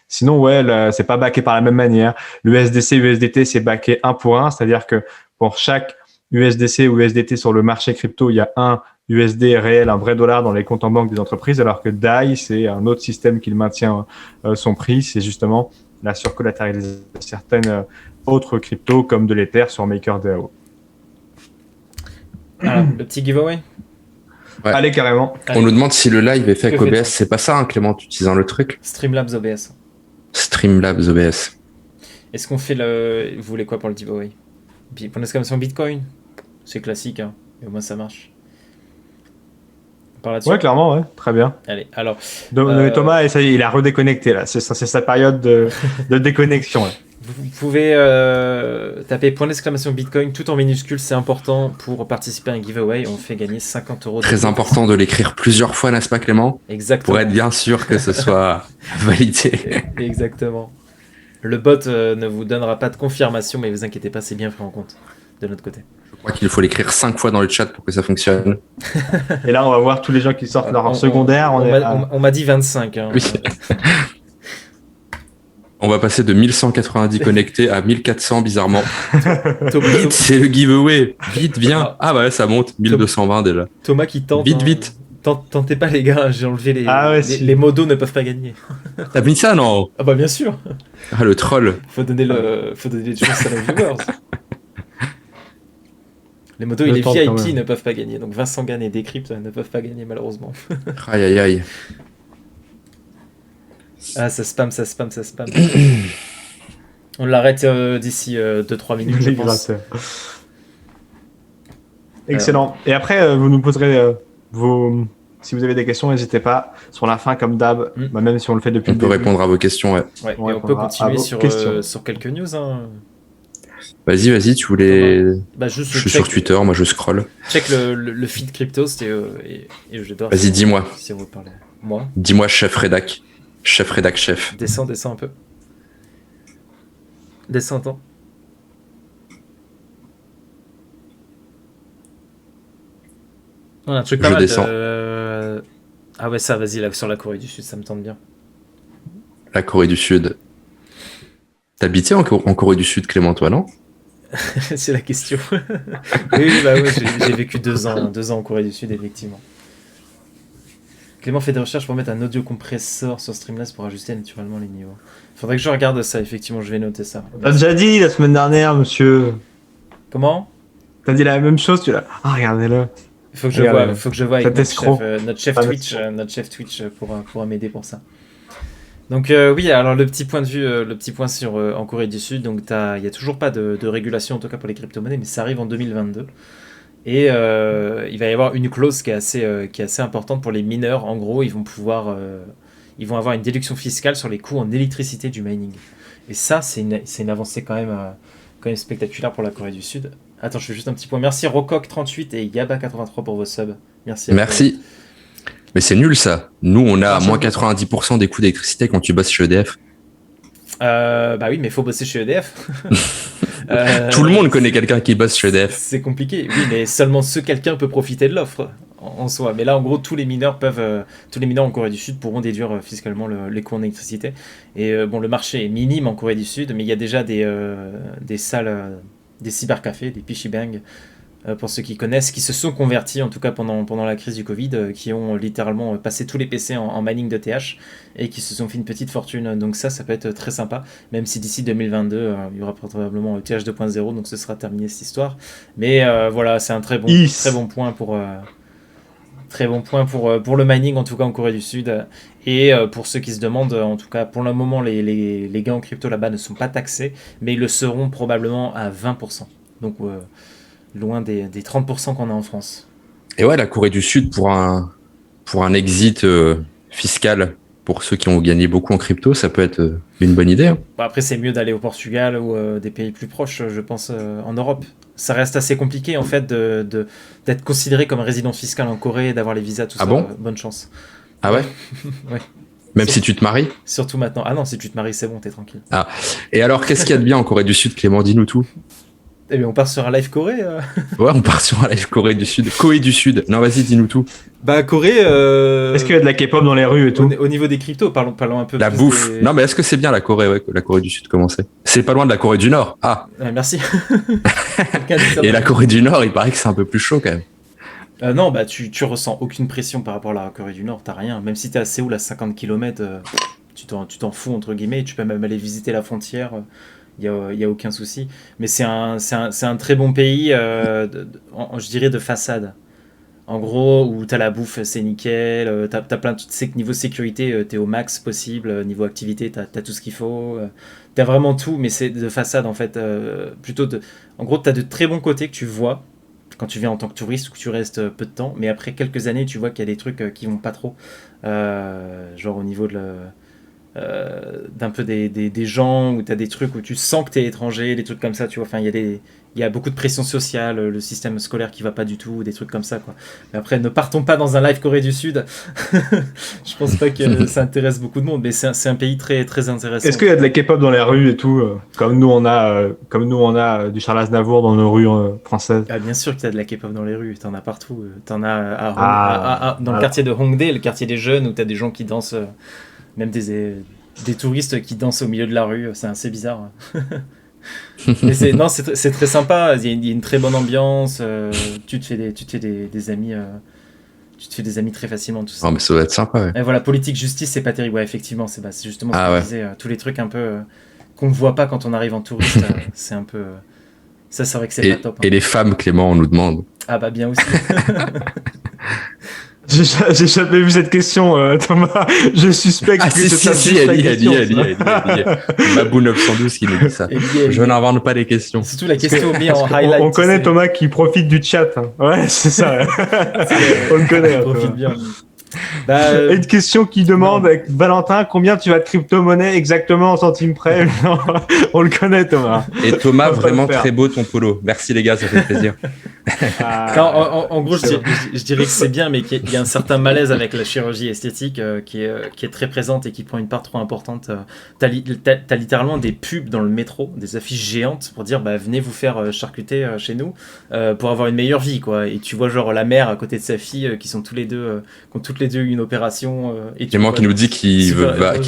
sinon ouais, c'est pas backé par la même manière. L'USDC, USDT c'est backé 1 pour 1, c'est-à-dire que pour chaque USDC ou USDT sur le marché crypto, il y a un USD réel, un vrai dollar dans les comptes en banque des entreprises, alors que DAI c'est un autre système qui maintient son prix, c'est justement la surcollatéralisation de certaines autres cryptos comme de l'Ether sur MakerDAO. Alors, le petit giveaway. Ouais. Allez, carrément. On nous demande si le live est fait avec OBS. C'est pas ça, hein, Clément, tu utilises le truc. Streamlabs OBS. Streamlabs OBS. Est-ce qu'on fait Vous voulez quoi pour le giveaway? Pour l'exclamation Bitcoin? C'est classique, hein. Et au moins ça marche. On parle là-dessus? Ouais, clairement, ouais. Très bien. Allez, alors... Thomas, et ça y est, il a redéconnecté, là. C'est sa période de déconnexion, là. Vous pouvez taper point d'exclamation Bitcoin tout en minuscule, c'est important pour participer à un giveaway. On fait gagner 50 €. Très important de l'écrire plusieurs fois, n'est-ce pas, Clément? Exactement. Pour être bien sûr que ce soit validé. Exactement. Le bot ne vous donnera pas de confirmation, mais vous inquiétez pas, c'est bien pris en compte de notre côté. Je crois qu'il faut l'écrire 5 fois dans le chat pour que ça fonctionne. Et là, on va voir tous les gens qui sortent leur secondaire. On m'a dit 25. Hein. Oui. On va passer de 1190 connectés à 1400 bizarrement. Thomas, Vite, c'est le giveaway. Vite, viens. Ah ouais, ça monte. 1220 déjà. Thomas qui tente. Vite, vite. Tentez pas les gars, j'ai enlevé les modos ne peuvent pas gagner. T'as mis ça, non? Ah bah bien sûr. Ah, le troll. Faut donner les chances à nos viewers. Les modos et les VIP ne peuvent pas gagner. Donc Vincent Gann et Decrypt ne peuvent pas gagner malheureusement. Aïe aïe aïe. Ah ça spam. On l'arrête d'ici 2-3 minutes je pense. Excellent. Et après vous nous poserez si vous avez des questions, n'hésitez pas. Sur la fin, comme d'hab, même si on le fait depuis le début. On peut répondre à vos questions, ouais. Et on peut continuer sur quelques news. Hein. Vas-y, tu voulais... je suis sur Twitter, moi je scroll. Check le feed crypto, et je dois... Vas-y, dis-moi. Si vous parlez. Moi. Dis-moi, chef rédac. Chef. Descends un peu. Descends, attends. On a un truc pas mal. Descends. Ah ouais, ça, vas-y, là, sur la Corée du Sud, ça me tente bien. La Corée du Sud. T'habitais en Corée du Sud, Clément, toi, non? C'est la question. oui, j'ai vécu 2 ans en Corée du Sud, effectivement. Clément fait des recherches pour mettre un audio compresseur sur Streamlabs pour ajuster naturellement les niveaux. Faudrait que je regarde ça, effectivement, je vais noter ça. T'as déjà dit la semaine dernière, monsieur. Comment? T'as dit la même chose, tu l'as. Ah, regardez-le. Il faut que je vois avec notre chef Twitch pourra m'aider pour ça. Donc oui, alors le petit point sur en Corée du Sud, donc il y a toujours pas de régulation en tout cas pour les crypto-monnaies, mais ça arrive en 2022. Et il va y avoir une clause qui est assez importante pour les mineurs. En gros, ils vont avoir une déduction fiscale sur les coûts en électricité du mining. Et ça, c'est une avancée quand même spectaculaire pour la Corée du Sud. Attends, je fais juste un petit point. Merci Rococ38 et Yaba83 pour vos subs. Merci. Mais c'est nul ça. Nous, on a moins 90% des coûts d'électricité quand tu bosses chez EDF. Bah oui, mais il faut bosser chez EDF. Tout le monde connaît quelqu'un qui bosse chez EDF. C'est compliqué. Oui, mais seulement quelqu'un peut profiter de l'offre en soi. Mais là, en gros, tous les mineurs en Corée du Sud pourront déduire fiscalement les coûts en électricité. Et le marché est minime en Corée du Sud, mais il y a déjà des salles, des cybercafés, des Pichibang, pour ceux qui connaissent, qui se sont convertis en tout cas pendant la crise du Covid, qui ont littéralement passé tous les PC en mining de TH et qui se sont fait une petite fortune. Donc ça peut être très sympa, même si d'ici 2022 il y aura probablement TH 2.0, donc ce sera terminé cette histoire. Mais voilà, c'est un très bon point pour le mining en tout cas en Corée du Sud. Et pour ceux qui se demandent, en tout cas pour le moment les gains en crypto là-bas ne sont pas taxés, mais ils le seront probablement à 20%. Donc loin des 30% qu'on a en France. Et ouais, la Corée du Sud pour un exit fiscal pour ceux qui ont gagné beaucoup en crypto, ça peut être une bonne idée. Hein. Bon, après, c'est mieux d'aller au Portugal ou des pays plus proches, je pense, en Europe. Ça reste assez compliqué en fait d'être considéré comme résident fiscal en Corée, d'avoir les visas, tout ça. Bon bonne chance. Ah ouais. Ouais. Même si tu te maries. Surtout maintenant. Ah non, si tu te maries, c'est bon, t'es tranquille. Ah. Et alors, qu'est-ce qu'il y a de bien en Corée du Sud, Clément? Dis-nous tout. Eh bien, on part sur un live Corée. Ouais, on part sur un live Corée du Sud. Corée du Sud. Non, vas-y, dis-nous tout. Bah, Corée. Est-ce qu'il y a de la K-pop dans les rues et tout? Au niveau des cryptos, parlons un peu. La bouffe. Non, mais est-ce que c'est bien la Corée, la Corée du Sud, comment c'est pas loin de la Corée du Nord. Ah. Merci. Et la Corée du Nord, il paraît que c'est un peu plus chaud quand même. Non, bah, tu ressens aucune pression par rapport à la Corée du Nord. T'as rien. Même si t'es à Séoul à 50 km, tu t'en fous, entre guillemets. Tu peux même aller visiter la frontière. Il y a aucun souci, mais c'est un très bon pays, je dirais de façade. En gros, où t'as la bouffe, c'est nickel, t'as plein de niveau sécurité, t'es au max possible, niveau activité, t'as tout ce qu'il faut, t'as vraiment tout, mais c'est de façade en fait, en gros, t'as de très bons côtés que tu vois quand tu viens en tant que touriste ou que tu restes peu de temps, mais après quelques années, tu vois qu'il y a des trucs qui vont pas trop, genre au niveau d'un peu des gens, où tu as des trucs où tu sens que tu es étranger, des trucs comme ça, tu vois. Enfin, il y a beaucoup de pression sociale, le système scolaire qui va pas du tout, des trucs comme ça, quoi. Mais après, ne partons pas dans un live Corée du Sud. Je pense pas que ça intéresse beaucoup de monde, mais c'est un pays très, très intéressant. Est-ce qu'il y a de la K-pop dans les rues et tout, comme nous on a du Charles Aznavour dans nos rues françaises? Ah, bien sûr qu'il y a de la K-pop dans les rues, t'en as partout. T'en as dans le quartier de Hongdae, le quartier des jeunes, où t'as des gens qui dansent, même des touristes qui dansent au milieu de la rue, c'est assez bizarre. Mais c'est très sympa, il y a une très bonne ambiance, tu te fais des amis, tu te fais des amis très facilement, tout ça. Oh, mais ça doit être sympa, ouais. Et voilà, politique, justice, c'est pas terrible. Ouais, effectivement, c'est justement ce que je disais, tous les trucs un peu qu'on ne voit pas quand on arrive en touriste, c'est un peu... ça, c'est vrai que c'est pas top. Hein. Et les femmes, Clément, on nous demande. Ah bah bien aussi. J'ai jamais vu cette question, Thomas. Je suspecte que si, elle y est. Babou 912 qui nous dit ça. Je n'invente pas les questions. Surtout la question mise en highlight. On connaît Thomas qui profite du chat. Hein. Ouais, c'est ça. On le connaît. Il profite bien. Une question qui demande, Valentin, combien tu vas de crypto-monnaie exactement en centimes près? On le connaît, Thomas. Et Thomas, vraiment très beau ton polo. Merci les gars, ça fait plaisir. Non, en gros, je dirais que c'est bien, mais qu'il y a un certain malaise avec la chirurgie esthétique qui est très présente et qui prend une part trop importante. T'as littéralement des pubs dans le métro, des affiches géantes pour dire venez vous faire charcuter chez nous pour avoir une meilleure vie, quoi. Et tu vois genre la mère à côté de sa fille qui ont toutes les deux eu une opération. Et Clément qui nous dit qu'il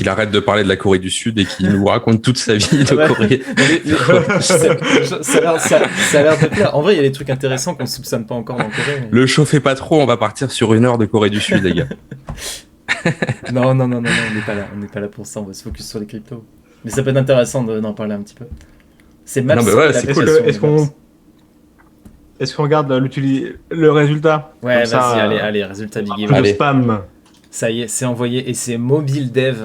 arrête de parler de la Corée du Sud et qu'il nous raconte toute sa vie de Corée. Ça a l'air de plaire. En vrai, il y a des trucs intéressants qu'on soupçonne pas encore en Corée. Mais... Le chauffez pas trop, on va partir sur 1 heure de Corée du Sud, les gars. Non, on n'est pas là pour ça, on va se focus sur les cryptos. Mais ça peut être intéressant d'en parler un petit peu. C'est mal. C'est cool. Est-ce qu'on regarde le résultat? Ouais, vas-y, allez, résultat Biggie. Le spam. Ça y est, c'est envoyé et c'est Mobile Dev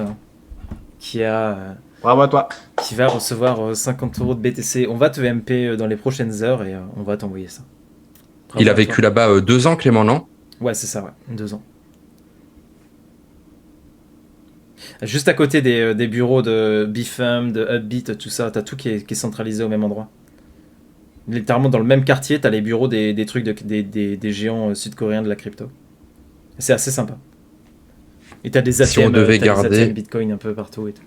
qui a... Bravo à toi. Qui va recevoir 50 € de BTC. On va te MP dans les prochaines heures et on va t'envoyer ça. Bravo. Il a vécu là-bas 2 ans, Clément, non? Ouais, c'est ça, ouais. 2 ans. Juste à côté des bureaux de Bifum, de Upbeat, tout ça, t'as tout qui est centralisé au même endroit. Littéralement dans le même quartier, t'as les bureaux des trucs des géants sud-coréens de la crypto. C'est assez sympa. Et t'as des ATM, des ATM Bitcoin un peu partout et tout.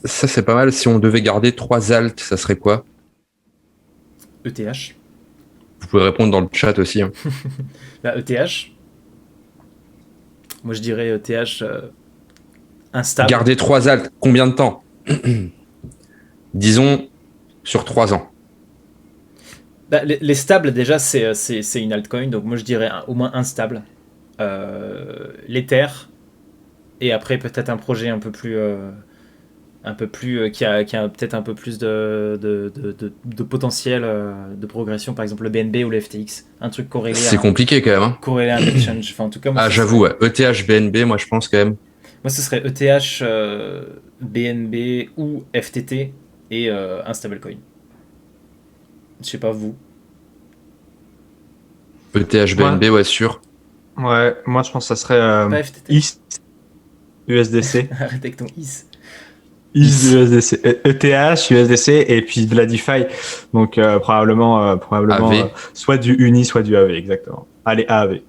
Ça, c'est pas mal. Si on devait garder 3 alts, ça serait quoi? ETH. Vous pouvez répondre dans le chat aussi. Hein. ETH. Moi, je dirais ETH instable. Garder 3 alts, combien de temps? Disons sur 3 ans. Les stables, déjà, c'est une altcoin. Donc, moi, je dirais au moins un stable. L'Ether. Et après, peut-être un projet un peu plus qui a peut-être un peu plus de potentiel de progression, par exemple le BNB ou le FTX, un truc corrélé. C'est compliqué quand même. Hein. Corrélé à un exchange. Enfin, en tout cas, moi, j'avoue, ouais. ETH, BNB, moi je pense quand même. Moi, ce serait ETH, BNB ou FTT et un stablecoin. Je sais pas vous. ETH, BNB, ouais, sûr. Ouais, moi je pense que ça serait ETH, USDC. Arrête avec ton IS. USDC, ETH, USDC et puis de la DeFi. Donc probablement soit du Uni, soit du AV, exactement. Allez, AAV.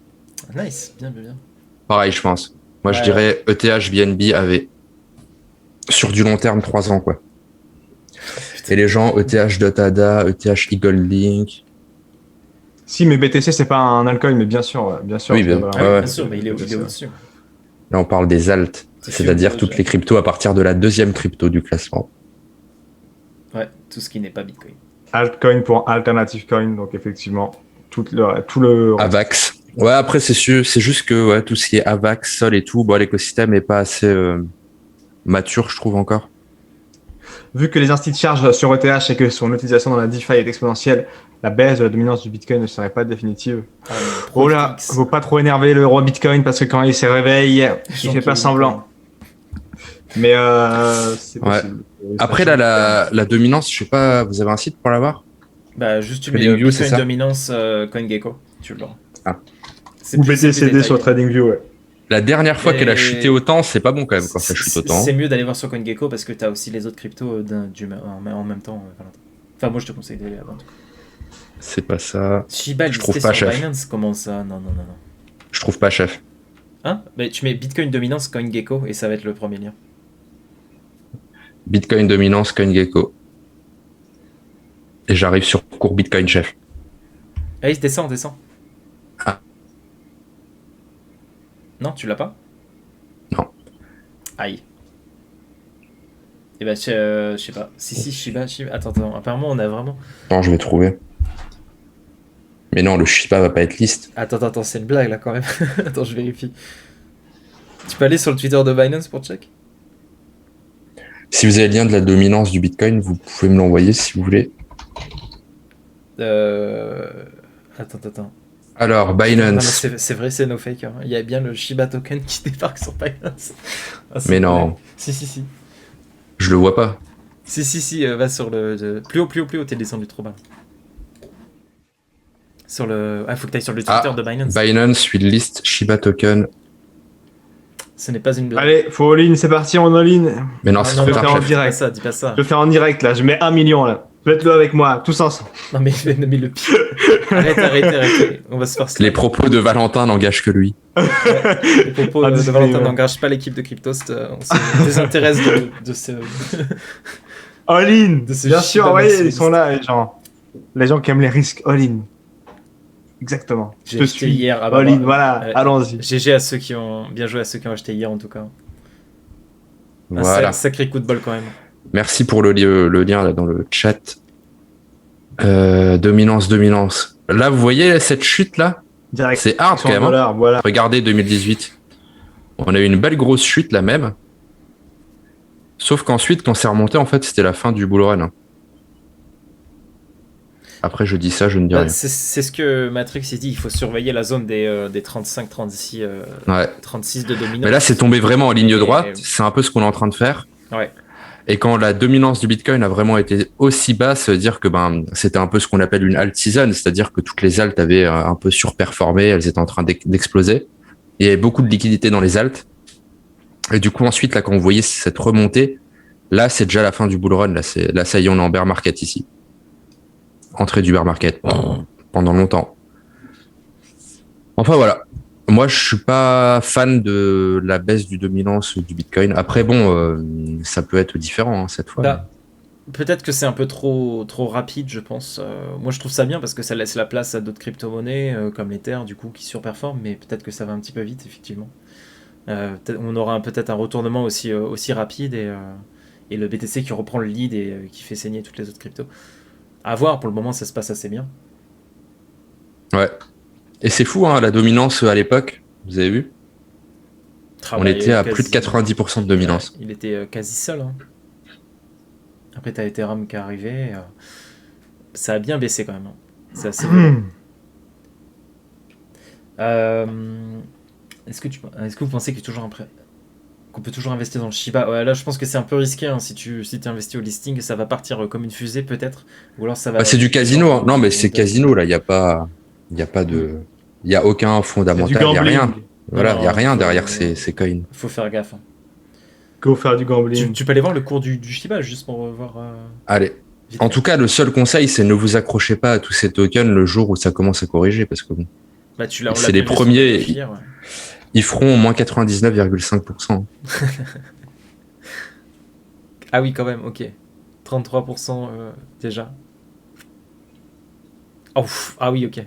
Nice, bien. Pareil, je pense. Moi, je dirais ETH, BNB, AV. Sur du long terme, 3 ans, quoi. Putain. Et les gens, ETH.ADA, ETH Eagle Link. Si, mais BTC, c'est pas un altcoin, mais bien sûr. Oui, bien sûr, mais il est au-dessus. Là, on parle des alts. C'est-à-dire toutes les cryptos à partir de la 2e crypto du classement. Ouais, tout ce qui n'est pas Bitcoin. Altcoin pour alternative coin, donc effectivement, tout le... AVAX. Ouais, après, c'est juste que tout ce qui est AVAX, Sol et tout, l'écosystème est pas assez mature, je trouve encore. Vu que les instituts chargent sur ETH et que son utilisation dans la DeFi est exponentielle, la baisse de la dominance du Bitcoin ne serait pas définitive. Oh là, faut pas trop énerver le roi Bitcoin parce que quand il se réveille, il fait pas semblant. Mais c'est possible. Après, là, la dominance, je sais pas, vous avez un site pour l'avoir? Juste tu mets Bitcoin dominance CoinGecko, tu l'auras. Ou BTCD sur TradingView, ouais. La dernière fois qu'elle a chuté autant, c'est pas bon quand même quand ça chute autant. C'est mieux d'aller voir sur CoinGecko parce que t'as aussi les autres cryptos en même temps. Enfin, moi je te conseille d'aller là-bas. C'est pas ça. Shiba je trouve pas, chef. Binance, comment ça? Non. Je trouve pas, chef. Hein? Tu mets Bitcoin dominance CoinGecko et ça va être le premier lien. Bitcoin dominance CoinGecko. Et j'arrive sur cours Bitcoin, chef. Allez, descends. Ah. Non, tu l'as pas? Non. Aïe. Et bah, je sais pas. Si, Shiba. Attends. Apparemment, on a vraiment. Attends, je vais trouver. Mais non, le Shiba va pas être liste. Attends, c'est une blague là quand même. Attends, je vérifie. Tu peux aller sur le Twitter de Binance pour check? Si vous avez le lien de la dominance du Bitcoin, vous pouvez me l'envoyer si vous voulez. Attends. Alors, Non, Binance. c'est vrai, c'est no fake. Hein. Il y a bien le Shiba token qui débarque sur Binance. Ah, Mais non, Si. je le vois pas. Si, va sur plus haut, t'es descendu trop bas. Sur le. Ah, faut que t'ailles sur le Twitter de Binance. Binance will list Shiba token. Ce n'est pas une blague. Allez, faut all-in, c'est parti, on all-in. Mais non, c'est non, trop mais tard, en chef. direct. Dis pas ça. Je le fais en direct là, je mets 1 million là. Faites-le avec moi, tous ensemble. Non mais le pire. Arrête. On va se faire ça. Les propos de Valentin n'engagent que lui. Les propos de Valentin n'engagent pas l'équipe de Cryptost. On se désintéresse de ce. All-in, De ce bien sûr, Shiba ouais, maximum. ils sont là, les gens qui aiment les risques, all-in. Exactement. J'ai Je acheté suis hier. Ah bah, all-in, voilà, ouais. allons-y. GG à ceux qui ont bien joué à ceux qui ont acheté hier en tout cas. Voilà. Sacré coup de bol quand même. Merci pour le lien là dans le chat. Dominance. Là, vous voyez cette chute là? Direct. C'est hard quand même. Hein. Voilà. Regardez 2018. On a eu une belle grosse chute là même. Sauf qu'ensuite, quand c'est remonté, en fait, c'était la fin du bull run. Après, je dis ça, je ne dis rien. C'est ce que Matrix a dit. Il faut surveiller la zone des 35, 36, Ouais. 36 de dominance. Mais là, c'est tombé vraiment en ligne Et- droite. C'est un peu ce qu'on est en train de faire. Ouais. Et quand la dominance du Bitcoin a vraiment été aussi basse, ça veut dire que c'était un peu ce qu'on appelle une alt season, c'est-à-dire que toutes les alts avaient un peu surperformé, elles étaient en train d'exploser. Il y avait beaucoup de liquidités dans les alts. Et du coup, ensuite, là, quand vous voyez cette remontée, là, c'est déjà la fin du bull run. Là, ça y est, on est en bear market ici. Entrée du bear market pendant longtemps. Enfin, voilà. Moi, je suis pas fan de la baisse du dominance du Bitcoin. Après, bon, ça peut être différent hein, cette fois. Bah, peut-être que c'est un peu trop rapide, je pense. Moi, je trouve ça bien parce que ça laisse la place à d'autres crypto-monnaies comme l'Ether, du coup, qui surperforment, mais peut-être que ça va un petit peu vite, effectivement. On aura peut-être un retournement aussi rapide et le BTC qui reprend le lead et qui fait saigner toutes les autres cryptos. À voir, pour le moment, ça se passe assez bien. Ouais. Et c'est fou, hein, la dominance à l'époque. Vous avez vu? On était à plus de 90% de dominance. Ouais, il était quasi seul. Hein. Après, t'as Ethereum qui est arrivé. Ça a bien baissé quand même. Hein. C'est assez violent. Est-ce que vous pensez qu'on peut toujours investir dans le Shiba? Ouais, là, je pense que c'est un peu risqué. Hein, si tu investis au listing, ça va partir comme une fusée peut-être. Ou alors ça va. C'est du casino. Hein. Non, mais c'est casino là. Il y a pas aucun fondamental. Il y a rien. Voilà, il y a rien derrière ces coins. Faut faire gaffe. Hein. Go faire du gambling. Tu peux aller voir le cours du Shiba juste pour voir. Allez. En tout cas, le seul conseil, c'est ne vous accrochez pas à tous ces tokens le jour où ça commence à corriger, parce que bon. Bah, c'est les premiers. Ils feront au moins 99,5%. Ah oui, quand même, ok. 33% déjà. Oh, ah oui, ok.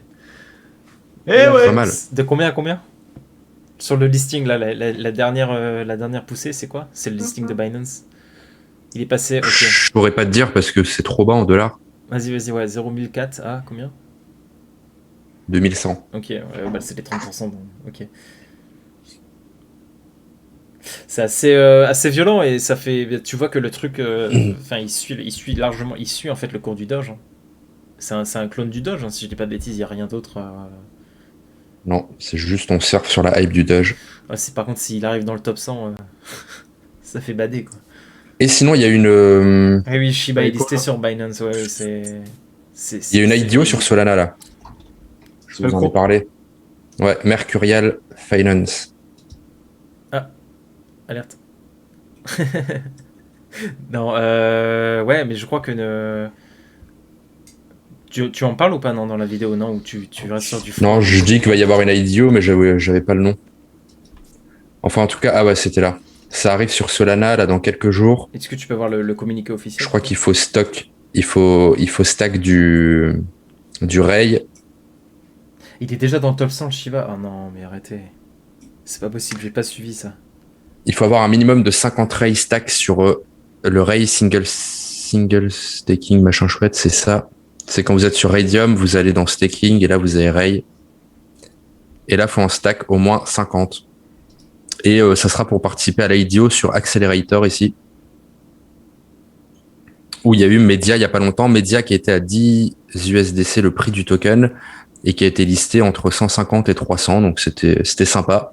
Eh ouais. Pas mal. De combien à combien? Sur le listing, là, la dernière poussée, c'est quoi? C'est le listing de Binance. Il est passé, ok. Je pourrais pas te dire parce que c'est trop bas en dollars. Vas-y, ouais, 0,004 à combien? 2100. Ok, bah c'est les 30%, donc, ok. C'est assez violent et ça fait. Tu vois que le truc. Enfin, il suit largement. Il suit en fait le cours du Doge. Hein. C'est un clone du Doge, hein, si je dis pas de bêtises, il n'y a rien d'autre. Non, c'est juste on surfe sur la hype du Doge. Ouais, par contre, s'il arrive dans le top 100, ça fait bader quoi. Et sinon, il y a une. Ah oui, Shiba est listé sur Binance, ouais, c'est. Il y a une IDO sur Solana là. Je vous en ai parlé. Ouais, Mercurial Finance. Alerte. Non, ouais, mais je crois que tu en parles ou pas non, dans la vidéo, non? Ou tu restes sur du fond? Non, je dis qu'il va y avoir une IDO, mais j'avais pas le nom. Enfin, en tout cas, ah ouais, c'était là. Ça arrive sur Solana là dans quelques jours. Est-ce que tu peux voir le communiqué officiel? Je crois qu'il faut stock. Il faut stack du Ray. Il est déjà dans le top 100 le Shiba. Oh non, mais arrêtez. C'est pas possible, j'ai pas suivi ça. Il faut avoir un minimum de 50 Ray stacks sur Le Ray single staking, machin chouette, c'est ça. C'est quand vous êtes sur Raydium, vous allez dans staking et là vous avez Ray. Et là, faut en stack au moins 50. Et ça sera pour participer à l'IDO sur Accelerator ici. Où il y a eu Media il y a pas longtemps. Media qui était à 10 USDC le prix du token et qui a été listé entre 150 et 300. Donc c'était sympa.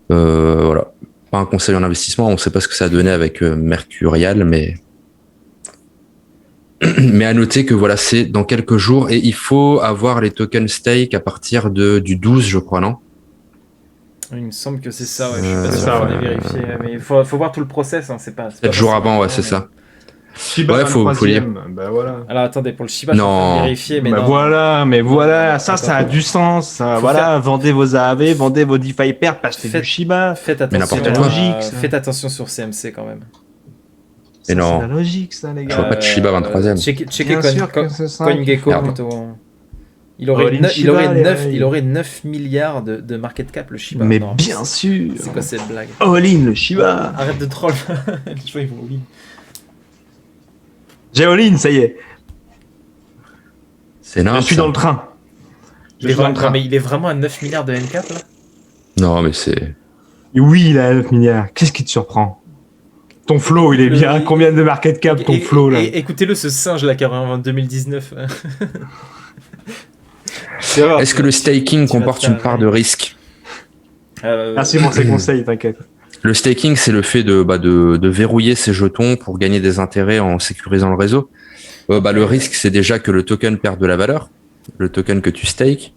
Voilà. Pas un conseil en investissement. On sait pas ce que ça a donné avec Mercurial, mais à noter que voilà, c'est dans quelques jours et il faut avoir les tokens stake à partir du 12, je crois, non? Il me semble que c'est ça, ouais. Je suis pas sûr, ça, on est vérifié. Mais il faut voir tout le process, hein. C'est pas 7 jours avant, ouais, c'est ça. Shiba, Ouais, faut lire. Bah voilà. Alors attendez, pour le Shiba, je suis en train de vérifier, mais bah non. voilà, ça a du sens. Voilà, vendez vos AAV, vendez vos DeFi pairs, achetez du Shiba. Faites n'importe attention, quoi. Logique, ça. faites attention sur CMC quand même. Mais non. C'est la logique, ça, les Je gars. vois pas de Shiba 23e. Checkez Bien sûr que c'est ça. CoinGecko Merde. plutôt. Il aurait, All in Shiba, il aurait 9 milliards de market cap, le Shiba. Mais Non, bien sûr. c'est quoi cette blague? All in, le Shiba. Arrête de troll. Les gens, ils vont all in. J'ai all in, ça y est. C'est Je nimp, suis ça. dans le train. Il est vraiment à 9 milliards de NCAP là? Non, mais c'est... Et oui, il a 9 milliards. Qu'est-ce qui te surprend? Ton flow, il est bien. Combien de market cap ton flow, là? Écoutez-le, ce singe là qui a en 2019. Est-ce que le staking comporte une part de risque? Merci pour ces conseils, t'inquiète. Le staking, c'est le fait de verrouiller ses jetons pour gagner des intérêts en sécurisant le réseau. Le risque, c'est déjà que le token perde de la valeur, le token que tu stakes.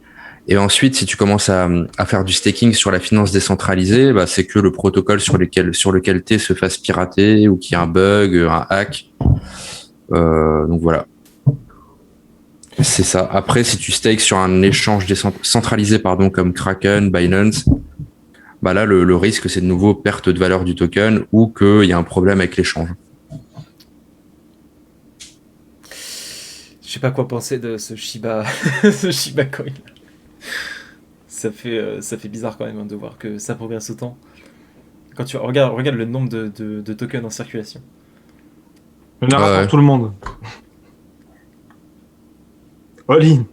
Et ensuite, si tu commences à faire du staking sur la finance décentralisée, c'est que le protocole sur lequel t'es se fasse pirater ou qu'il y ait un bug, un hack. Donc voilà. C'est ça. Après, si tu stakes sur un échange centralisé, comme Kraken, Binance, là, le risque, c'est de nouveau perte de valeur du token ou qu'il y a un problème avec l'échange. Je sais pas quoi penser de ce Shiba, ce Shiba Coin. Ça fait bizarre quand même de voir que ça progresse autant. Quand tu regarde le nombre de tokens en circulation. Il y en aura pour tout le monde. All in.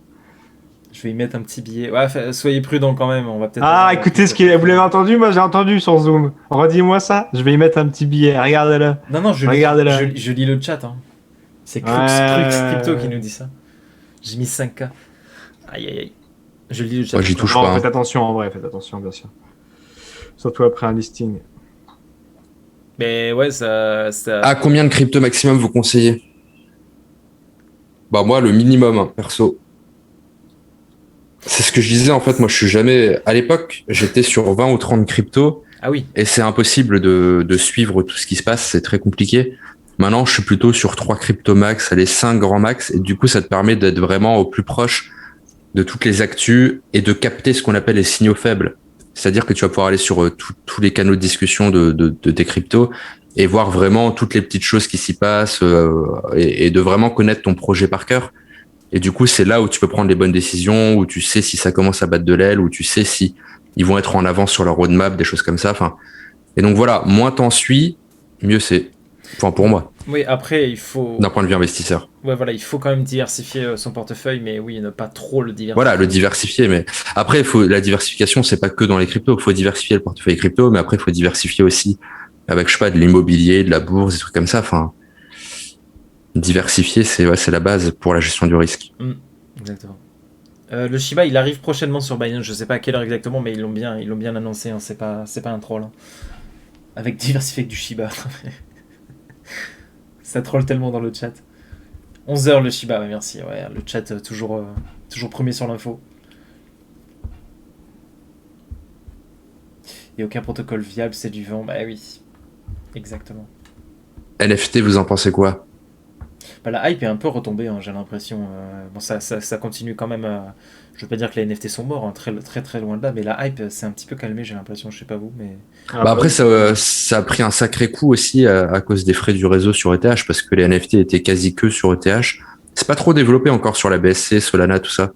Je vais y mettre un petit billet. Ouais, soyez prudents quand même. On va peut-être. Écoutez ce qu'il a. Vous l'avez entendu? Moi, j'ai entendu sur Zoom. Redis-moi ça. Je vais y mettre un petit billet. Regardez-le. Non, je lis le chat. Hein. C'est Crux Crypto qui nous dit ça. J'ai mis 5K. Aïe. Je lis le chat. Moi, j'y touche pas. Faites attention, en vrai. Faites attention, bien sûr. Surtout après un listing. Mais ouais, ça... À combien de crypto maximum vous conseillez? Moi, le minimum, perso. C'est ce que je disais, en fait. Moi, je suis jamais... À l'époque, j'étais sur 20 ou 30 cryptos. Ah oui. Et c'est impossible de suivre tout ce qui se passe. C'est très compliqué. Maintenant, je suis plutôt sur 3 cryptos max, les 5 grands max. Et du coup, ça te permet d'être vraiment au plus proche de toutes les actus et de capter ce qu'on appelle les signaux faibles. C'est-à-dire que tu vas pouvoir aller sur tous les canaux de discussion de tes cryptos et voir vraiment toutes les petites choses qui s'y passent et de vraiment connaître ton projet par cœur. Et du coup, c'est là où tu peux prendre les bonnes décisions, où tu sais si ça commence à battre de l'aile, où tu sais si ils vont être en avance sur leur roadmap, des choses comme ça. Et donc voilà, moins t'en suis, mieux c'est. Enfin, pour moi. Oui, après, il faut... D'un point de vue investisseur. Ouais, voilà, il faut quand même diversifier son portefeuille, mais oui, ne pas trop le diversifier. Voilà, le diversifier. Mais après, la diversification, c'est pas que dans les cryptos. Il faut diversifier le portefeuille crypto, mais après, il faut diversifier aussi avec, je sais pas, de l'immobilier, de la bourse, des trucs comme ça. Diversifier, c'est la base pour la gestion du risque. Exactement. Le Shiba, il arrive prochainement sur Binance. Je sais pas à quelle heure exactement, mais ils l'ont bien annoncé. Hein. C'est pas un troll. Hein. Avec diversifier du Shiba. Ça troll tellement dans le chat. 11h le Shiba, ouais, merci. Ouais, le chat toujours premier sur l'info. Il n'y a aucun protocole viable, c'est du vent. Bah oui, exactement. NFT, vous en pensez quoi? La hype est un peu retombée, hein, j'ai l'impression. Ça continue quand même. Je veux pas dire que les NFT sont morts, hein, très, très très loin de là, mais la hype s'est un petit peu calmée, j'ai l'impression. Je sais pas vous, mais. Après, ça a pris un sacré coup aussi à cause des frais du réseau sur ETH, parce que les NFT étaient quasi que sur ETH. C'est pas trop développé encore sur la BSC, Solana, tout ça.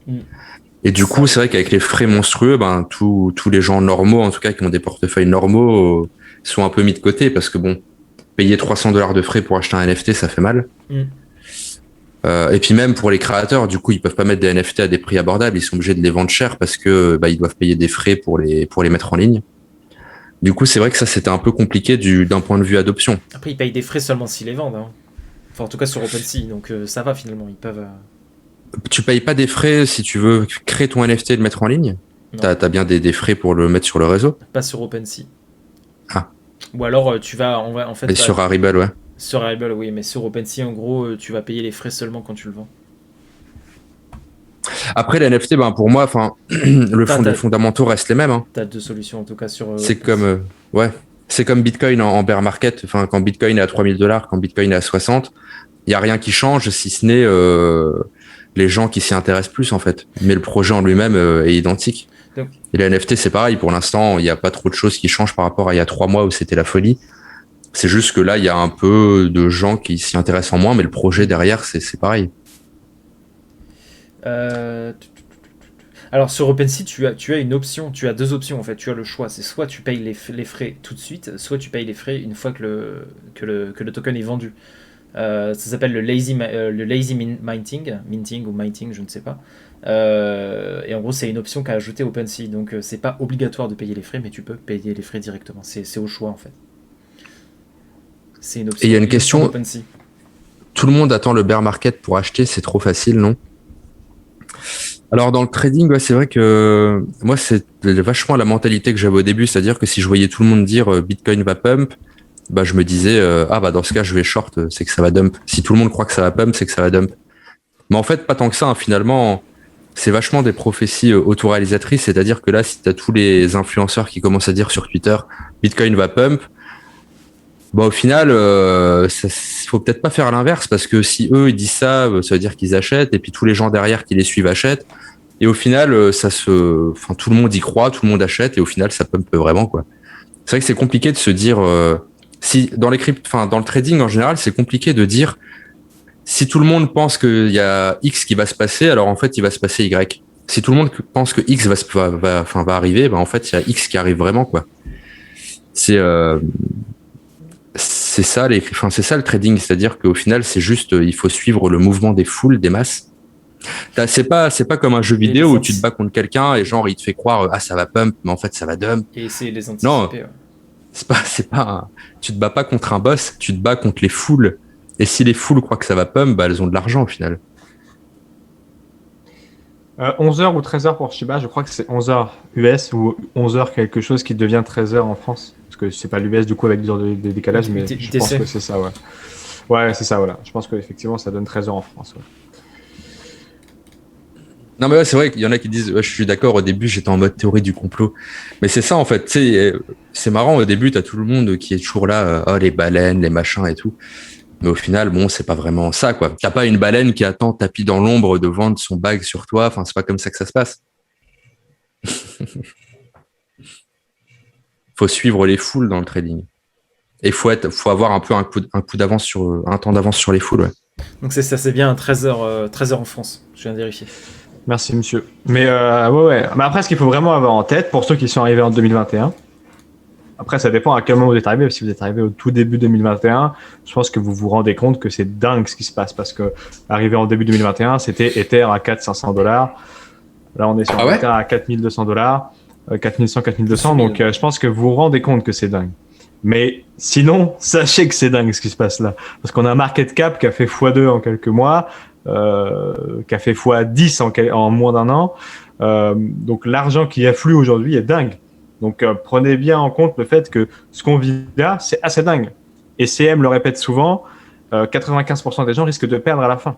Et du coup, c'est vrai qu'avec les frais monstrueux, tous les gens normaux, en tout cas, qui ont des portefeuilles normaux, sont un peu mis de côté, parce que bon, payer $300 de frais pour acheter un NFT, ça fait mal. Et puis même pour les créateurs, du coup, ils peuvent pas mettre des NFT à des prix abordables, ils sont obligés de les vendre cher parce que ils doivent payer des frais pour les mettre en ligne. Du coup, c'est vrai que ça, c'était un peu compliqué d'un point de vue adoption. Après, ils payent des frais seulement s'ils les vendent. Hein. Enfin, en tout cas sur OpenSea, donc ça va finalement, ils peuvent... Tu payes pas des frais si tu veux créer ton NFT et le mettre en ligne. T'as bien des frais pour le mettre sur le réseau. Pas sur OpenSea. Ah. Ou alors tu vas en fait. Et sur Rarible, ouais. Sur Rarible, oui, mais sur OpenSea, en gros, tu vas payer les frais seulement quand tu le vends. Après les NFT, pour moi, les fondamentaux restent les mêmes. Hein. T'as deux solutions en tout cas sur. C'est comme c'est comme Bitcoin en bear market. Enfin, quand Bitcoin est à $3000, quand Bitcoin est à 60, il y a rien qui change si ce n'est les gens qui s'y intéressent plus en fait. Mais le projet en lui-même est identique. Donc... Et les NFT, c'est pareil. Pour l'instant, il n'y a pas trop de choses qui changent par rapport à il y a 3 mois où c'était la folie. C'est juste que là, il y a un peu de gens qui s'y intéressent en moins, mais le projet derrière, c'est pareil. Alors sur OpenSea, tu as une option, tu as 2 options en fait. Tu as le choix, c'est soit tu payes les frais tout de suite, soit tu payes les frais une fois que le token est vendu. Ça s'appelle le lazy minting ou minting, je ne sais pas. Et en gros, c'est une option qu'a ajouté OpenSea, donc c'est pas obligatoire de payer les frais, mais tu peux payer les frais directement. C'est au choix en fait. C'est une option. Et il y a une question. OpenSea. Tout le monde attend le bear market pour acheter, c'est trop facile, non? Alors dans le trading, c'est vrai que moi c'est vachement la mentalité que j'avais au début, c'est-à-dire que si je voyais tout le monde dire Bitcoin va pump, je me disais dans ce cas je vais short, c'est que ça va dump. Si tout le monde croit que ça va pump, c'est que ça va dump. Mais en fait pas tant que ça, hein, finalement c'est vachement des prophéties autoréalisatrices, c'est-à-dire que là si tu as tous les influenceurs qui commencent à dire sur Twitter Bitcoin va pump, au final, faut peut-être pas faire l'inverse parce que si eux ils disent ça, ça veut dire qu'ils achètent et puis tous les gens derrière qui les suivent achètent et au final, tout le monde y croit, tout le monde achète et au final ça pump vraiment quoi. C'est vrai que c'est compliqué de se dire si dans dans le trading en général, c'est compliqué de dire si tout le monde pense qu'il y a X qui va se passer, alors en fait il va se passer Y. Si tout le monde pense que X va arriver, en fait il y a X qui arrive vraiment quoi. C'est ça le trading, c'est-à-dire qu'au final c'est juste il faut suivre le mouvement des foules, des masses. C'est pas comme un jeu vidéo où tu te bats contre quelqu'un et genre il te fait croire ça va pump mais en fait ça va dump. Et essayer de les anticiper. Non, tu te bats pas contre un boss, tu te bats contre les foules. Et si les foules croient que ça va pump, elles ont de l'argent au final. 11h ou 13h pour Shiba, je crois que c'est 11h US ou 11h quelque chose qui devient 13h en France. Parce que c'est pas l'US du coup avec 2 heures de décalage, mais je pense que c'est ça, ouais. Ouais, c'est ça, voilà. Je pense qu'effectivement ça donne 13h en France, ouais. Non mais c'est vrai qu'il y en a qui disent je suis d'accord, au début j'étais en mode théorie du complot. Mais c'est ça en fait, c'est marrant, au début t'as tout le monde qui est toujours là, les baleines, les machins et tout. Mais au final, c'est pas vraiment ça, quoi. T'as pas une baleine qui attend tapis dans l'ombre de vendre son bag sur toi. Enfin, c'est pas comme ça que ça se passe. Faut suivre les foules dans le trading. Et faut avoir un peu un coup d'avance un temps d'avance sur les foules, ouais. Donc c'est bien 13h en France. Je viens de vérifier. Merci, monsieur. Mais ouais. Mais après, ce qu'il faut vraiment avoir en tête, pour ceux qui sont arrivés en 2021, après, ça dépend à quel moment vous êtes arrivé. Si vous êtes arrivé au tout début 2021, je pense que vous vous rendez compte que c'est dingue ce qui se passe parce que arrivé en début 2021, c'était Ether à $400-500. Là, on est sur Ether à $4200, 4100, 4200. Donc, je pense que vous vous rendez compte que c'est dingue. Mais sinon, sachez que c'est dingue ce qui se passe là. Parce qu'on a un market cap qui a fait x2 en quelques mois, qui a fait x10 en moins d'un an. Donc, l'argent qui afflue aujourd'hui est dingue. Donc, prenez bien en compte le fait que ce qu'on vit là, c'est assez dingue. Et CM le répète souvent, 95% des gens risquent de perdre à la fin.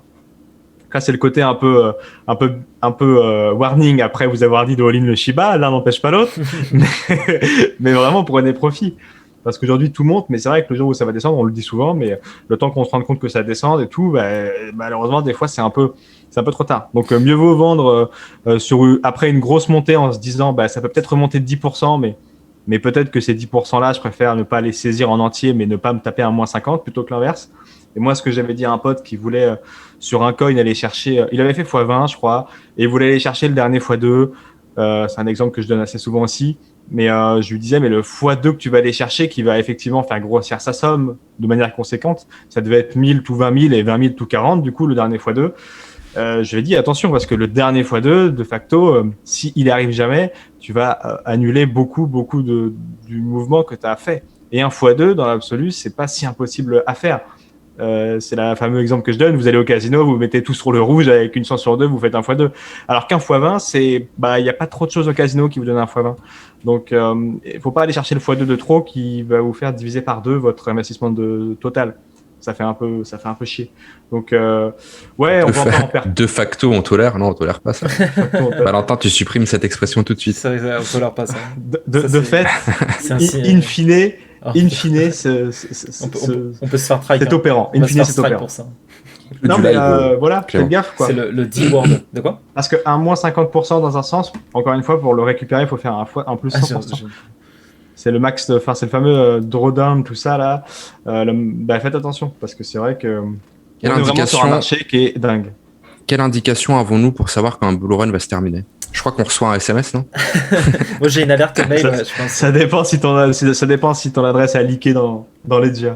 Là, c'est le côté un peu warning après vous avoir dit de all-in le Shiba, l'un n'empêche pas l'autre. mais vraiment, prenez profit. Parce qu'aujourd'hui, tout monte, mais c'est vrai que le jour où ça va descendre, on le dit souvent, mais le temps qu'on se rende compte que ça descend et tout, malheureusement, des fois, c'est un peu trop tard. Donc, mieux vaut vendre après une grosse montée en se disant, ça peut peut-être remonter de 10%, mais peut-être que ces 10%-là, je préfère ne pas les saisir en entier, mais ne pas me taper un moins 50 plutôt que l'inverse. Et moi, ce que j'avais dit à un pote qui voulait, sur un coin, aller chercher, il avait fait x20, je crois, et il voulait aller chercher le dernier x2. C'est un exemple que je donne assez souvent aussi. Mais je lui disais, mais le x2 que tu vas aller chercher, qui va effectivement faire grossir sa somme de manière conséquente, ça devait être 1000 tout 20 000 et 20 000 tout 40, du coup, le dernier x2. Je lui ai dit, attention, parce que le dernier x2, de facto, s'il arrive jamais, tu vas annuler beaucoup du mouvement que tu as fait. Et un x2, dans l'absolu, c'est pas si impossible à faire. C'est le fameux exemple que je donne. Vous allez au casino, vous mettez tout sur le rouge avec une chance sur deux, vous faites un x2. Alors qu'un x20, il n'y a pas trop de choses au casino qui vous donnent un x20. Donc, il faut pas aller chercher le x2 de trop qui va vous faire diviser par deux votre investissement total. Ça fait un peu chier. Donc, ouais, on va encore en perdre. De facto, on tolère. Non, on tolère pas ça. Valentin, tu supprimes cette expression tout de suite. Ça, on tolère pas ça. De fait, in fine, on peut se faire trike. C'est opérant. In fine, c'est opérant. Pour ça. Non, mais voilà, faites gaffe, quoi. C'est le D-word. De quoi? Parce qu'un moins 50% dans un sens, encore une fois, pour le récupérer, il faut faire un plus 100%. C'est le max, c'est le fameux drawdown, tout ça, là. Faites attention, parce que c'est vrai que quelle on est vraiment sur un marché qui est dingue. Quelle indication avons-nous pour savoir quand un bull run va se terminer? Je crois qu'on reçoit un SMS, non? Moi, j'ai une alerte mail, je pense. Ça dépend si ton adresse est leakée dans Ledger.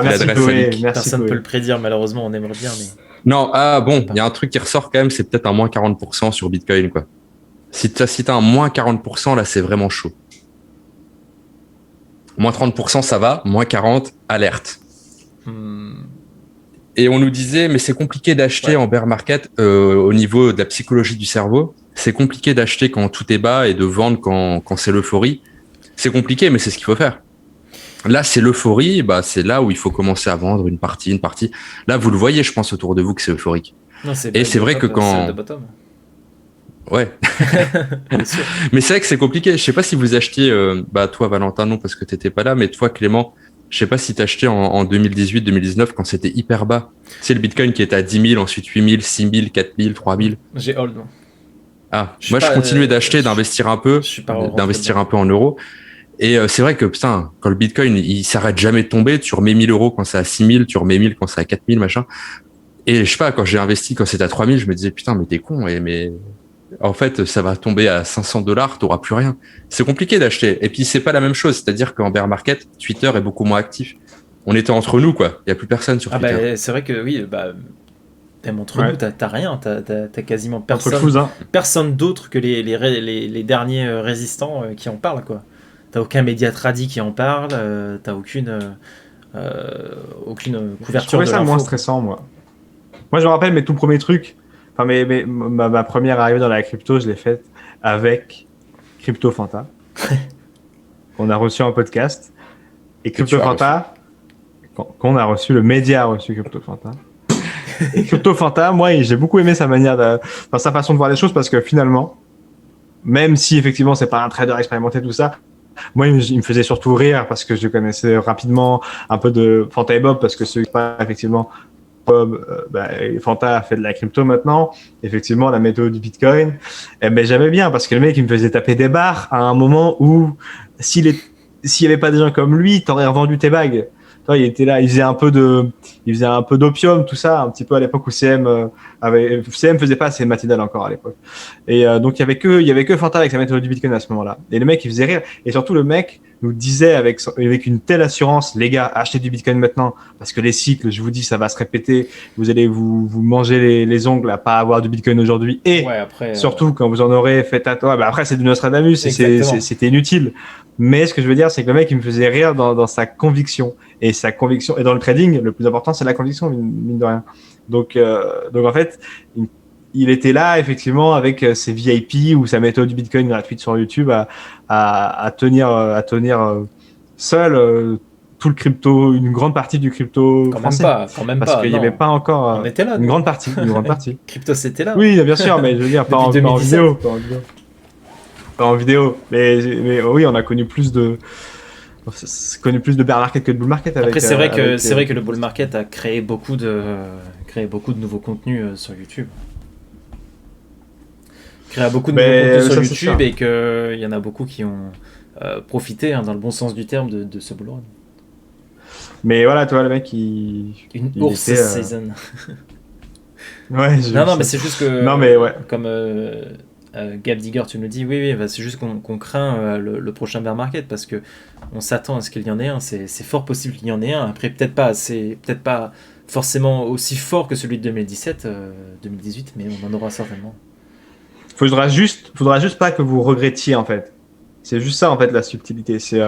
Merci Chloé. Personne ne peut le prédire, malheureusement, on aimerait bien. Mais... Non, il y a un truc qui ressort quand même, c'est peut-être un moins 40% sur Bitcoin, quoi. Si t'as un moins 40%, là, c'est vraiment chaud. Moins 30%, ça va. Moins 40%, alerte. Et on nous disait, mais c'est compliqué d'acheter en bear market au niveau de la psychologie du cerveau. C'est compliqué d'acheter quand tout est bas et de vendre quand c'est l'euphorie. C'est compliqué, mais c'est ce qu'il faut faire. Là, c'est l'euphorie. C'est là où il faut commencer à vendre une partie. Là, vous le voyez, je pense, autour de vous que c'est euphorique. Non, et c'est vrai que quand... Ouais. Mais c'est vrai que c'est compliqué. Je sais pas si vous achetiez, toi Valentin non parce que t'étais pas là, mais toi Clément, je sais pas si t'achetais en 2018-2019 quand c'était hyper bas. C'est le Bitcoin qui était à 10 000, ensuite 8 000, 6 000, 4 000, 3 000. J'ai hold. Non. Ah, je continuais d'acheter, d'investir un peu, en euros. Et c'est vrai que putain, quand le Bitcoin il s'arrête jamais de tomber, tu remets 1 000 euros quand c'est à 6 000, tu remets 1 000 quand c'est à 4 000, machin. Et je sais pas, quand j'ai investi quand c'était à 3 000, je me disais putain mais t'es con, mais en fait, ça va tomber à $500, t'auras plus rien. C'est compliqué d'acheter. Et puis, c'est pas la même chose. C'est-à-dire qu'en bear market, Twitter est beaucoup moins actif. On était entre nous, quoi. Il y a plus personne sur Twitter. C'est vrai que oui, même entre nous, t'as rien. T'as quasiment personne. Personne d'autre que les derniers résistants qui en parlent, quoi. T'as aucun média tradi qui en parle. T'as aucune couverture. Je trouvais ça moins stressant, moi. Moi, je me rappelle mes tout premiers trucs. Enfin, ma première arrivée dans la crypto, je l'ai faite avec Crypto Fanta, qu'on a reçu en podcast. Et Crypto Fanta, qu'on a reçu, le média a reçu Crypto Fanta. Et Crypto Fanta, moi, j'ai beaucoup aimé sa sa façon de voir les choses parce que finalement, même si effectivement c'est pas un trader expérimenté tout ça, moi il me faisait surtout rire parce que je connaissais rapidement un peu de Fanta et Bob parce que c'est pas effectivement Fanta a fait de la crypto maintenant, effectivement la méthode du Bitcoin, j'aimais bien parce que le mec il me faisait taper des barres à un moment où s'il y avait pas des gens comme lui, t'aurais revendu tes bagues. Toi, il était là, il faisait un peu d'opium, tout ça, un petit peu à l'époque où CM faisait pas assez matinal encore à l'époque. Et donc il y avait que Fanta avec sa méthode du Bitcoin à ce moment-là. Et le mec il faisait rire et surtout le mec nous disait avec une telle assurance, les gars, achetez du Bitcoin maintenant parce que les cycles, je vous dis, ça va se répéter. Vous allez vous manger les ongles à pas avoir du Bitcoin aujourd'hui et surtout quand vous en aurez fait après c'est du Nostradamus et c'était inutile. Mais ce que je veux dire, c'est que le mec, il me faisait rire dans sa conviction. Et sa conviction, et dans le trading, le plus important, c'est la conviction, mine de rien. Donc en fait, il était là, effectivement, avec ses VIP ou sa méthode du Bitcoin gratuite sur YouTube à tenir seul tout le crypto, une grande partie du crypto français. Quand même pas. Parce qu'il n'y avait pas encore on était là, une grande partie. Crypto, c'était là. Oui, bien sûr, mais je veux dire, pas en vidéo. En vidéo, mais oui, on a connu plus de bear market que de bull market. Après, c'est vrai que le bull market a créé beaucoup de nouveaux contenus sur YouTube. Sur YouTube et qu'il y en a beaucoup qui ont profité, dans le bon sens du terme, de ce bull run. Mais voilà, toi, le mec, une ours season. Ouais. Non, mais c'est juste que, non, mais ouais. Comme Gab Digger, tu nous dis, oui, bah, c'est juste qu'on craint le prochain bear market parce que on s'attend à ce qu'il y en ait un. C'est fort possible qu'il y en ait un. Après, peut-être pas forcément aussi fort que celui de 2017, 2018, mais on en aura certainement. Faudra juste pas que vous regrettiez en fait. C'est juste ça en fait la subtilité. C'est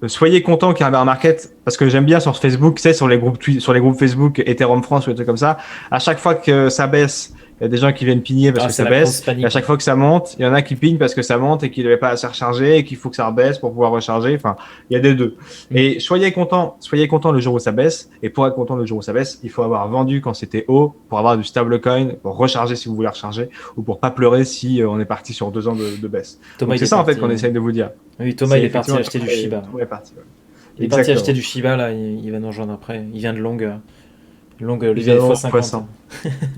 soyez content qu'il y ait un bear market parce que j'aime bien sur Facebook, tu sais, sur les groupes Facebook Ethereum France ou des trucs comme ça. À chaque fois que ça baisse, il y a des gens qui viennent pigner parce que ça baisse. Et à chaque fois que ça monte, il y en a qui pignent parce que ça monte et qu'ils n'avaient pas assez recharger et qu'il faut que ça rebaisse pour pouvoir recharger. Enfin, il y a des deux. Et soyez content le jour où ça baisse. Et pour être content le jour où ça baisse, il faut avoir vendu quand c'était haut pour avoir du stablecoin, pour recharger si vous voulez recharger ou pour pas pleurer si on est parti sur 2 ans de baisse. C'est ça en fait qu'on essaye de vous dire. Oui, Thomas il est parti acheter du Shiba. Il est parti acheter du Shiba là, il va nous rejoindre après. Il vient de Long levier x50.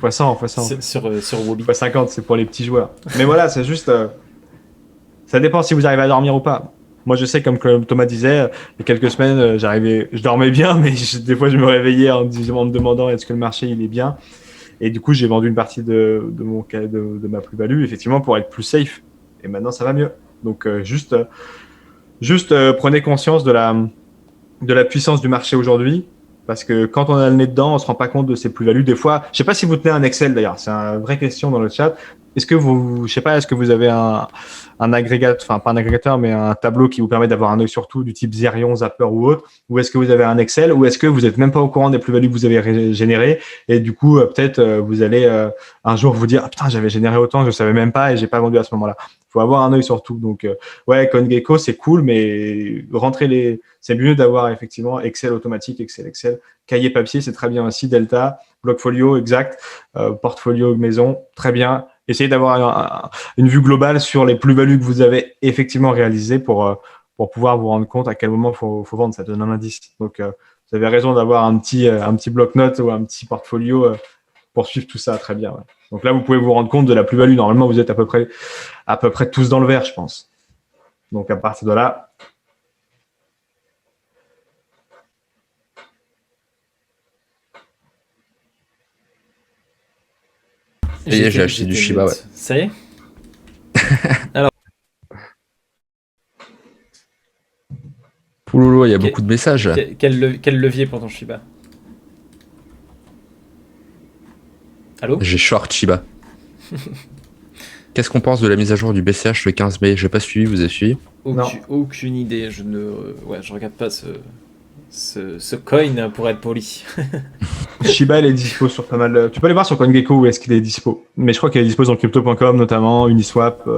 x100. Sur Wobi. x50, c'est pour les petits joueurs. Mais voilà, c'est juste. Ça dépend si vous arrivez à dormir ou pas. Moi, je sais, comme Thomas disait, il y a quelques semaines, je dormais bien, mais des fois, je me réveillais en me demandant est-ce que le marché il est bien. Et du coup, j'ai vendu une partie de ma plus-value, effectivement, pour être plus safe. Et maintenant, ça va mieux. Donc, juste prenez conscience de la puissance du marché aujourd'hui. Parce que quand on a le nez dedans, on se rend pas compte de ses plus-values. Des fois, je sais pas si vous tenez un Excel d'ailleurs, c'est une vraie question dans le chat. Est-ce que vous avez un agrégateur, enfin pas un agrégateur, mais un tableau qui vous permet d'avoir un œil sur tout, du type Zerion, Zapper ou autre, ou est-ce que vous avez un Excel, ou est-ce que vous êtes même pas au courant des plus-values que vous avez générées, et du coup peut-être vous allez un jour vous dire ah putain j'avais généré autant, je savais même pas et j'ai pas vendu à ce moment-là. Il faut avoir un œil sur tout. Donc ouais, CoinGecko c'est cool, mais c'est mieux d'avoir effectivement Excel automatique, Excel, cahier papier c'est très bien aussi, Delta, Blockfolio exact, portfolio maison très bien. Essayez d'avoir une vue globale sur les plus-values que vous avez effectivement réalisées pour pouvoir vous rendre compte à quel moment faut vendre. Ça donne un indice. Donc, vous avez raison d'avoir un petit bloc-notes ou un petit portfolio pour suivre tout ça très bien. Ouais. Donc là, vous pouvez vous rendre compte de la plus-value. Normalement, vous êtes à peu près tous dans le vert, je pense. Donc, à partir de là, j'ai acheté du Shiba, ouais. Ça y est. Alors. Pouloulou, il y a beaucoup de messages. Quel levier pour ton Shiba? Allô? J'ai short Shiba. Qu'est-ce qu'on pense de la mise à jour du BCH le 15 mai? J'ai pas suivi, vous avez suivi? Aucune idée. Je regarde pas ce coin pour être poli. Shiba, il est dispo sur pas mal. Tu peux aller voir sur CoinGecko où est-ce qu'il est dispo. Mais je crois qu'il est dispo sur crypto.com notamment, Uniswap,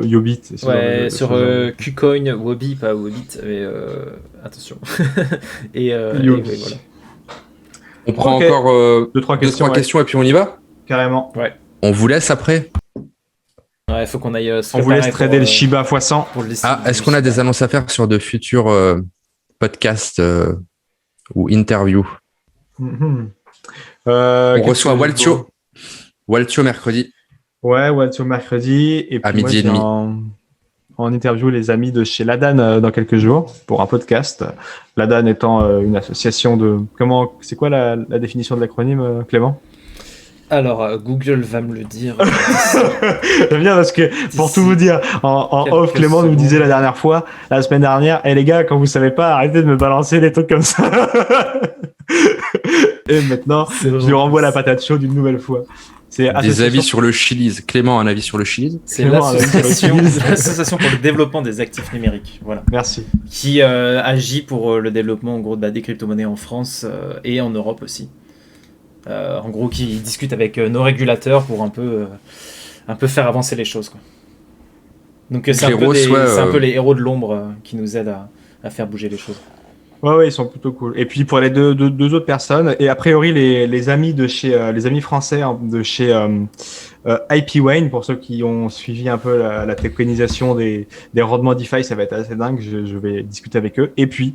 Yobit. Sur KuCoin, Wobi, pas Wobit, mais attention. et voilà. On prend encore 2-3 questions et puis on y va? Carrément. Ouais. On vous laisse après? Ouais, faut qu'on aille. On vous laisse trader le Shiba x100. Est-ce qu'on a des annonces à faire sur de futurs podcasts ou interviews? On reçoit Waltio mercredi. Ouais, Waltio mercredi. Et puis à midi et demi. En interview les amis de chez Ladan dans quelques jours pour un podcast. Ladan étant une association de... C'est quoi la définition de l'acronyme, Clément? Alors, Google va me le dire. J'aime bien parce que, pour tout vous dire, en off, Clément nous disait la dernière fois, la semaine dernière, les gars, quand vous savez pas, arrêtez de me balancer des trucs comme ça. Et maintenant, je lui renvoie la patate chaude une nouvelle fois. Des avis sur le Chiliz. Clément, un avis sur le Chiliz? C'est l'association pour le développement des actifs numériques. Voilà. Merci. Qui agit pour le développement en gros, des crypto-monnaies en France et en Europe aussi. En gros, qui discute avec nos régulateurs pour un peu faire avancer les choses. Quoi. Donc c'est un peu les héros de l'ombre qui nous aident à faire bouger les choses. Ouais, ils sont plutôt cool. Et puis pour les deux autres personnes, et a priori les amis les amis français de chez IP Wayne, pour ceux qui ont suivi un peu la tokenisation des rendements DeFi, ça va être assez dingue. Je vais discuter avec eux. Et puis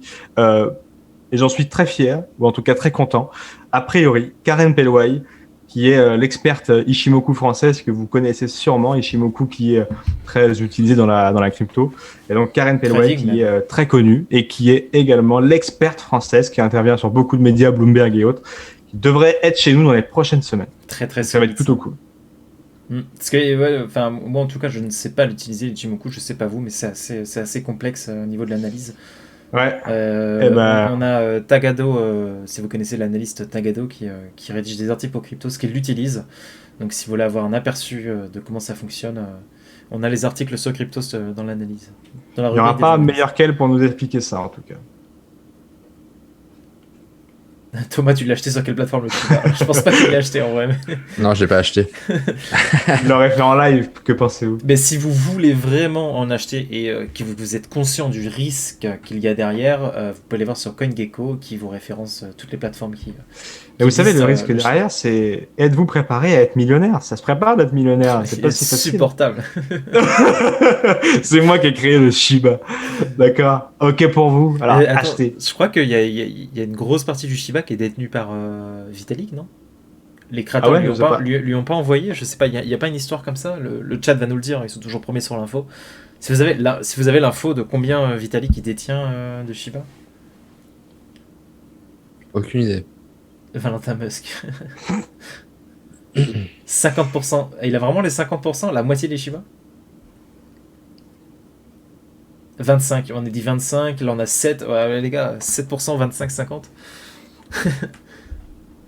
et j'en suis très fier, ou en tout cas très content. A priori, Karen Pelway, qui est l'experte Ishimoku française que vous connaissez sûrement, Ishimoku qui est très utilisé dans la crypto. Et donc Karen Pelway qui est très connue et qui est également l'experte française qui intervient sur beaucoup de médias, Bloomberg et autres, qui devrait être chez nous dans les prochaines semaines. Très très ça va être plutôt cool. Parce que, moi en tout cas, je ne sais pas l'utiliser, Ichimoku, je sais pas vous, mais c'est assez complexe au niveau de l'analyse. Ouais. On a Tagado, si vous connaissez l'analyste Tagado, qui rédige des articles pour Cryptos, qui l'utilise. Donc si vous voulez avoir un aperçu de comment ça fonctionne, on a les articles sur Cryptos dans l'analyse. Il n'y aura pas meilleur qu'elle pour nous expliquer ça, en tout cas. Thomas, tu l'as acheté sur quelle plateforme? Je pense pas que tu l'as acheté en vrai. Mais... Non, je l'ai pas acheté. Il l'aurait fait en live, que pensez-vous? Mais si vous voulez vraiment en acheter et que vous êtes conscient du risque qu'il y a derrière, vous pouvez aller voir sur CoinGecko qui vous référence toutes les plateformes qui... Et vous savez, le risque derrière, c'est êtes-vous préparé à être millionnaire? Ça se prépare d'être millionnaire, c'est pas si facile. Insupportable. C'est moi qui ai créé le Shiba. D'accord. Ok pour vous. Alors, achetez. Je crois qu'il y a une grosse partie du Shiba qui est détenue par Vitalik, non? Les créateurs lui ont pas envoyé, je sais pas, il y a pas une histoire comme ça? Le chat va nous le dire, ils sont toujours premiers sur l'info. Si vous avez l'info de combien Vitalik il détient de Shiba? Aucune idée. Valentin Musk. 50%. Il a vraiment les 50%, la moitié des Shiba? 25, on a dit 25, là on a 7. Ouais, les gars, 7%, 25, 50.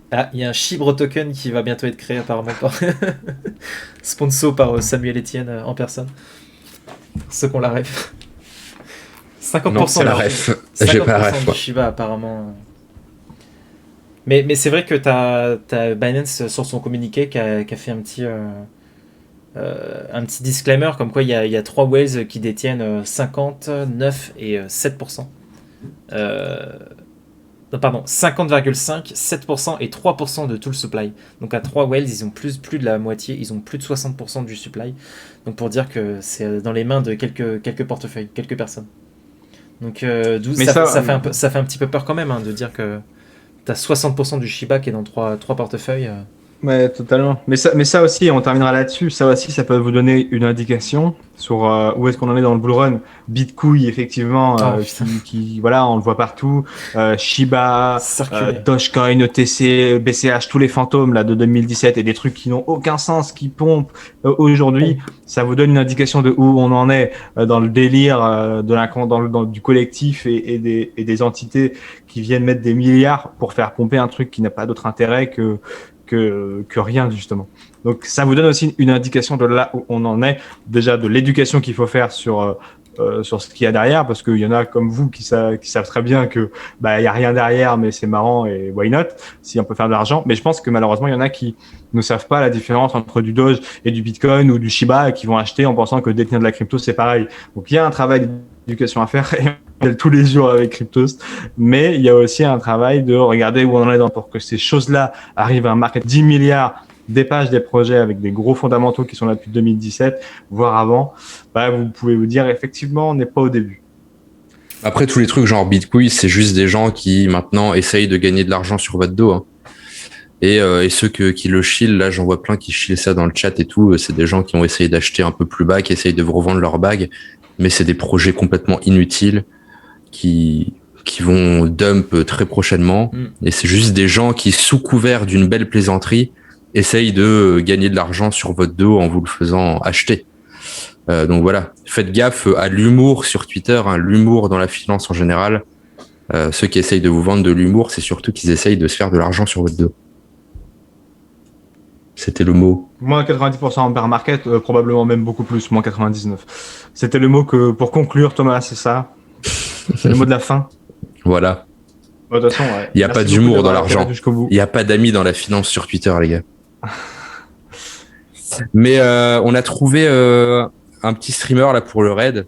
Ah, il y a un Chibre token qui va bientôt être créé apparemment sponsor par Samuel Etienne en personne. Ceux qu'on la ref. 50%. Non, c'est la ref. J'ai pas la ref. Du Shiba apparemment. Mais c'est vrai que t'as Binance sur son communiqué qui a fait un petit disclaimer comme quoi il y a 3 whales qui détiennent 50, 9 et 7%. Non, pardon, 50,5, 7% et 3% de tout le supply. Donc à 3 whales, ils ont plus de la moitié, ils ont plus de 60% du supply. Donc pour dire que c'est dans les mains de quelques portefeuilles, quelques personnes. Donc ça fait un petit peu peur quand même de dire que t'as 60% du Shiba qui est dans 3 portefeuilles. Ouais, totalement. Mais ça aussi, on terminera là-dessus. Ça aussi, ça peut vous donner une indication sur où est-ce qu'on en est dans le bull run. Bitcoin, effectivement, qui voilà, on le voit partout. Shiba, Dogecoin, ETC, BCH, tous les fantômes là de 2017 et des trucs qui n'ont aucun sens, qui pompent aujourd'hui. Ça vous donne une indication de où on en est dans le délire du collectif et des entités qui viennent mettre des milliards pour faire pomper un truc qui n'a pas d'autre intérêt que rien justement. Donc ça vous donne aussi une indication de là où on en est, déjà de l'éducation qu'il faut faire sur ce qu'il y a derrière, parce qu'il y en a comme vous qui savent très bien que il y a rien derrière, mais c'est marrant et why not si on peut faire de l'argent. Mais je pense que malheureusement il y en a qui ne savent pas la différence entre du Doge et du Bitcoin ou du Shiba et qui vont acheter en pensant que détenir de la crypto c'est pareil. Donc il y a un travail d'éducation à faire et on tous les jours avec Cryptos, mais il y a aussi un travail de regarder où on en est pour que ces choses-là arrivent à un market 10 milliards, dépassent des projets avec des gros fondamentaux qui sont là depuis 2017, voire avant. Vous pouvez vous dire effectivement on n'est pas au début. Après tous les trucs genre Bitcoin, c'est juste des gens qui maintenant essayent de gagner de l'argent sur votre dos. Hein. Et ceux qui le chillent, là j'en vois plein qui chillent ça dans le chat et tout, c'est des gens qui ont essayé d'acheter un peu plus bas, qui essayent de vous revendre leur bague, mais c'est des projets complètement inutiles qui vont dump très prochainement. Et c'est juste des gens qui, sous couvert d'une belle plaisanterie, essayent de gagner de l'argent sur votre dos en vous le faisant acheter. Donc voilà, faites gaffe à l'humour sur Twitter, l'humour dans la finance en général. Ceux qui essayent de vous vendre de l'humour, c'est surtout qu'ils essayent de se faire de l'argent sur votre dos. C'était le mot. Moins 90% en bear market, probablement même beaucoup plus, moins 99. C'était le mot que, pour conclure, Thomas, c'est ça. C'est le mot de la fin. Voilà. De toute façon, ouais. Il n'y a pas d'humour dans l'argent. Il n'y a pas d'amis dans la finance sur Twitter, les gars. Mais on a trouvé un petit streamer là pour le raid.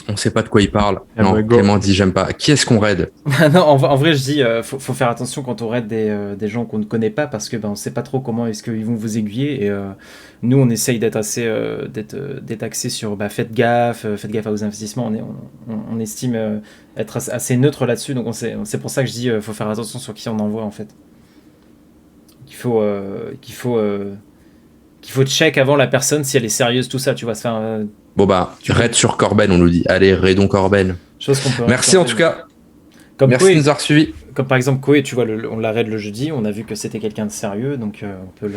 On sait pas de quoi il parle. Non, Clément dit j'aime pas. Qui est-ce qu'on raid? Non, en vrai, je dis faut faire attention quand on raid des gens qu'on ne connaît pas parce que on sait pas trop comment est-ce qu'ils vont vous aiguiller et nous on essaye d'être assez d'être axé sur faites gaffe à vos investissements. On estime être assez neutre là-dessus, donc c'est pour ça que je dis faut faire attention sur qui on envoie en fait. Qu'il faut check avant la personne si elle est sérieuse, tout ça, tu vois. Bon raid sur Corben, on nous dit. Allez, raidons Corben. Chose qu'on peut. Merci en tout cas. Merci de nous avoir suivis. comme par exemple Koé, tu vois, on l'a raid le jeudi, on a vu que c'était quelqu'un de sérieux, donc on peut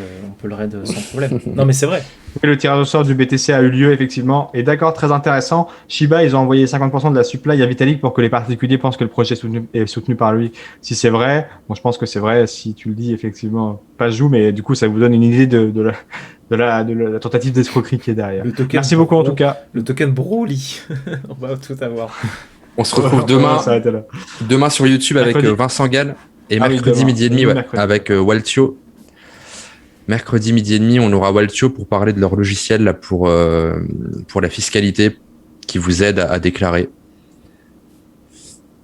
le raid sans problème. Non mais c'est vrai. Oui, le tirage au sort du BTC a eu lieu, effectivement. Et d'accord, très intéressant. Shiba, ils ont envoyé 50% de la supply à Vitalik pour que les particuliers pensent que le projet est soutenu par lui. Si c'est vrai, bon, je pense que c'est vrai. Si tu le dis, effectivement, pas joue, mais du coup, ça vous donne une idée de la tentative d'escroquerie qui est derrière. Merci beaucoup, en tout cas. Le token Broly. On va tout avoir. On se retrouve demain sur YouTube mercredi. Avec Vincent Gall et mercredi midi et demi avec Waltio. Mercredi midi et demi, on aura Waltio pour parler de leur logiciel là, pour la fiscalité qui vous aide à déclarer.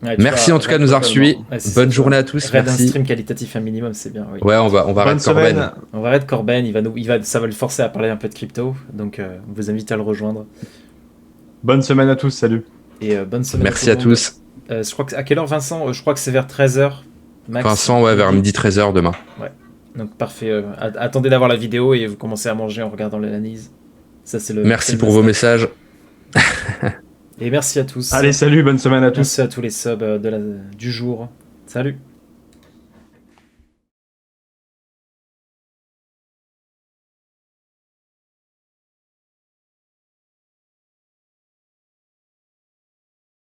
Ouais, merci en tout cas de nous avoir suivis. Ouais, bonne journée à tous. Raid un stream qualitatif un minimum, c'est bien. Oui. Ouais, on va raid Corben. On va raid Corben. Ça va le forcer à parler un peu de crypto. Donc, on vous invite à le rejoindre. Bonne semaine à tous. Salut. Et bonne semaine. Merci à tous. Je crois que, à quelle heure, Vincent? Je crois que c'est vers 13h. Max. Vincent, ouais, vers midi 13h demain. Ouais. Donc parfait. Attendez d'avoir la vidéo et vous commencez à manger en regardant l'analyse. Ça, c'est merci pour vos messages. Et merci à tous. Allez, salut, bonne semaine à tous. Merci à tous les subs du jour. Salut.